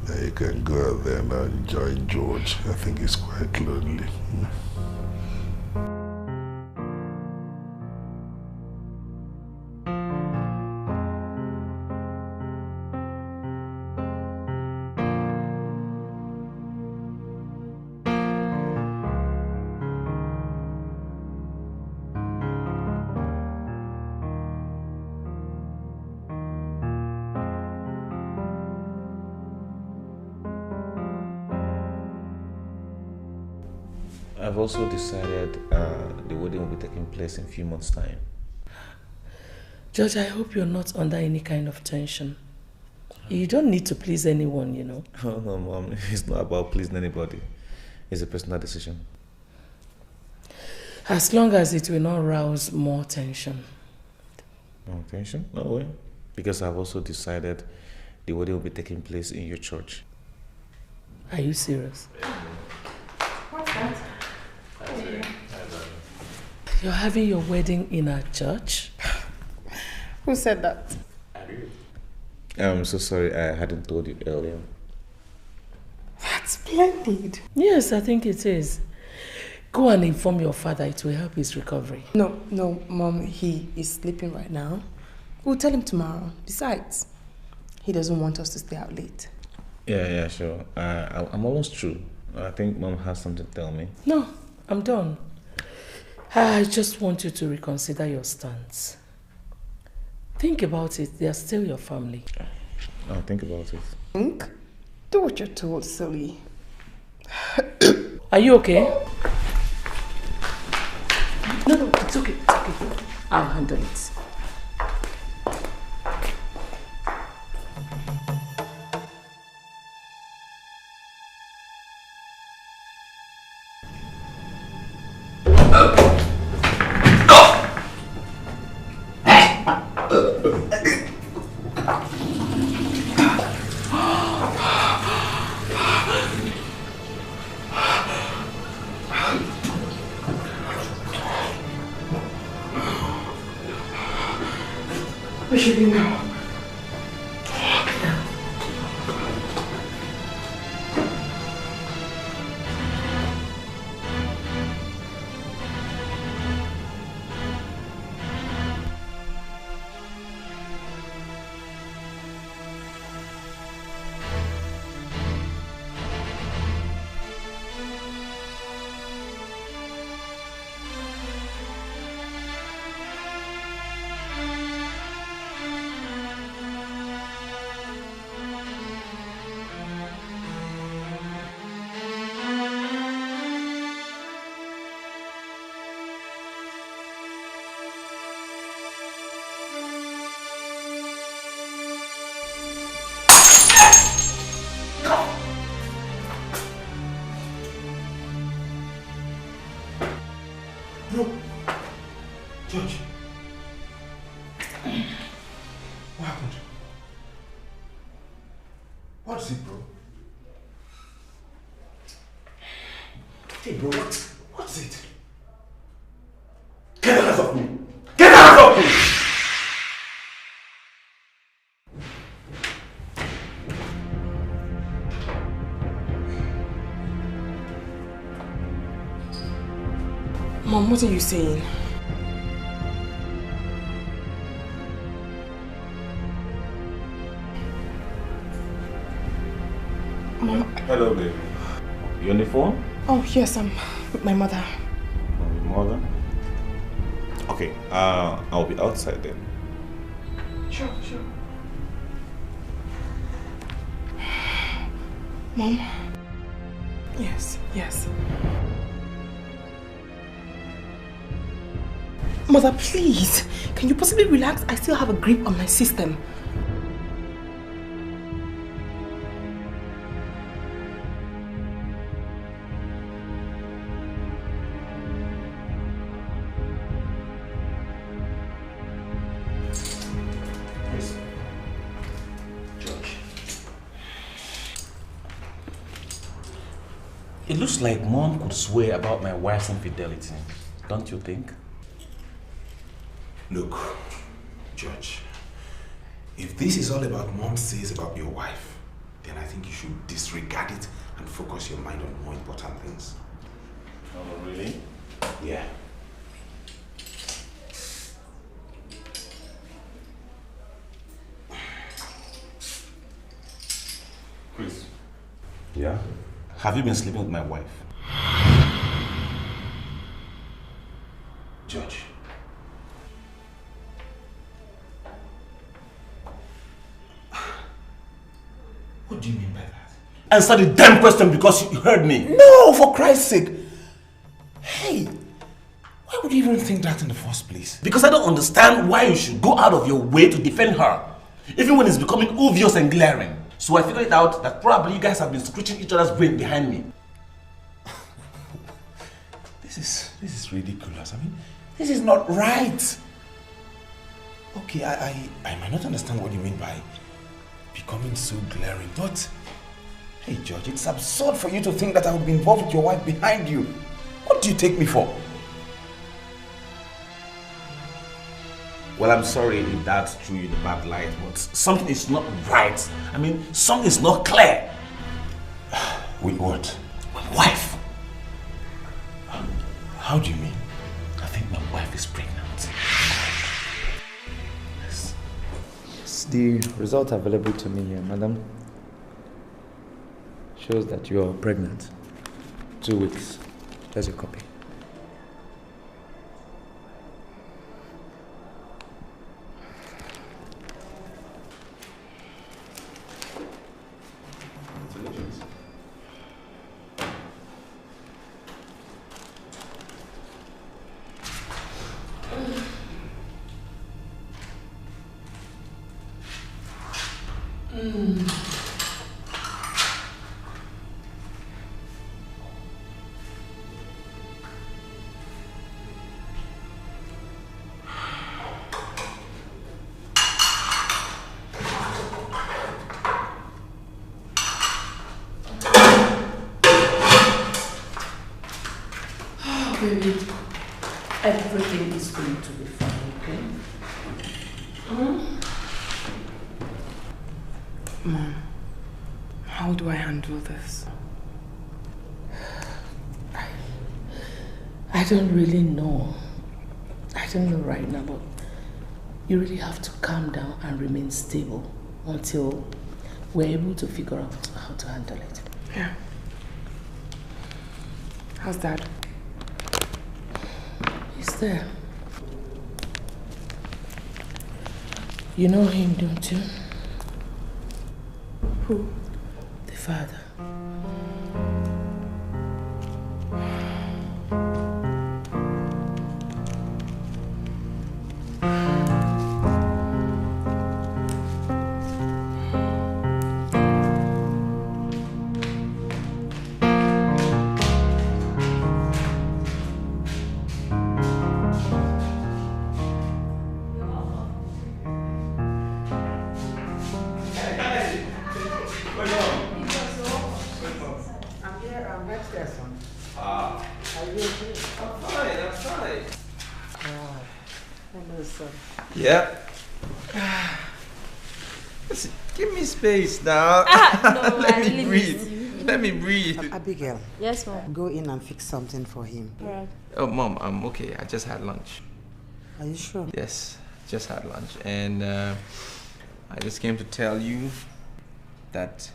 Now you can go out there now and join George. I think he's quite lonely. I've also decided the wedding will be taking place in a few months' time. George, I hope you're not under any kind of tension. You don't need to please anyone, you know. Oh no, Mom. It's not about pleasing anybody. It's a personal decision. As long as it will not rouse more tension. More tension? No way. Because I've also decided the wedding will be taking place in your church. Are you serious? What's that? You're having your wedding in our church? Who said that? I'm so sorry I hadn't told you earlier. That's splendid. Yes, I think it is. Go and inform your father. It will help his recovery. No, Mom, he is sleeping right now. We'll tell him tomorrow. Besides, he doesn't want us to stay out late. Yeah, sure. I'm almost through. I think Mom has something to tell me. No, I'm done. I just want you to reconsider your stance. Think about it. They are still your family. I'll think about it. Think? Do what you're told, silly. Are you okay? No, it's okay. It's okay. I'll handle it. Where should we now? Bro. George. What happened? What is it, bro? Hey, bro, what's it? Get out of me! Get out of me! Mom, what are you saying? Mom. Hello, baby. You on the phone? Oh, yes, I'm with my mother. Your mother? Okay, I'll be outside then. Sure. Mom? Yes. Mother, please. Can you possibly relax? I still have a grip on my system. It looks like Mom could swear about my wife's infidelity, don't you think? Look, George, if this is all about Mom says about your wife, then I think you should disregard it and focus your mind on more important things. Oh, really? Yeah. Chris. Yeah? Have you been sleeping with my wife? George. What do you mean by that? Answer the damn question because you heard me. No, for Christ's sake. Hey, why would you even think that in the first place? Because I don't understand why you should go out of your way to defend her, even when it's becoming obvious and glaring. So I figured it out that probably you guys have been scratching each other's brain behind me. This is ridiculous. I mean, this is not right. Okay, I might not understand what you mean by becoming so glaring, but hey, George, it's absurd for you to think that I would be involved with your wife behind you. What do you take me for? Well, I'm sorry if that threw you in a bad light, but something is not right. I mean, something is not clear. With what? My wife. How do you mean? I think my wife is pregnant. Yes. The result available to me here, madam, shows that you are pregnant. 2 weeks. There's a copy. Baby, everything is going to be fine, okay? Mom, how do I handle this? I don't really know. I don't know right now, but you really have to calm down and remain stable until we're able to figure out how to handle it. Yeah. How's Dad? He's there. You know him, don't you? Who? The father. Are you okay? I'm fine, I'm fine. Hello, son. Yep. Listen, give me space now. No, Let I me really breathe. miss you. Let me breathe. Abigail. Yes, Mom. Go in and fix something for him. Alright. Oh, Mom, I'm okay. I just had lunch. Are you sure? Yes, just had lunch. And I just came to tell you that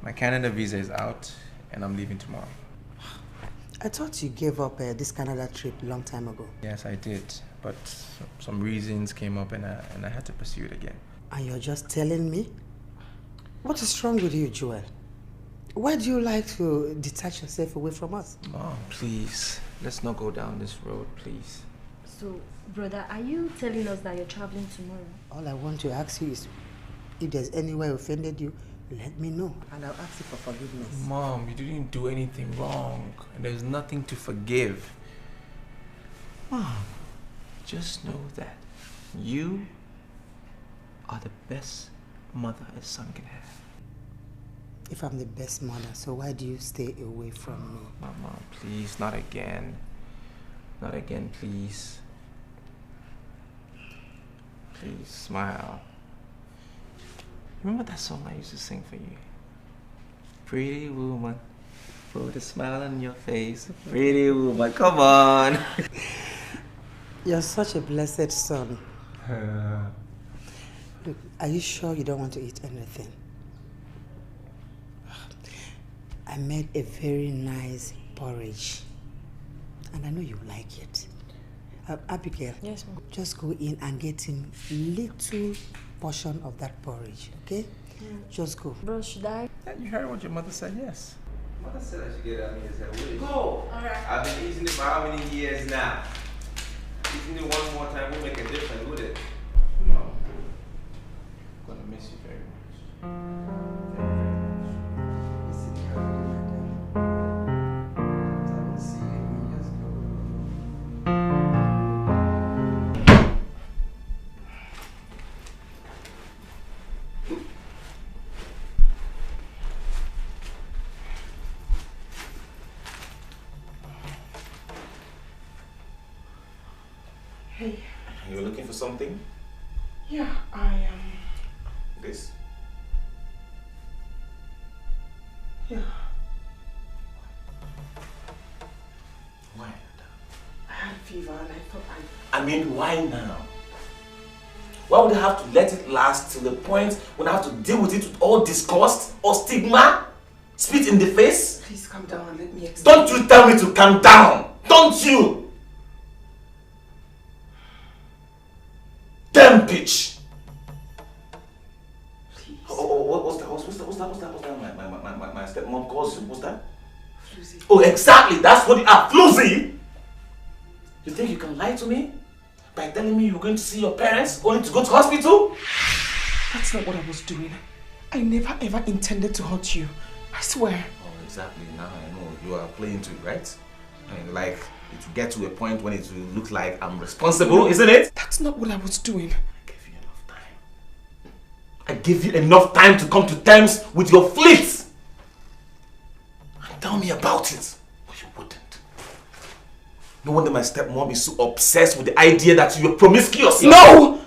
my Canada visa is out and I'm leaving tomorrow. I thought you gave up this Canada trip a long time ago. Yes, I did. But some reasons came up and I had to pursue it again. And you're just telling me? What is wrong with you, Joel? Why do you like to detach yourself away from us? Mom, please. Let's not go down this road, please. So, brother, are you telling us that you're traveling tomorrow? All I want to ask you is, if there's any way I offended you, let me know and I'll ask you for forgiveness. Mom, you didn't do anything wrong. And there's nothing to forgive. Mom, just know that you are the best mother a son can have. If I'm the best mother, so why do you stay away from me? Mama, please, not again. Not again, please. Please, smile. Remember that song I used to sing for you? Pretty woman, put a smile on your face. Pretty woman, come on. You're such a blessed son. Look, are you sure you don't want to eat anything? I made a very nice porridge. And I know you like it. Abigail, yes, Mom. Just go in and get him a little portion of that porridge, okay? Just go. Bro, should I? You heard what your mother said, yes. Mother said I should get out of here. Said, Go! Alright. I've been eating it for how many years now? Eating it one more time will make a difference, would it? No. I'm gonna miss you very much. Very, very much. Hey. You're looking for something? Yeah, I am. This? Yeah. Why? I had fever and I thought I mean, why now? Why would I have to let it last till the point when I have to deal with it with all disgust or stigma? Spit in the face? Please calm down and let me explain. Don't you tell me to calm down! Don't you! Damn bitch! Please. Oh, what's that? My stepmom calls you. What's that? Floozy. Oh, exactly! That's what you are! Floozy! You think you can lie to me? By telling me you're going to see your parents only to go to hospital? That's not what I was doing. I never ever intended to hurt you. I swear. Oh, exactly. Now I know you are playing to it, right? I mean, like, it will get to a point when it will look like I'm responsible, isn't it? That's not what I was doing. I gave you enough time to come to terms with your fleet. And tell me about it. But you wouldn't. No wonder my stepmom is so obsessed with the idea that you're promiscuous. No!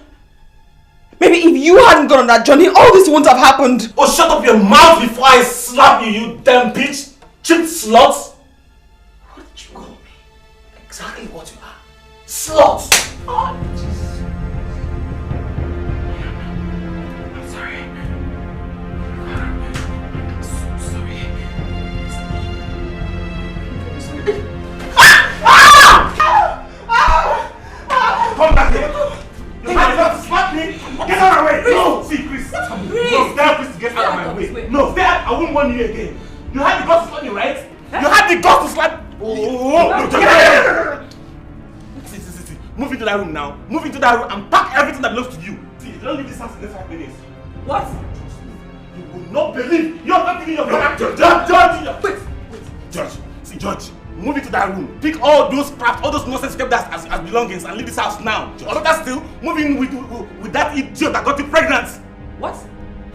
Maybe if you hadn't gone on that journey, all this wouldn't have happened. Oh, shut up your mouth before I slap you, you damn bitch! Cheap slut! What did you call me? Exactly what you are. Slut! Oh, Jesus. I'm sorry. I'm so sorry. Come back here! You might not slap me! Get out of my way! No! See, Chris! No, tell Chris to get out of my way! No, stay out! I won't want you again! You had the guts to slap me, right? You had the guts to slap... Oh! No, see. Move into that room now. Move into that room and pack everything that belongs to you. See, don't leave this house in the next 5 minutes. What? You will not believe you're not giving your brother. Judge! Wait! Judge! See, Judge! Move into that room. Pick all those crap, all those nonsense kept as belongings and leave this house now. Or better still, move in with that idiot that got you pregnant. What?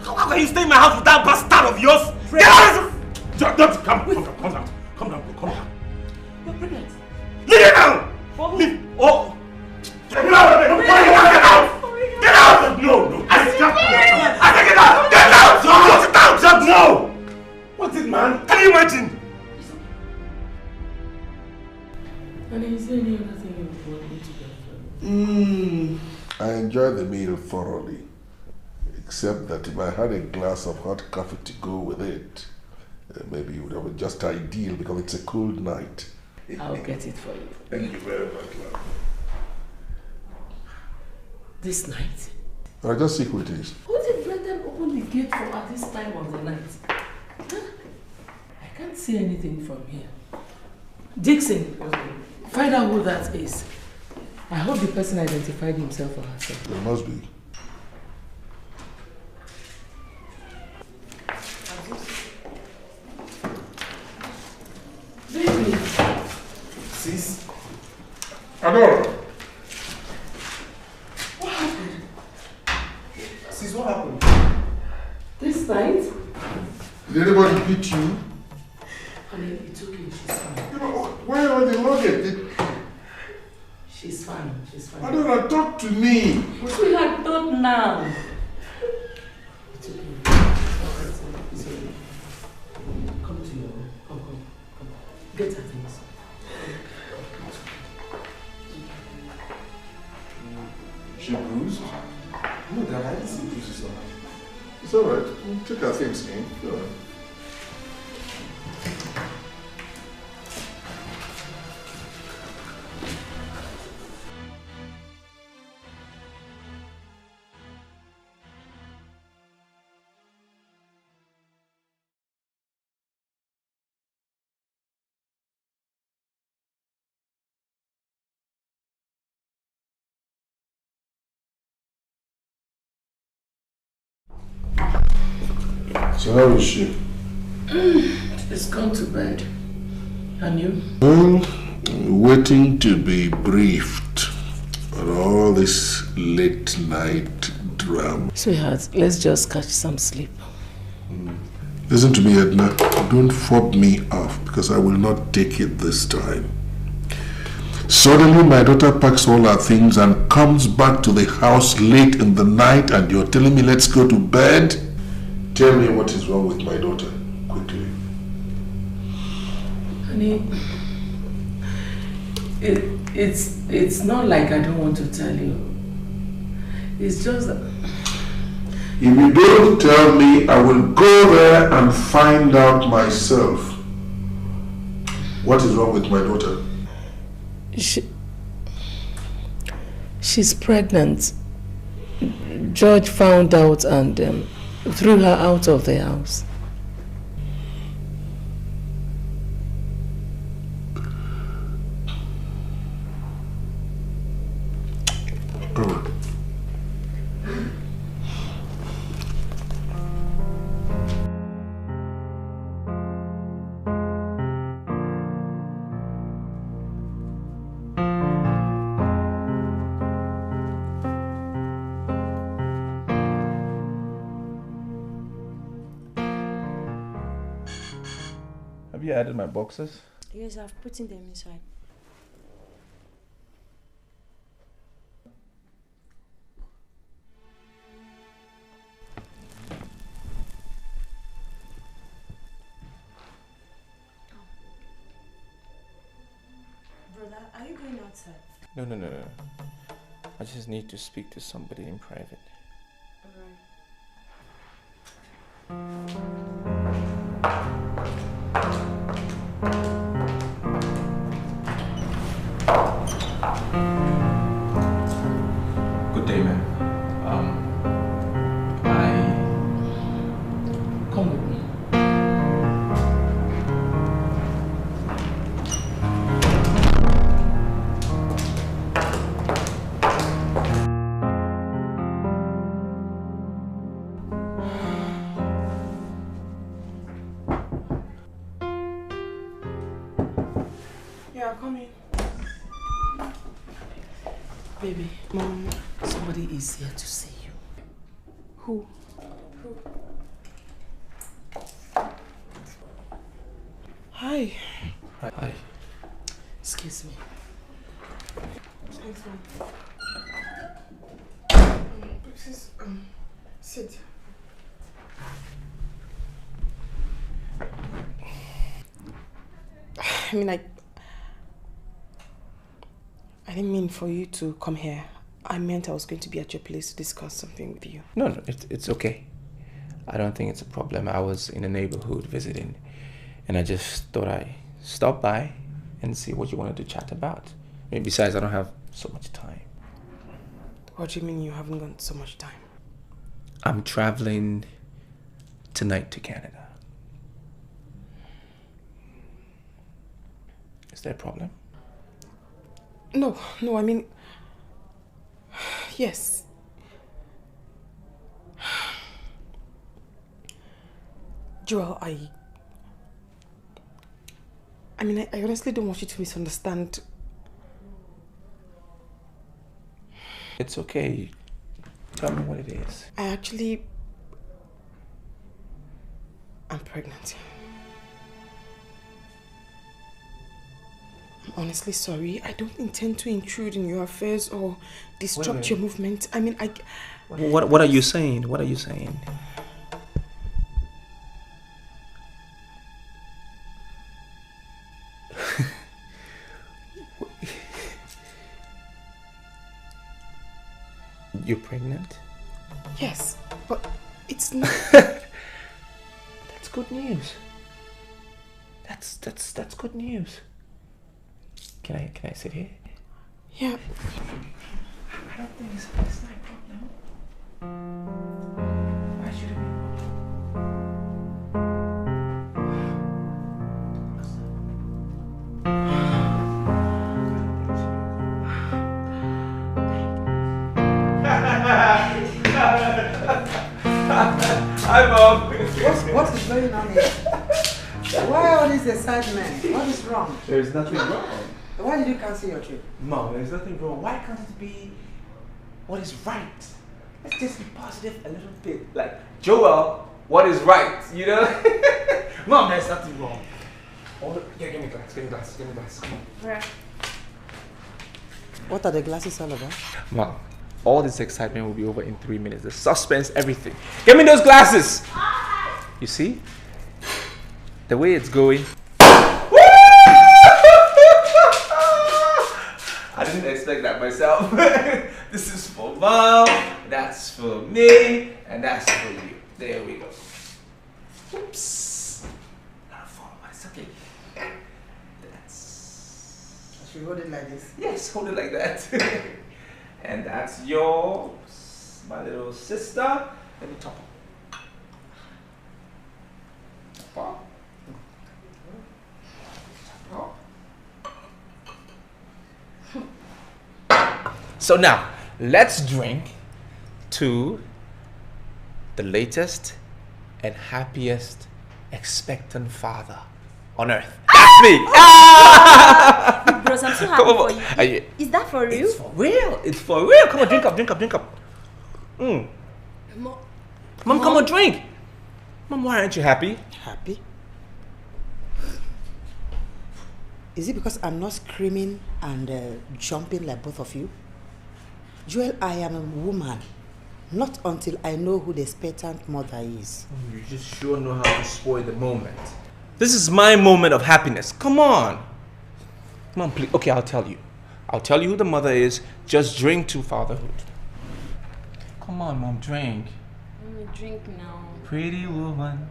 How can you stay in my house with that bastard of yours? Get out of here! Judge, come down. Pregnant. Leave it now! Leave! Oh! Get out! Get out! Get out! No, no! I said get out! Get out! Sit down! Sit down! No! What's it, man? Can you imagine? And is there any other thing you want me to get for? I enjoyed the meal thoroughly. Except that if I had a glass of hot coffee to go with it, maybe it would have been just ideal because it's a cold night. I'll get it for you. Thank you very much, love. This night? I'll just see who it is. Who did Brendan open the gate for at this time of the night? Huh? I can't see anything from here. Dixon, find out who that is. I hope the person identified himself or herself. There must be. Baby. Sis? Adora! What happened? Sis, what happened? This night? Did anybody beat you? Honey, it's okay, she's fine. Why are they loaded? She's fine, she's fine. Adora, talk to me! Sweetheart, don't now. It's okay. It's okay. Come to your room. Come. Get her things. She bruised? No, Dad, I didn't see bruises on her. It's alright. We'll take our things in. Go on. So how is she? She's gone to bed. And you? Well, waiting to be briefed on all this late night drama. Sweetheart, let's just catch some sleep. Listen to me, Edna. Don't fob me off because I will not take it this time. Suddenly my daughter packs all her things and comes back to the house late in the night and you're telling me let's go to bed? Tell me what is wrong with my daughter, quickly. Honey, it's not like I don't want to tell you. It's just that... If you don't tell me, I will go there and find out myself. What is wrong with my daughter? She's pregnant. George found out and threw her out of the house. Oh. Have you added my boxes? Yes, I've put them inside. Brother, are you going outside? No. I just need to speak to somebody in private. Good day, ma'am. Come with me. Yeah, come in. Baby, Mom, somebody is here to see you. Who? Hi. Hi. Excuse me. Thanks, ma'am. Please, sit. I mean, I didn't mean for you to come here. I meant I was going to be at your place to discuss something with you. No, it's okay. I don't think it's a problem. I was in the neighborhood visiting, and I just thought I'd stop by and see what you wanted to chat about. I mean, besides, I don't have so much time. What do you mean you haven't got so much time? I'm traveling tonight to Canada. Is there a problem? No, I mean, yes. Joel, I honestly don't want you to misunderstand. It's okay. Tell me what it is. I'm pregnant. I'm honestly sorry. I don't intend to intrude in your affairs or disrupt your movement. I mean, What are you saying? What are you saying? You're pregnant? Yes, but it's not. That's good news. That's good news. Can I sit here? Yeah. I don't think it's not a problem. Why should it Hi, Mom. What is going on here? Why all this excitement? What is wrong? There's nothing wrong. Why did you cancel your trip? Mom, there's nothing wrong. Why can't it be what is right? Let's just be positive a little bit. Like, Joel, what is right? You know? Mom, there's nothing wrong. Yeah, give me glasses. Come on. Where? What are the glasses all about? Mom, all this excitement will be over in 3 minutes. The suspense, everything. Give me those glasses! You see? The way it's going. I didn't expect that myself. This is for Mom, that's for me, and that's for you. There we go. Oops. Not for but it's okay. That's. I should hold it like this? Yes, hold it like that. And that's yours, my little sister. Let me top up. So now, let's drink to the latest and happiest expectant father on earth. That's me! Big bros, I'm so happy for you. Is that for real? It's for real. It's for real. Come on, drink up. Mom, come on, drink. Mom, why aren't you happy? Happy? Is it because I'm not screaming and jumping like both of you? Joel, I am a woman. Not until I know who the expectant mother is. You just sure know how to spoil the moment. This is my moment of happiness. Come on. Mom, please. Okay, I'll tell you. I'll tell you who the mother is. Just drink to fatherhood. Come on, Mom, drink. Let me drink now. Pretty woman,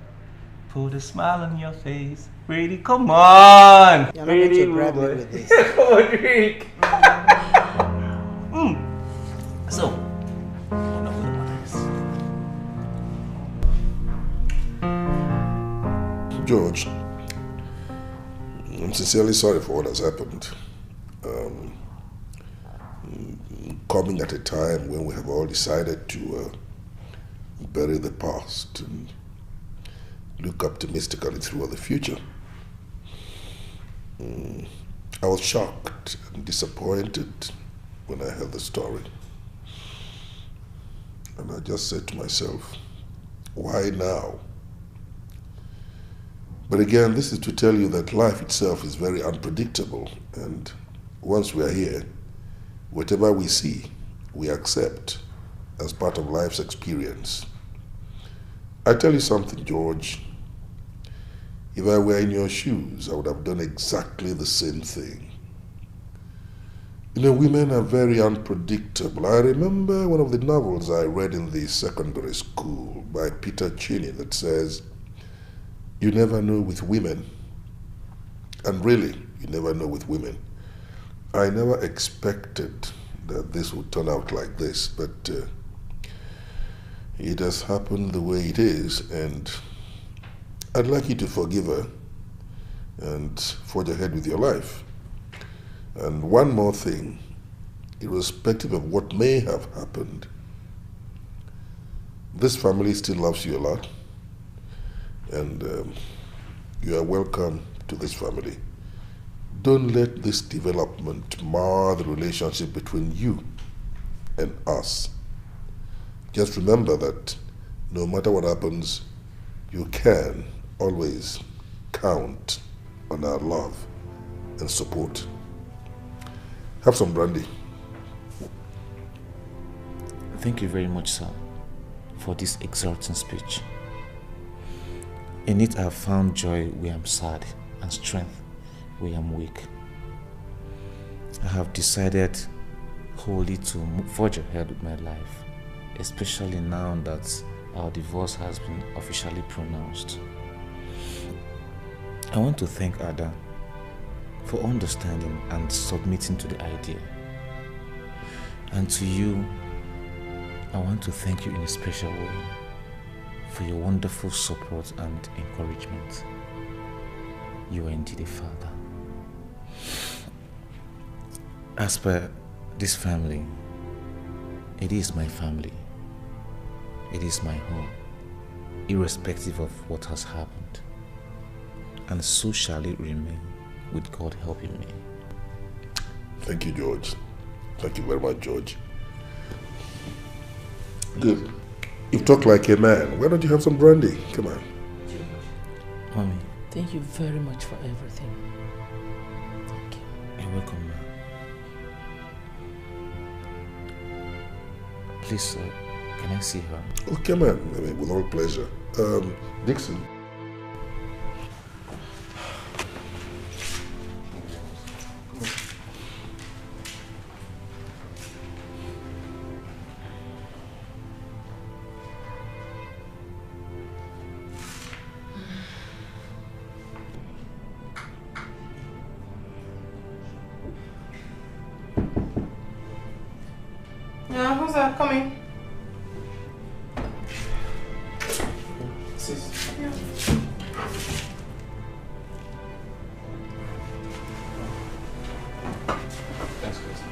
put a smile on your face. Pretty, come on. You're not going to bribe me with this. Come on, drink. So, I don't know who the mother is. George, I'm sincerely sorry for what has happened. Coming at a time when we have all decided to bury the past and look optimistically through the future. I was shocked and disappointed when I heard the story. And I just said to myself, why now? But again, this is to tell you that life itself is very unpredictable, and once we are here, whatever we see, we accept as part of life's experience. I tell you something, George. If I were in your shoes, I would have done exactly the same thing. You know, women are very unpredictable. I remember one of the novels I read in the secondary school by Peter Cheney that says, you never know with women. And really, you never know with women. I never expected that this would turn out like this, but it has happened the way it is, and I'd like you to forgive her and forge ahead with your life. And one more thing, irrespective of what may have happened, this family still loves you a lot, and you are welcome to this family. Don't let this development mar the relationship between you and us. Just remember that no matter what happens, you can always count on our love and support. Have some brandy. Thank you very much, sir, for this exhorting speech. In it I have found joy where I'm sad and strength where I'm weak. I have decided wholly to forge ahead with my life, especially now that our divorce has been officially pronounced. I want to thank Ada for understanding and submitting to the idea. And to you, I want to thank you in a special way for your wonderful support and encouragement. You are indeed a father. As per this family, it is my family. It is my home, irrespective of what has happened. And so shall it remain, with God helping me. Thank you, George. Thank you very much, George. Good. You talk like a man. Why don't you have some brandy? Come on. Mommy. Thank you very much for everything. Thank you. You're welcome, ma'am. Please, sir, can I see her? Oh, come on. I mean, with all pleasure. Dixon. Yeah, who's that coming? Sis. Yeah. Thanks, guys.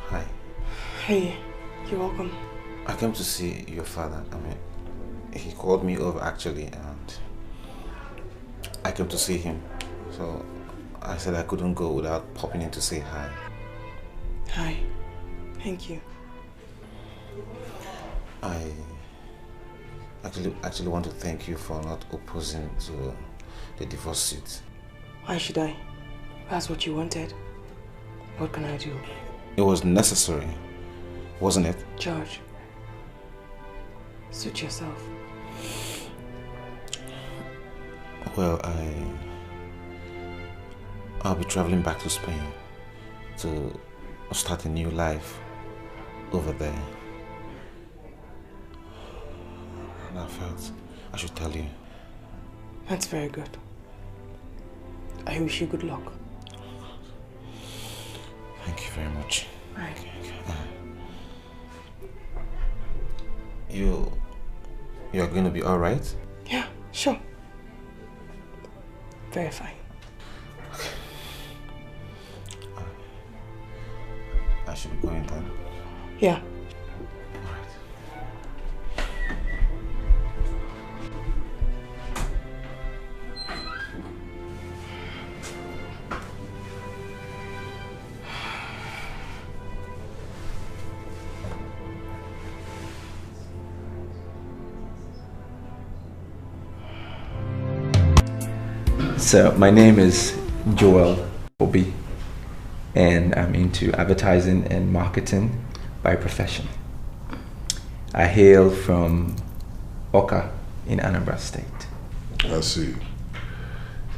Hi. Hey, you're welcome. I came to see your father. I mean, he called me over actually, and I came to see him. So I said I couldn't go without popping in to say hi. Hi. Thank you. I actually want to thank you for not opposing to the divorce suit. Why should I? That's what you wanted. What can I do? It was necessary, wasn't it? George, suit yourself. Well, I'll be traveling back to Spain to start a new life over there. And I felt I should tell you. That's very good. I wish you good luck. Thank you very much. Right. You're going to be all right? Yeah, sure. Very fine. I should be going then. Yeah. So my name is Joel Obi, and I'm into advertising and marketing by profession. I hail from Oka in Anambra State. I see.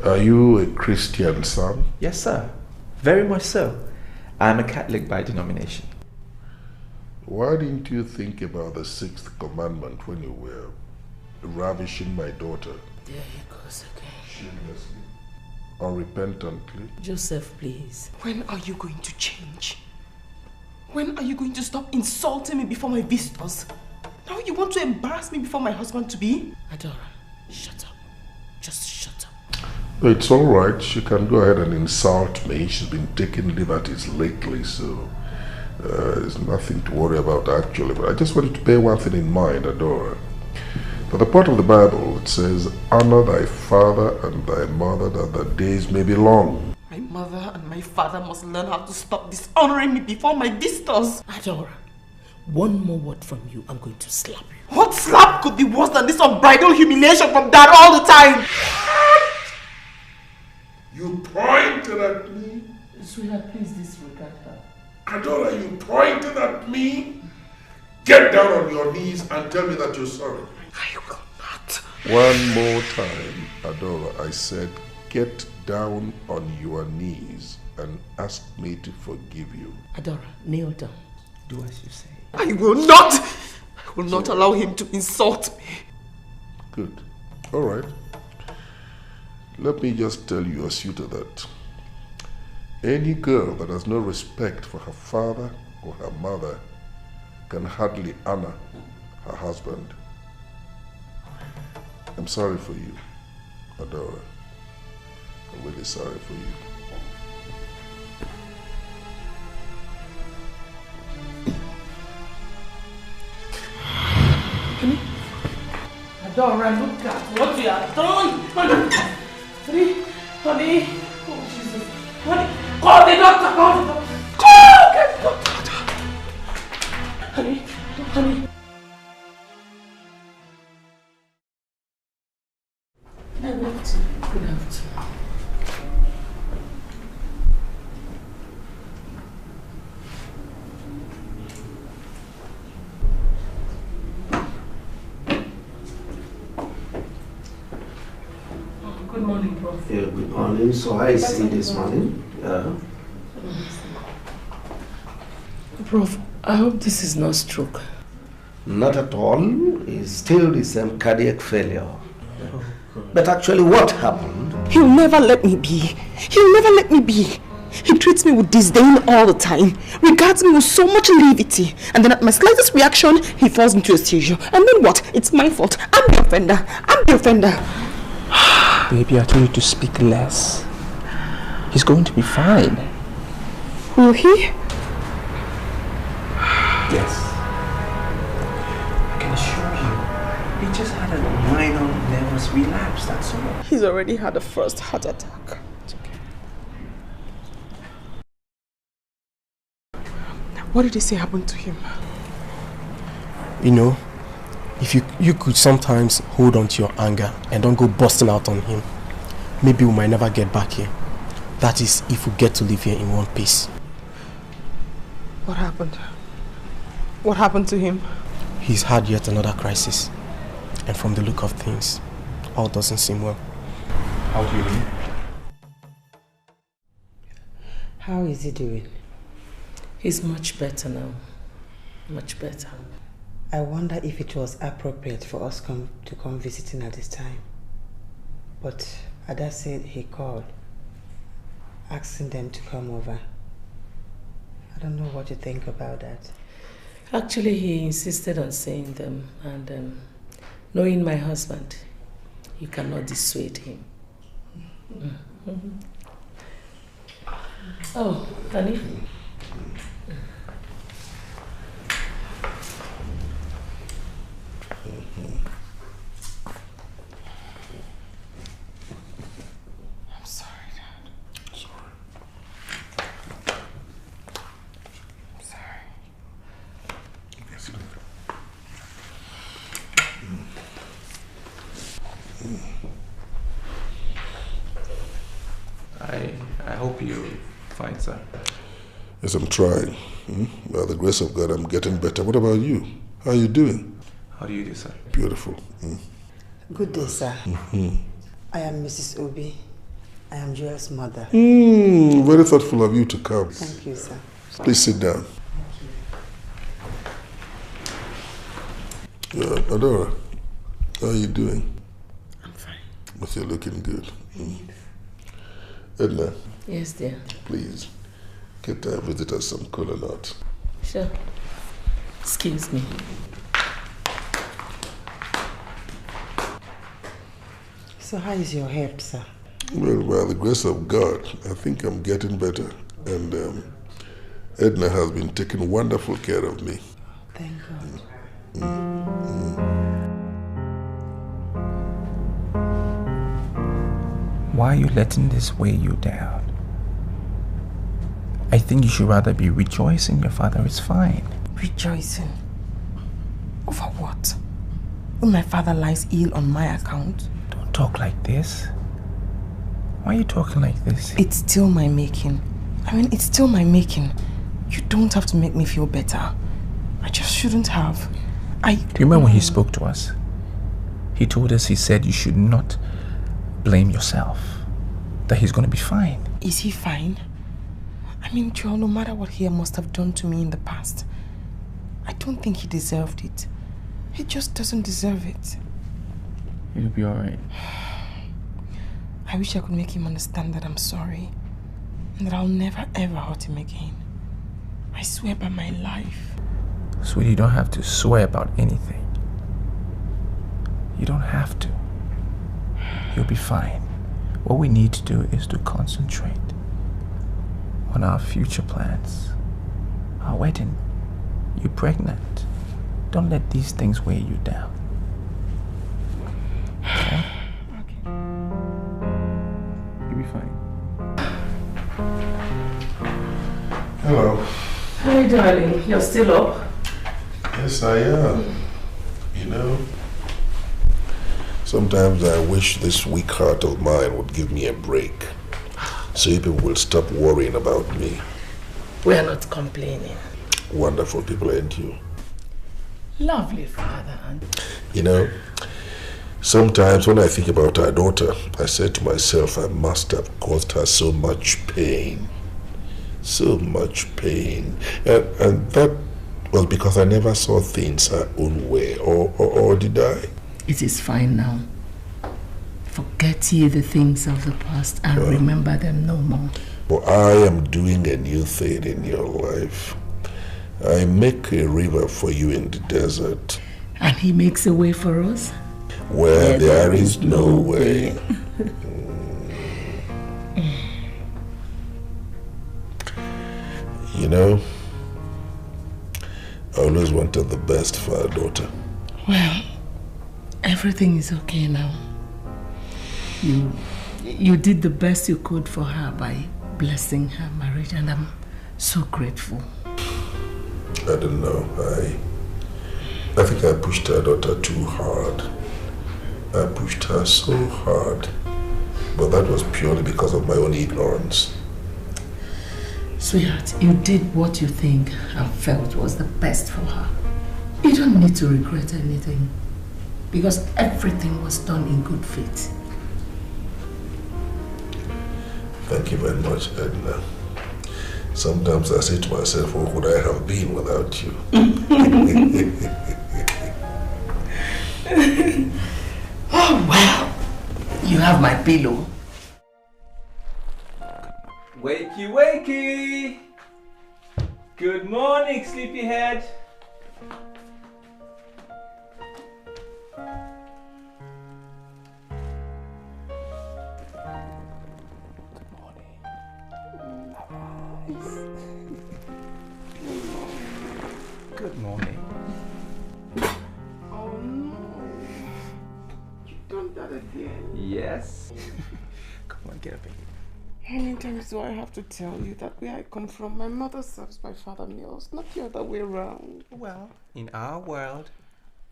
Are you a Christian, son? Yes, sir. Very much so. I'm a Catholic by denomination. Why didn't you think about the 6th commandment when you were ravishing my daughter? There he goes again. Shamelessly, unrepentantly. Joseph, please. When are you going to change? When are you going to stop insulting me before my visitors? Now you want to embarrass me before my husband-to-be? Adora, shut up. Just shut up. It's all right. She can go ahead and insult me. She's been taking liberties lately, so there's nothing to worry about actually. But I just want you to bear one thing in mind, Adora. For the part of the Bible, it says, honor thy father and thy mother that the days may be long. My mother and my father must learn how to stop dishonoring me before my visitors. Adora, one more word from you, I'm going to slap you. What slap could be worse than this unbridled humiliation from Dad all the time? You pointed at me? Sweetheart, please disregard her. Adora, you pointed at me? Get down on your knees and tell me that you're sorry. I will not. One more time, Adora, I said, get down on your knees and ask me to forgive you. Adora, kneel down. Do as you say. I will not! I will not allow him to insult me. Good. All right. Let me just tell you, Asuta, that any girl that has no respect for her father or her mother can hardly honor her husband. I'm sorry for you, Adora. I'm really sorry for you. Adora, look at what you have done! Honey, honey, oh Jesus, honey, call the doctor, call the doctor! Get the doctor! Honey, honey. Good afternoon. Good morning, Prof. Yeah, good morning. So how is it this morning? Yeah. Prof, I hope this is not stroke. Not at all. It's still the same cardiac failure. But actually what happened? He'll never let me be. He'll never let me be. He treats me with disdain all the time, regards me with so much levity, and then at my slightest reaction, he falls into a seizure. And then what? It's my fault. I'm the offender. I'm the offender. Baby, I told you to speak less. He's going to be fine. Will he? Yes. I can assure you, he just had a minor nervous relapse, that's all. He's already had a first heart attack. It's okay. What did he say happened to him? You know, if you could sometimes hold on to your anger and don't go busting out on him, maybe we might never get back here. That is, if we get to live here in one piece. What happened? What happened to him? He's had yet another crisis. And from the look of things, all doesn't seem well. How do you mean? How is he doing? He's much better now. Much better. I wonder if it was appropriate for us to come visiting at this time. But Ada said he called, asking them to come over. I don't know what you think about that. Actually, he insisted on saying them, and knowing my husband, you cannot dissuade him. Oh, honey. I'm sorry, Dad. Sorry. I'm sorry. Yes, hope you find, sir. Yes, I'm trying. By the grace of God, I'm getting better. What about you? How are you doing? How do you do, sir? Beautiful. Good day, sir. I am Mrs. Obi. I am Joel's mother. Very thoughtful of you to come. Thank you, sir. Please sit down. Adora, how are you doing? I'm fine. But you're looking good. Edna. Yes, dear. Please, get our visitors some cola nut. Sure. Excuse me. So how is your health, sir? Well, by the grace of God, I think I'm getting better. And Edna has been taking wonderful care of me. Thank God. Why are you letting this weigh you down? I think you should rather be rejoicing your father is fine. Rejoicing? Over what? When my father lies ill on my account? Don't talk like this. Why are you talking like this? It's still my making. It's still my making. You don't have to make me feel better. I just shouldn't have. Do you remember when he spoke to us? He told us, he said you should not blame yourself. That he's going to be fine. Is he fine? Joel, no matter what he must have done to me in the past, I don't think he deserved it. He just doesn't deserve it. He'll be alright. I wish I could make him understand that I'm sorry. And that I'll never ever hurt him again. I swear by my life. Sweetie, you don't have to swear about anything. You don't have to. You'll be fine. What we need to do is to concentrate on our future plans. Our wedding. You're pregnant. Don't let these things weigh you down. Okay? Okay. You'll be fine. Hello. Hi, darling. You're still up? Yes, I am. Sometimes I wish this weak heart of mine would give me a break, so people will stop worrying about me. We're not complaining. Wonderful people, ain't you? Lovely father. Sometimes when I think about our daughter, I say to myself, I must have caused her so much pain. So much pain. And that was because I never saw things her own way, or did I? It is fine now. Forget ye the things of the past and remember them no more. Well, I am doing a new thing in your life. I make a river for you in the desert. And he makes a way for us? Where there is no way. I always wanted the best for our daughter. Well, everything is okay now. You did the best you could for her by blessing her marriage, and I'm so grateful. I don't know. I think I pushed our daughter too hard. I pushed her so hard. But that was purely because of my own ignorance. Sweetheart, you did what you think and felt was the best for her. You don't need to regret anything, because everything was done in good faith. Thank you very much, Edna. Sometimes I say to myself, what would I have been without you? Oh, well, you have my pillow. Wakey, wakey! Good morning, sleepyhead. Good morning. Oh no. You've done that again. Yes. Come on, get up here. How many times do I have to tell you that where I come from, my mother serves my father meals, not the other way around? Well, in our world,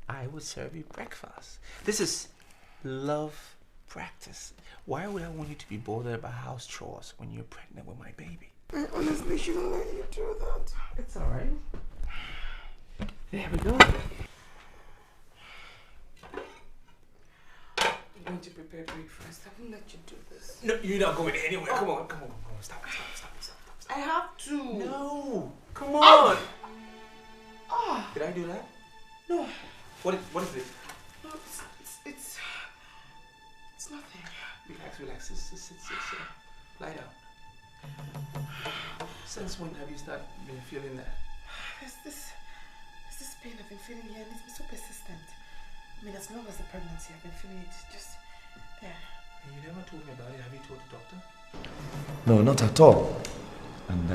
I will serve you breakfast. This is love practice. Why would I want you to be bothered about house chores when you're pregnant with my baby? I honestly shouldn't let you do that. It's alright. There we go. I'm going to prepare breakfast. I won't let you do this. No, you're not going anywhere. Come on. Stop. I have to. No. Come on. Did I do that? No. What is it? No, it's nothing. Relax. Sit. Lie down. Since when have you been feeling that? There's this pain I've been feeling here, and it's been so persistent. I mean, as long as the pregnancy, I've been feeling it just there. And you never told me about it. Have you told the doctor? No, not at all. And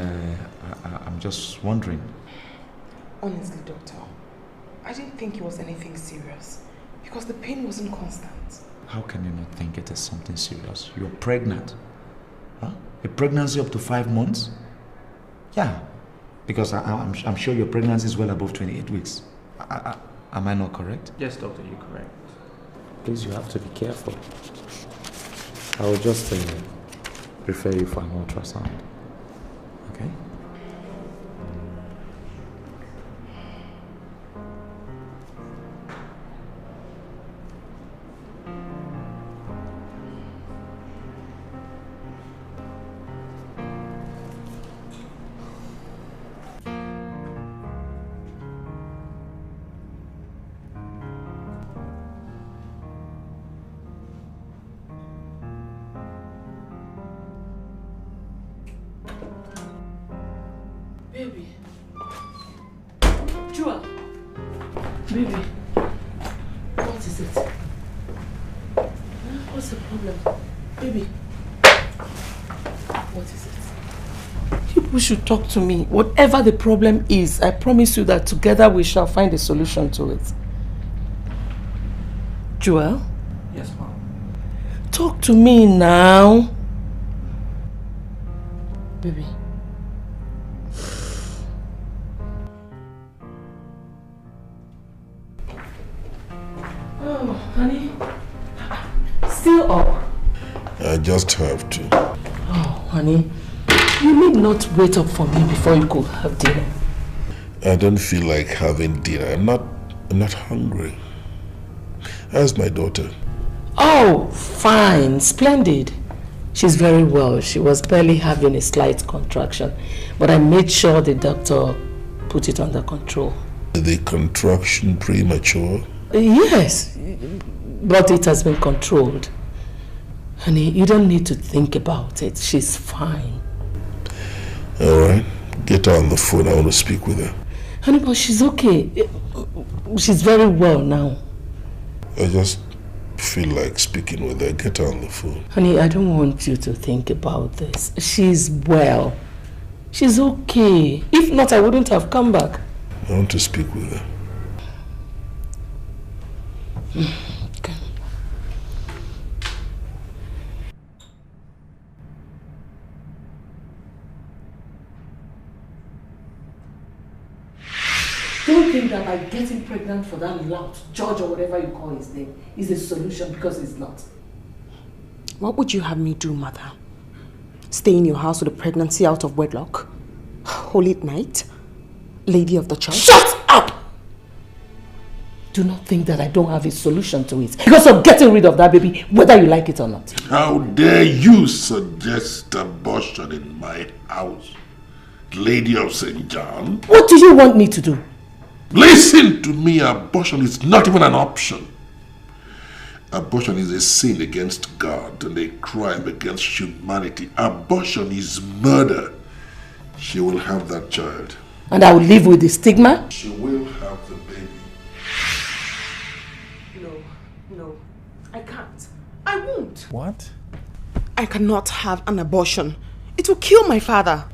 I'm just wondering. Honestly, doctor, I didn't think it was anything serious because the pain wasn't constant. How can you not think it is something serious? You're pregnant. Huh? A pregnancy up to 5 months? Yeah. Because I'm sure your pregnancy is well above 28 weeks. Am I not correct? Yes, doctor, you're correct. Please, you have to be careful. I will just refer you for an ultrasound. Okay? Baby. Jewel. Baby. What is it? What's the problem? Baby. What is it? People should talk to me. Whatever the problem is, I promise you that together we shall find a solution to it. Joel? Yes, Mom. Talk to me now. Baby. Oh, honey. Still up? I just have to. Oh, honey. You need not wait up for me before you go have dinner. I don't feel like having dinner. I'm not hungry. How's my daughter? Oh, fine. Splendid. She's very well. She was barely having a slight contraction. But I made sure the doctor put it under control. Is the contraction premature? Yes, but it has been controlled. Honey, you don't need to think about it. She's fine. Alright, get her on the phone. I want to speak with her. Honey, but she's okay. She's very well now. I just feel like speaking with her. Get her on the phone. Honey, I don't want you to think about this. She's well. She's okay. If not, I wouldn't have come back. I want to speak with her. Okay. Don't think that by getting pregnant for that lout George or whatever you call his name is a solution, because it's not. What would you have me do, mother? Stay in your house with a pregnancy out of wedlock? Holy night? Lady of the church? Shut up! Do not think that I don't have a solution to it because of getting rid of that baby, whether you like it or not. How dare you suggest abortion in my house, Lady of St. John? What do you want me to do? Listen to me, abortion is not even an option. Abortion is a sin against God and a crime against humanity. Abortion is murder. She will have that child. And I will live with the stigma? She will have the baby. No, I can't. I won't. What? I cannot have an abortion. It will kill my father.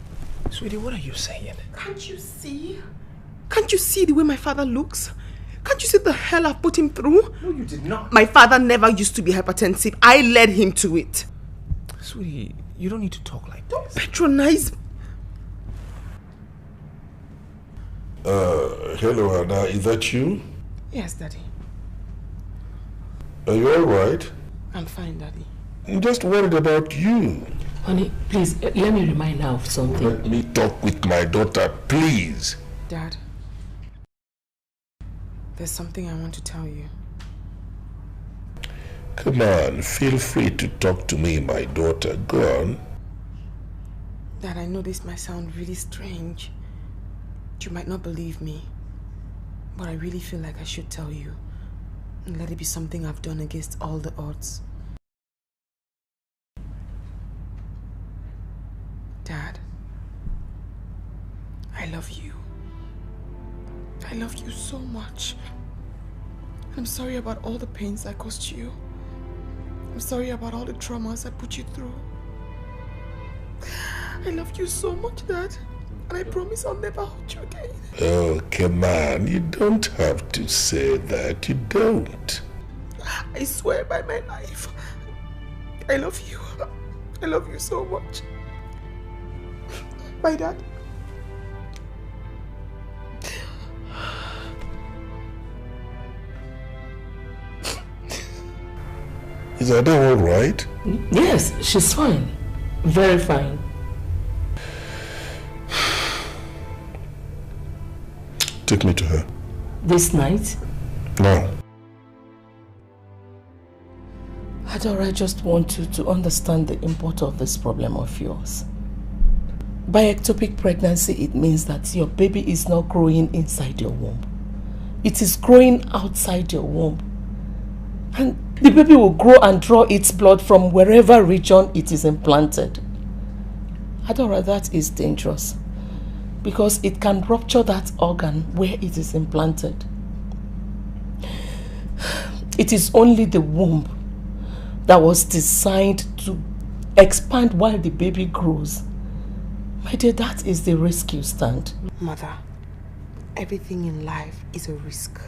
Sweetie, what are you saying? Can't you see? Can't you see the way my father looks? Can't you see the hell I've put him through? No, you did not. My father never used to be hypertensive. I led him to it. Sweetie, you don't need to talk like this. Patronize. Hello, Anna. Is that you? Yes, Daddy. Are you alright? I'm fine, Daddy. I'm just worried about you. Honey, please, let me remind her of something. Let me talk with my daughter, please. Dad, there's something I want to tell you. Come on, feel free to talk to me, my daughter. Go on. Dad, I know this might sound really strange. You might not believe me, but I really feel like I should tell you. And let it be something I've done against all the odds. Dad, I love you. I love you so much. I'm sorry about all the pains I caused you. I'm sorry about all the traumas I put you through. I love you so much, Dad. And I promise I'll never hurt you again. Oh, come on. You don't have to say that. You don't. I swear by my life. I love you. I love you so much. Bye, Dad. Is Ada all right? Yes, she's fine. Very fine. Take me to her. This night? No. Adora, I just want you to understand the import of this problem of yours. By ectopic pregnancy, it means that your baby is not growing inside your womb. It is growing outside your womb. And the baby will grow and draw its blood from wherever region it is implanted. Adora, that is dangerous because it can rupture that organ where it is implanted. It is only the womb that was designed to expand while the baby grows. My dear, that is the risk you stand. Mother, everything in life is a risk.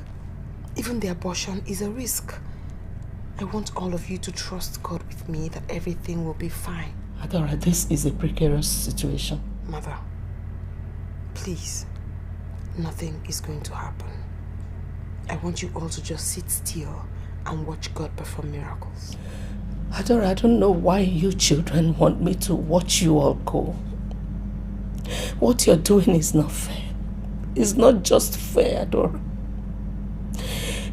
Even the abortion is a risk. I want all of you to trust God with me that everything will be fine. Adora, this is a precarious situation. Mother, please, nothing is going to happen. I want you all to just sit still and watch God perform miracles. Adora, I don't know why you children want me to watch you all go. What you're doing is not fair. It's not just fair, Adora.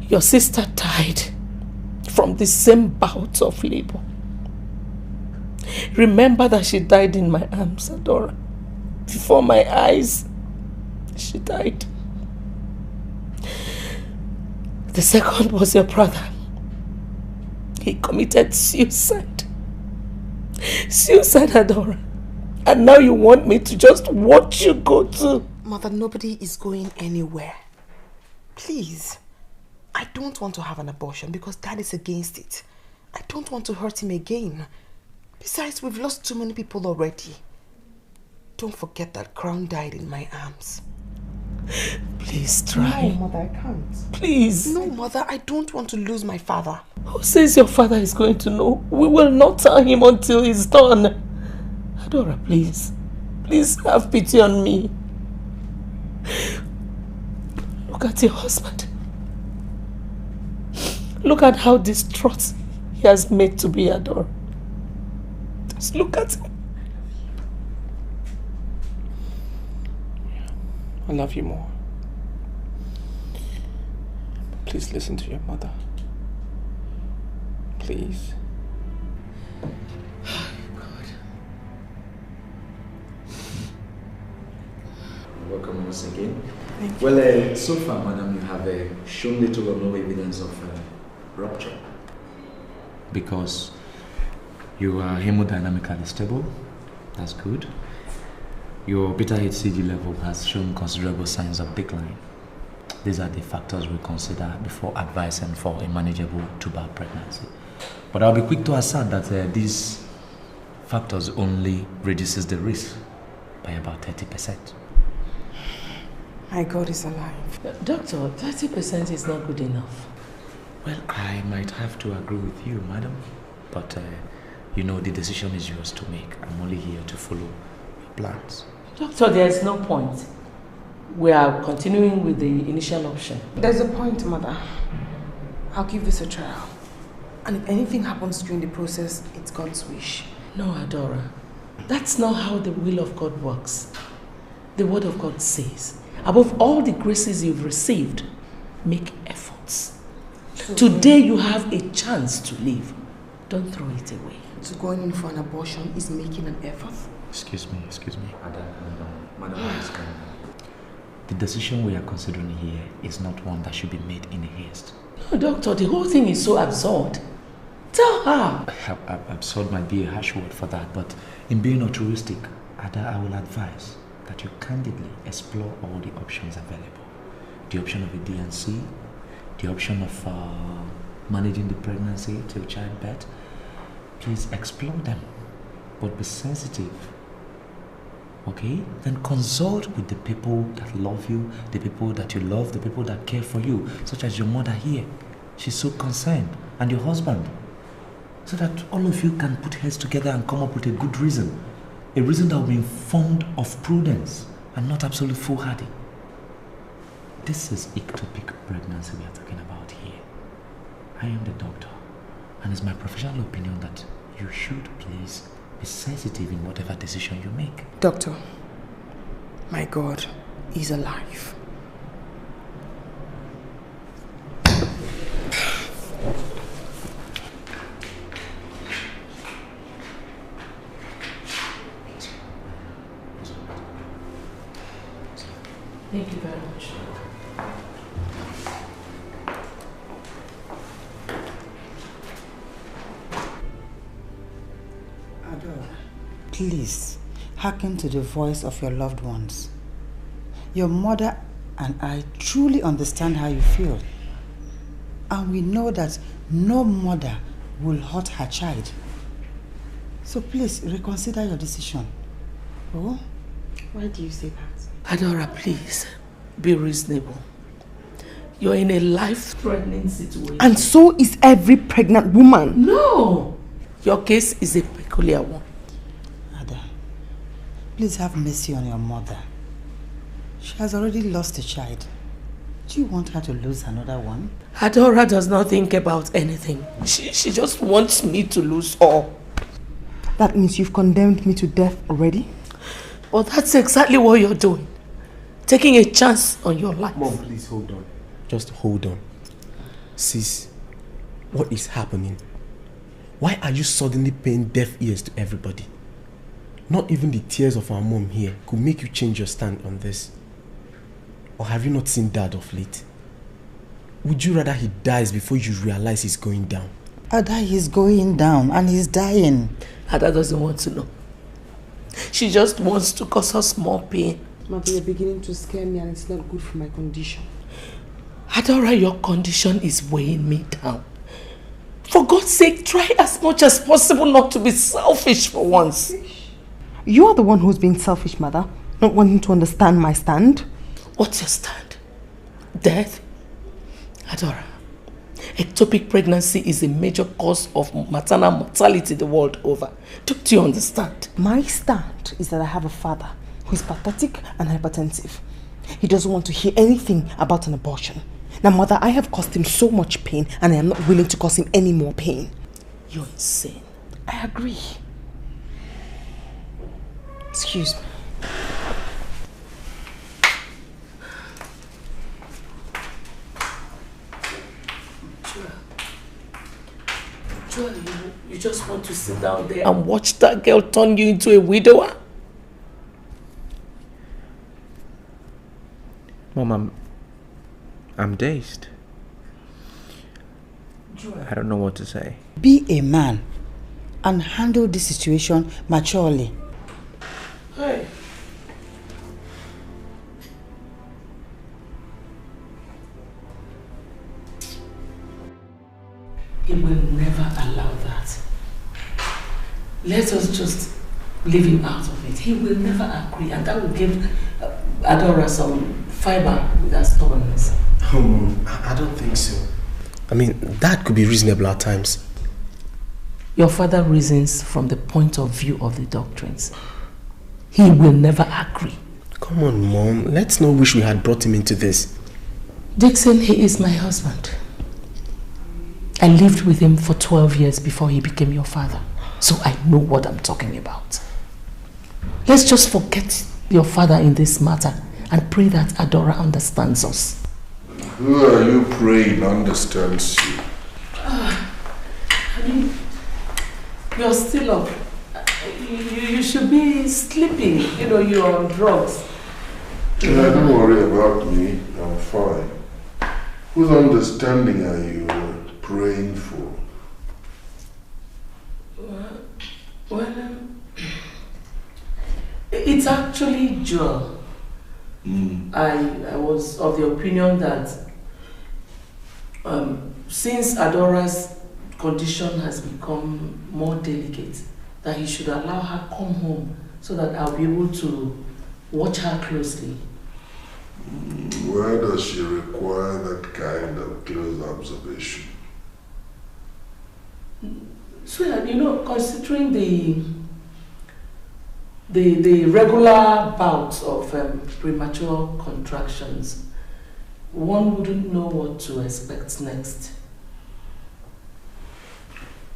Your sister died from the same bout of labor. Remember that she died in my arms, Adora. Before my eyes, she died. The second was your brother. He committed suicide. Suicide, Adora. And now you want me to just watch you go too. Mother, nobody is going anywhere. Please. I don't want to have an abortion because Dad is against it. I don't want to hurt him again. Besides, we've lost too many people already. Don't forget that Crown died in my arms. Please try. No, Mother, I can't. Please. No, Mother, I don't want to lose my father. Who says your father is going to know? We will not tell him until he's done. Adora, please. Please have pity on me. Look at your husband. Look at how distraught he has made to be, Adora. Just look at him. I love you more. Please listen to your mother. Please. Welcome once again. Thank you. Well, so far, madam, you have shown little or no evidence of rupture. Because you are hemodynamically stable. That's good. Your beta HCG level has shown considerable signs of decline. These are the factors we consider before advising for a manageable tubal pregnancy. But I'll be quick to assert that these factors only reduces the risk by about 30%. My God is alive. Doctor, 30% is not good enough. Well, I might have to agree with you, madam. But, you know, the decision is yours to make. I'm only here to follow your plans. Doctor, there is no point. We are continuing with the initial option. There's a point, Mother. I'll give this a trial. And if anything happens during the process, it's God's wish. No, Adora. That's not how the will of God works. The word of God says, above all the graces you've received, make efforts. Today you have a chance to live. Don't throw it away. So going in for an abortion is making an effort? Excuse me. Madam, the decision we are considering here is not one that should be made in haste. No, doctor, the whole thing is so absurd. Tell her. Absurd might be a harsh word for that, but in being altruistic, Ada, I will advise that you candidly explore all the options available. The option of a D&C, the option of managing the pregnancy till childbirth. Please explore them, but be sensitive. Okay? Then consult with the people that love you, the people that you love, the people that care for you, such as your mother here. She's so concerned, and your husband. So that all of you can put heads together and come up with a good reason. A reason that will be informed of prudence and not absolute foolhardy. This is ectopic pregnancy we are talking about here. I am the doctor, and it's my professional opinion that you should please be sensitive in whatever decision you make. Doctor, my God is alive. Thank you very much. Adora, please hearken to the voice of your loved ones. Your mother and I truly understand how you feel. And we know that no mother will hurt her child. So please reconsider your decision. Oh? Why do you say that? Adora, please, be reasonable. You're in a life-threatening situation. And so is every pregnant woman. No! Your case is a peculiar one. Ada, please have mercy on your mother. She has already lost a child. Do you want her to lose another one? Adora does not think about anything. She just wants me to lose all. That means you've condemned me to death already? Well, that's exactly what you're doing. Taking a chance on your life. Mom, please hold on. Just hold on. Sis, what is happening? Why are you suddenly paying deaf ears to everybody? Not even the tears of our mom here could make you change your stand on this. Or have you not seen Dad of late? Would you rather he dies before you realize he's going down? Ada, he's going down and he's dying. Ada doesn't want to know. She just wants to cause us more pain. Mother, you're beginning to scare me and it's not good for my condition. Adora, your condition is weighing me down. For God's sake, try as much as possible not to be selfish for once. You are the one who's being selfish, Mother. Not wanting to understand my stand. What's your stand? Death? Adora, ectopic pregnancy is a major cause of maternal mortality the world over. Don't you understand? My stand is that I have a father who is pathetic and hypertensive. He doesn't want to hear anything about an abortion. Now, Mother, I have caused him so much pain and I am not willing to cause him any more pain. You're insane. I agree. Excuse me. Joel, you just want to sit down there and watch that girl turn you into a widower? Mom, I'm dazed. Joel. I don't know what to say. Be a man and handle this situation maturely. Hey. He will never allow that. Let us just leave him out of it. He will never agree, and that will give Adora some fiber with her stubbornness. Oh, Mom, I don't think so. I mean, that could be reasonable at times. Your father reasons from the point of view of the doctrines. He will never agree. Come on, Mom. Let's not wish we had brought him into this. Dixon, he is my husband. I lived with him for 12 years before he became your father. So I know what I'm talking about. Let's just forget your father in this matter and pray that Adora understands us. Who are you praying understands you? You're still up. You should be sleeping. You know, you're on drugs. Yeah, don't worry about me. I'm fine. Whose understanding are you praying for? Well, it's actually Joel. I was of the opinion that since Adora's condition has become more delicate, that he should allow her come home so that I'll be able to watch her closely. Why does she require that kind of close observation? So, you know, considering the regular bouts of premature contractions, one wouldn't know what to expect next.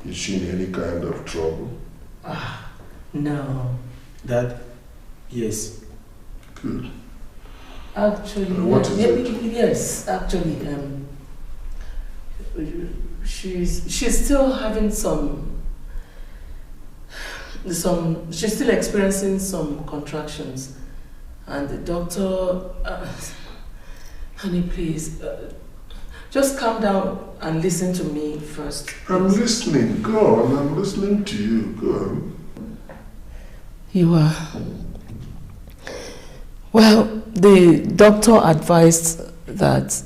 Is she in any kind of trouble? No. Dad? Yes. Good. Actually, what is it? Yes, actually, she's still having she's still experiencing some contractions, and the doctor, honey, please, just calm down and listen to me first. I'm listening. Go on. I'm listening to you. Go on. You are. Well, the doctor advised that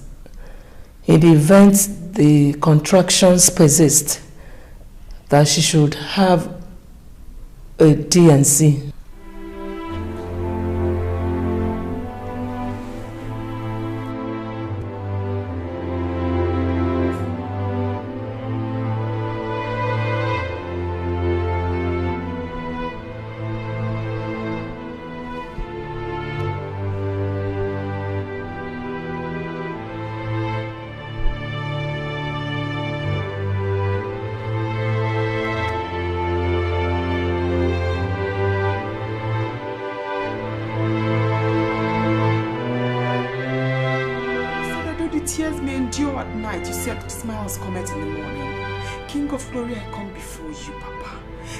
in the event the contractions persist, that she should have a DNC.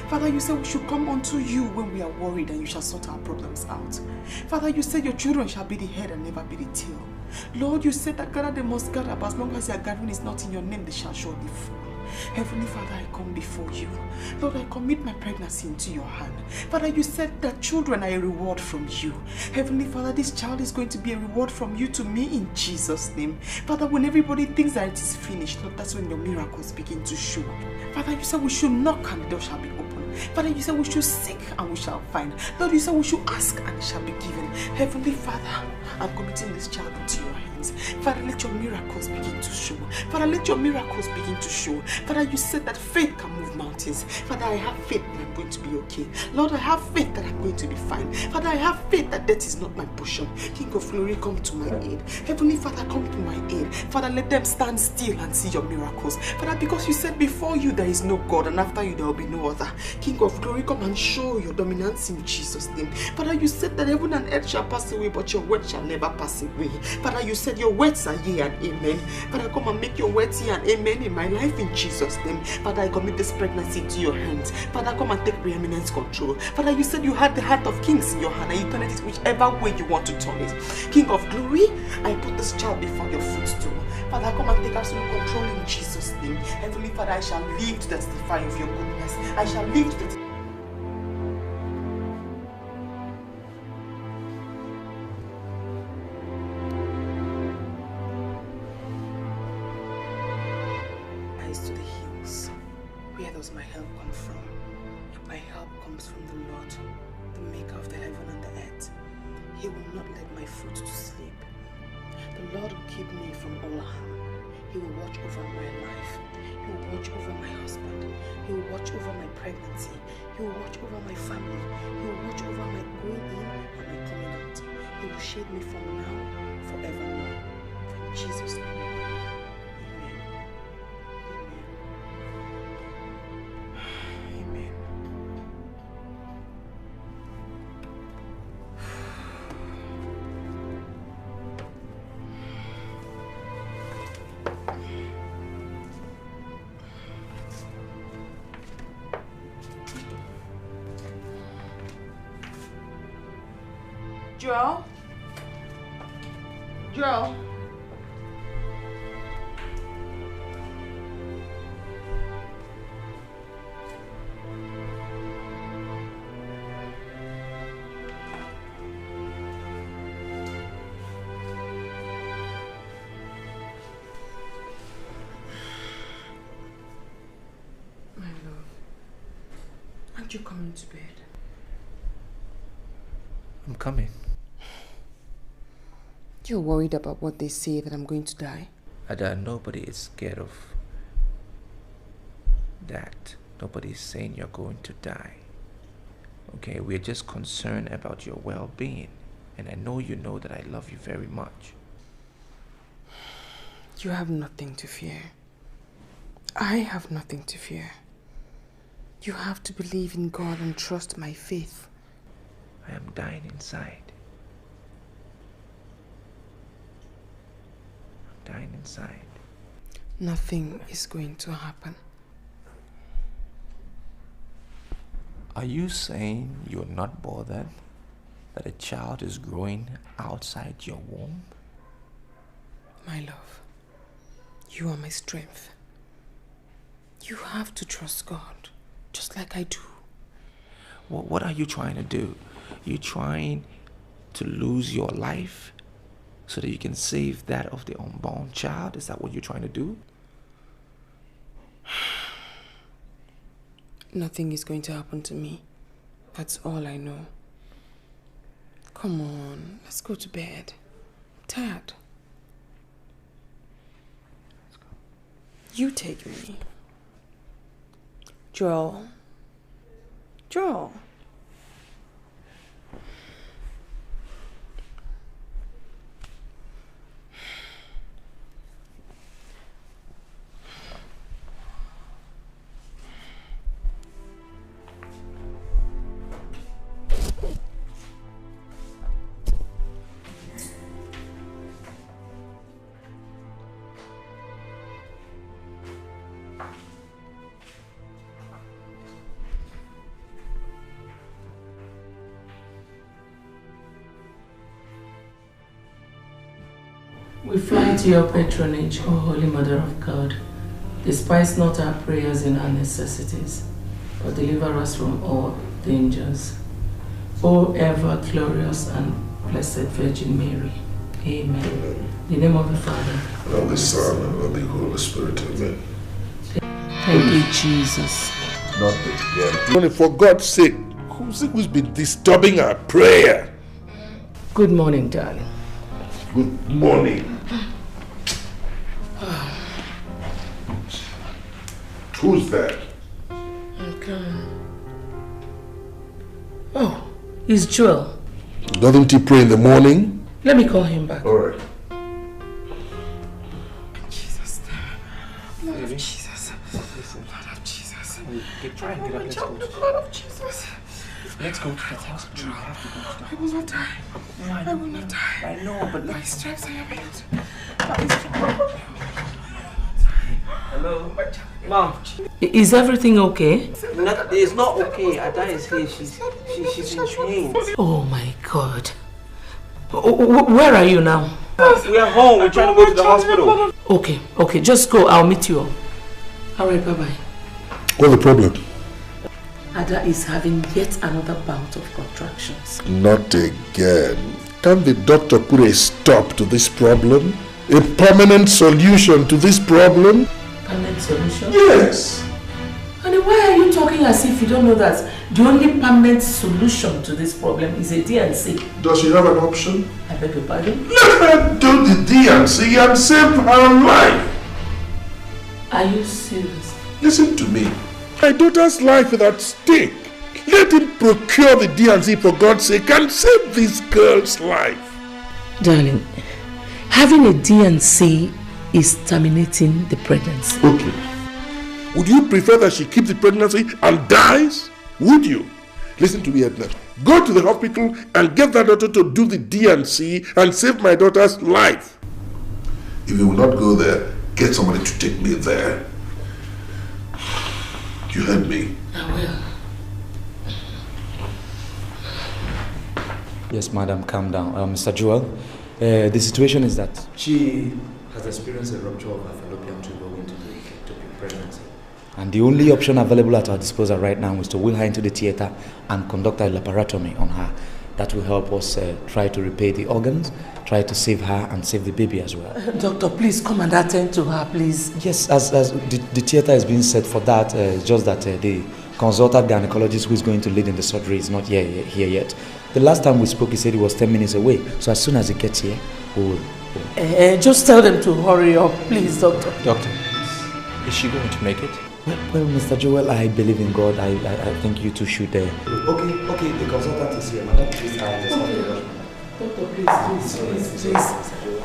Father, you said we should come unto you when we are worried and you shall sort our problems out. Father, you said your children shall be the head and never be the tail. Lord, you said that gather they must gather, but as long as their gathering is not in your name, they shall surely fall. Heavenly Father, I come before you. Lord, I commit my pregnancy into your hand. Father, you said that children are a reward from you. Heavenly Father, this child is going to be a reward from you to me in Jesus' name. Father, when everybody thinks that it is finished, Lord, that's when your miracles begin to show up. Father, you said we should knock and the door shall be open. Father, you said we should seek and we shall find. Lord, you said we should ask and it shall be given. Heavenly Father, I'm committing this child into your hands. Father, let your miracles begin to show. Father, let your miracles begin to show. Father, you said that faith can move mountains. Father, I have faith that I'm going to be okay. Lord, I have faith that I'm going to be fine. Father, I have faith that death is not my portion. King of glory, come to my aid. Heavenly Father, come to my aid. Father, let them stand still and see your miracles. Father, because you said before you there is no God and after you there will be no other. King of glory, come and show your dominance in Jesus' name. Father, you said that heaven and earth shall pass away, but your word shall never pass away. Father, you said your words are yea and amen. Father, come and make your words yea and amen in my life in Jesus' name. Father, I commit this pregnancy into your hands. Father, come and take preeminent control. Father, you said you had the heart of kings in your hand and you turn it whichever way you want to turn it. King of glory, I put this child before your footstool. Father, come and take absolute control in Jesus' name. Heavenly Father, I shall live to testify of your goodness. I shall live to testify. To the hills. Where does my help come from? My help comes from the Lord, the maker of the heaven and the earth. He will not let my foot to sleep. The Lord will keep me from all harm. He will watch over my life. He will watch over my husband. He will watch over my pregnancy. He will watch over my family. He will watch over my going in and my coming out. He will shade me from now forevermore. In Jesus' name I pray. Amen. Amen. Joel? Joel? My love, aren't you coming to bed? I'm coming. You're worried about what they say, that I'm going to die? Ada, nobody is scared of that. Nobody is saying you're going to die. Okay, we're just concerned about your well-being. And I know you know that I love you very much. You have nothing to fear. I have nothing to fear. You have to believe in God and trust my faith. I am dying inside. I'm dying inside. Nothing is going to happen. Are you saying you're not bothered that a child is growing outside your womb? My love, you are my strength. You have to trust God, just like I do. What are you trying to do? You trying to lose your life so that you can save that of the unborn child? Is that what you're trying to do? Nothing is going to happen to me. That's all I know. Come on, let's go to bed. I'm tired. You take me. Joel. Joel. We fly to your patronage, O Holy Mother of God. Despise not our prayers and our necessities, but deliver us from all dangers. O ever glorious and blessed Virgin Mary. Amen. In the name of the Father, And of the Son, and of the Holy Spirit. Amen. Thank you, Jesus. Nothing. For God's sake, who's been disturbing our prayer? Good morning, darling. Good morning. Who's that? Okay. Oh, it's Joel. Doesn't he pray in the morning? Let me call him back. All right. Jesus. Blood of Jesus. Blood of Jesus. Try and get up. Let's go. Blood of Jesus. Let's go to the hospital. We have to go to the I will not die. I will not die. I know, but by stripes I am healed. Hello? Mom. Is everything okay? It's not okay. Ada is here. She's in chains. Oh my God. Where are you now? We are home. We're trying to go to the hospital. Okay, just go. I'll meet you all. Alright, bye-bye. What's the problem? Ada is having yet another bout of contractions. Not again. Can the doctor put a stop to this problem? A permanent solution to this problem? Permanent solution? Yes. Honey, why are you talking as if you don't know that the only permanent solution to this problem is a DNC? Does she have an option? I beg your pardon? Let her do the DNC and save her life. Are you serious? Listen to me. My daughter's life is at stake. Let him procure the DNC for God's sake and save this girl's life. Darling, having a DNC is terminating the pregnancy. Okay. Would you prefer that she keeps the pregnancy and dies? Would you? Listen to me, Edna. Go to the hospital and get that doctor to do the DNC and save my daughter's life. If you will not go there, get somebody to take me there. You heard me. I will. Yes, madam, calm down. Mr. Joel, the situation is that she has experienced a rupture of her fallopian tube owing to the ectopic pregnancy. And the only option available at our disposal right now is to wheel her into the theater and conduct a laparotomy on her. That will help us try to repair the organs, try to save her and save the baby as well. Doctor, please come and attend to her, please. Yes, as the theater is being set for that, it's just that the consultant gynecologist who is going to lead in the surgery is not here yet. The last time we spoke, he said he was 10 minutes away. So as soon as he gets here, we will... just tell them to hurry up, please, doctor. Doctor, is she going to make it? Well, Mr. Joel, I believe in God. I think you two should... Okay, the consultant is here. Madam, please, Doctor,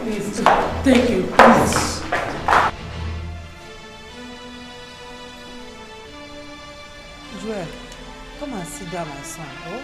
please. Thank you, please. Joel, come and sit down, my son. Oh?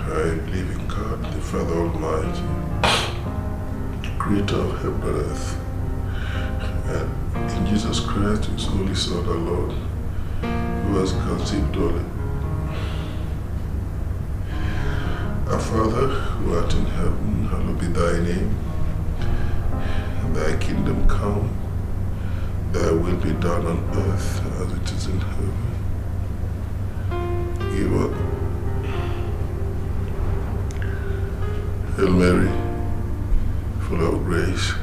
I believe in God, the Father Almighty, creator of heaven and earth, and in Jesus Christ, his Holy Son, our Lord, who has conceived all. Our Father, who art in heaven, hallowed be thy name. Thy kingdom come, thy will be done on earth as it is in heaven. Give us. Hail Mary, full of grace,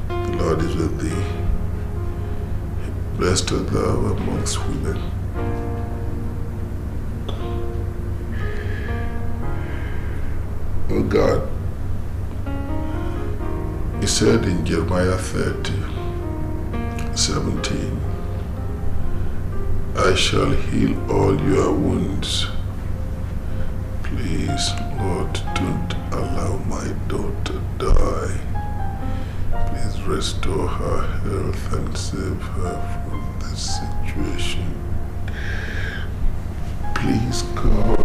the Lord is with thee. Blessed art thou amongst women. O God, he said in Jeremiah 30:17, I shall heal all your wounds. Please, Lord, don't allow my daughter die. Please restore her health and save her from this situation. Please, God.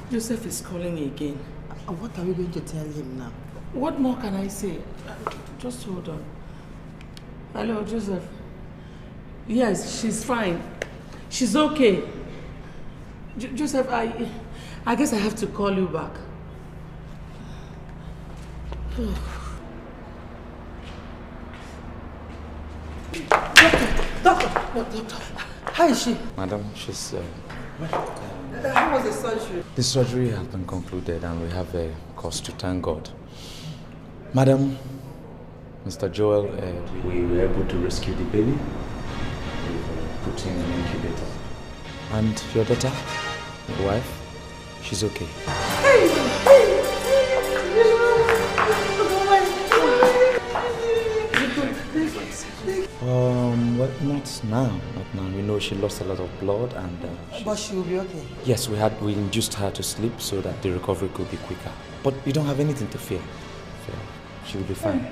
Joseph is calling again. What are we going to tell him now? What more can I say? Just hold on. Hello, Joseph. Yes, she's fine. She's okay. Joseph, I guess I have to call you back. Doctor, how is she? Madam, she's... How was the surgery? The surgery has been concluded and we have a cause to thank God. Madam, Mr. Joel, we were able to rescue the baby. We put him in an incubator. And your daughter, your wife, she's okay. Well, not now. You know, she lost a lot of blood and... but she will be okay? Yes, we induced her to sleep so that the recovery could be quicker. But you don't have anything to fear. She will be fine.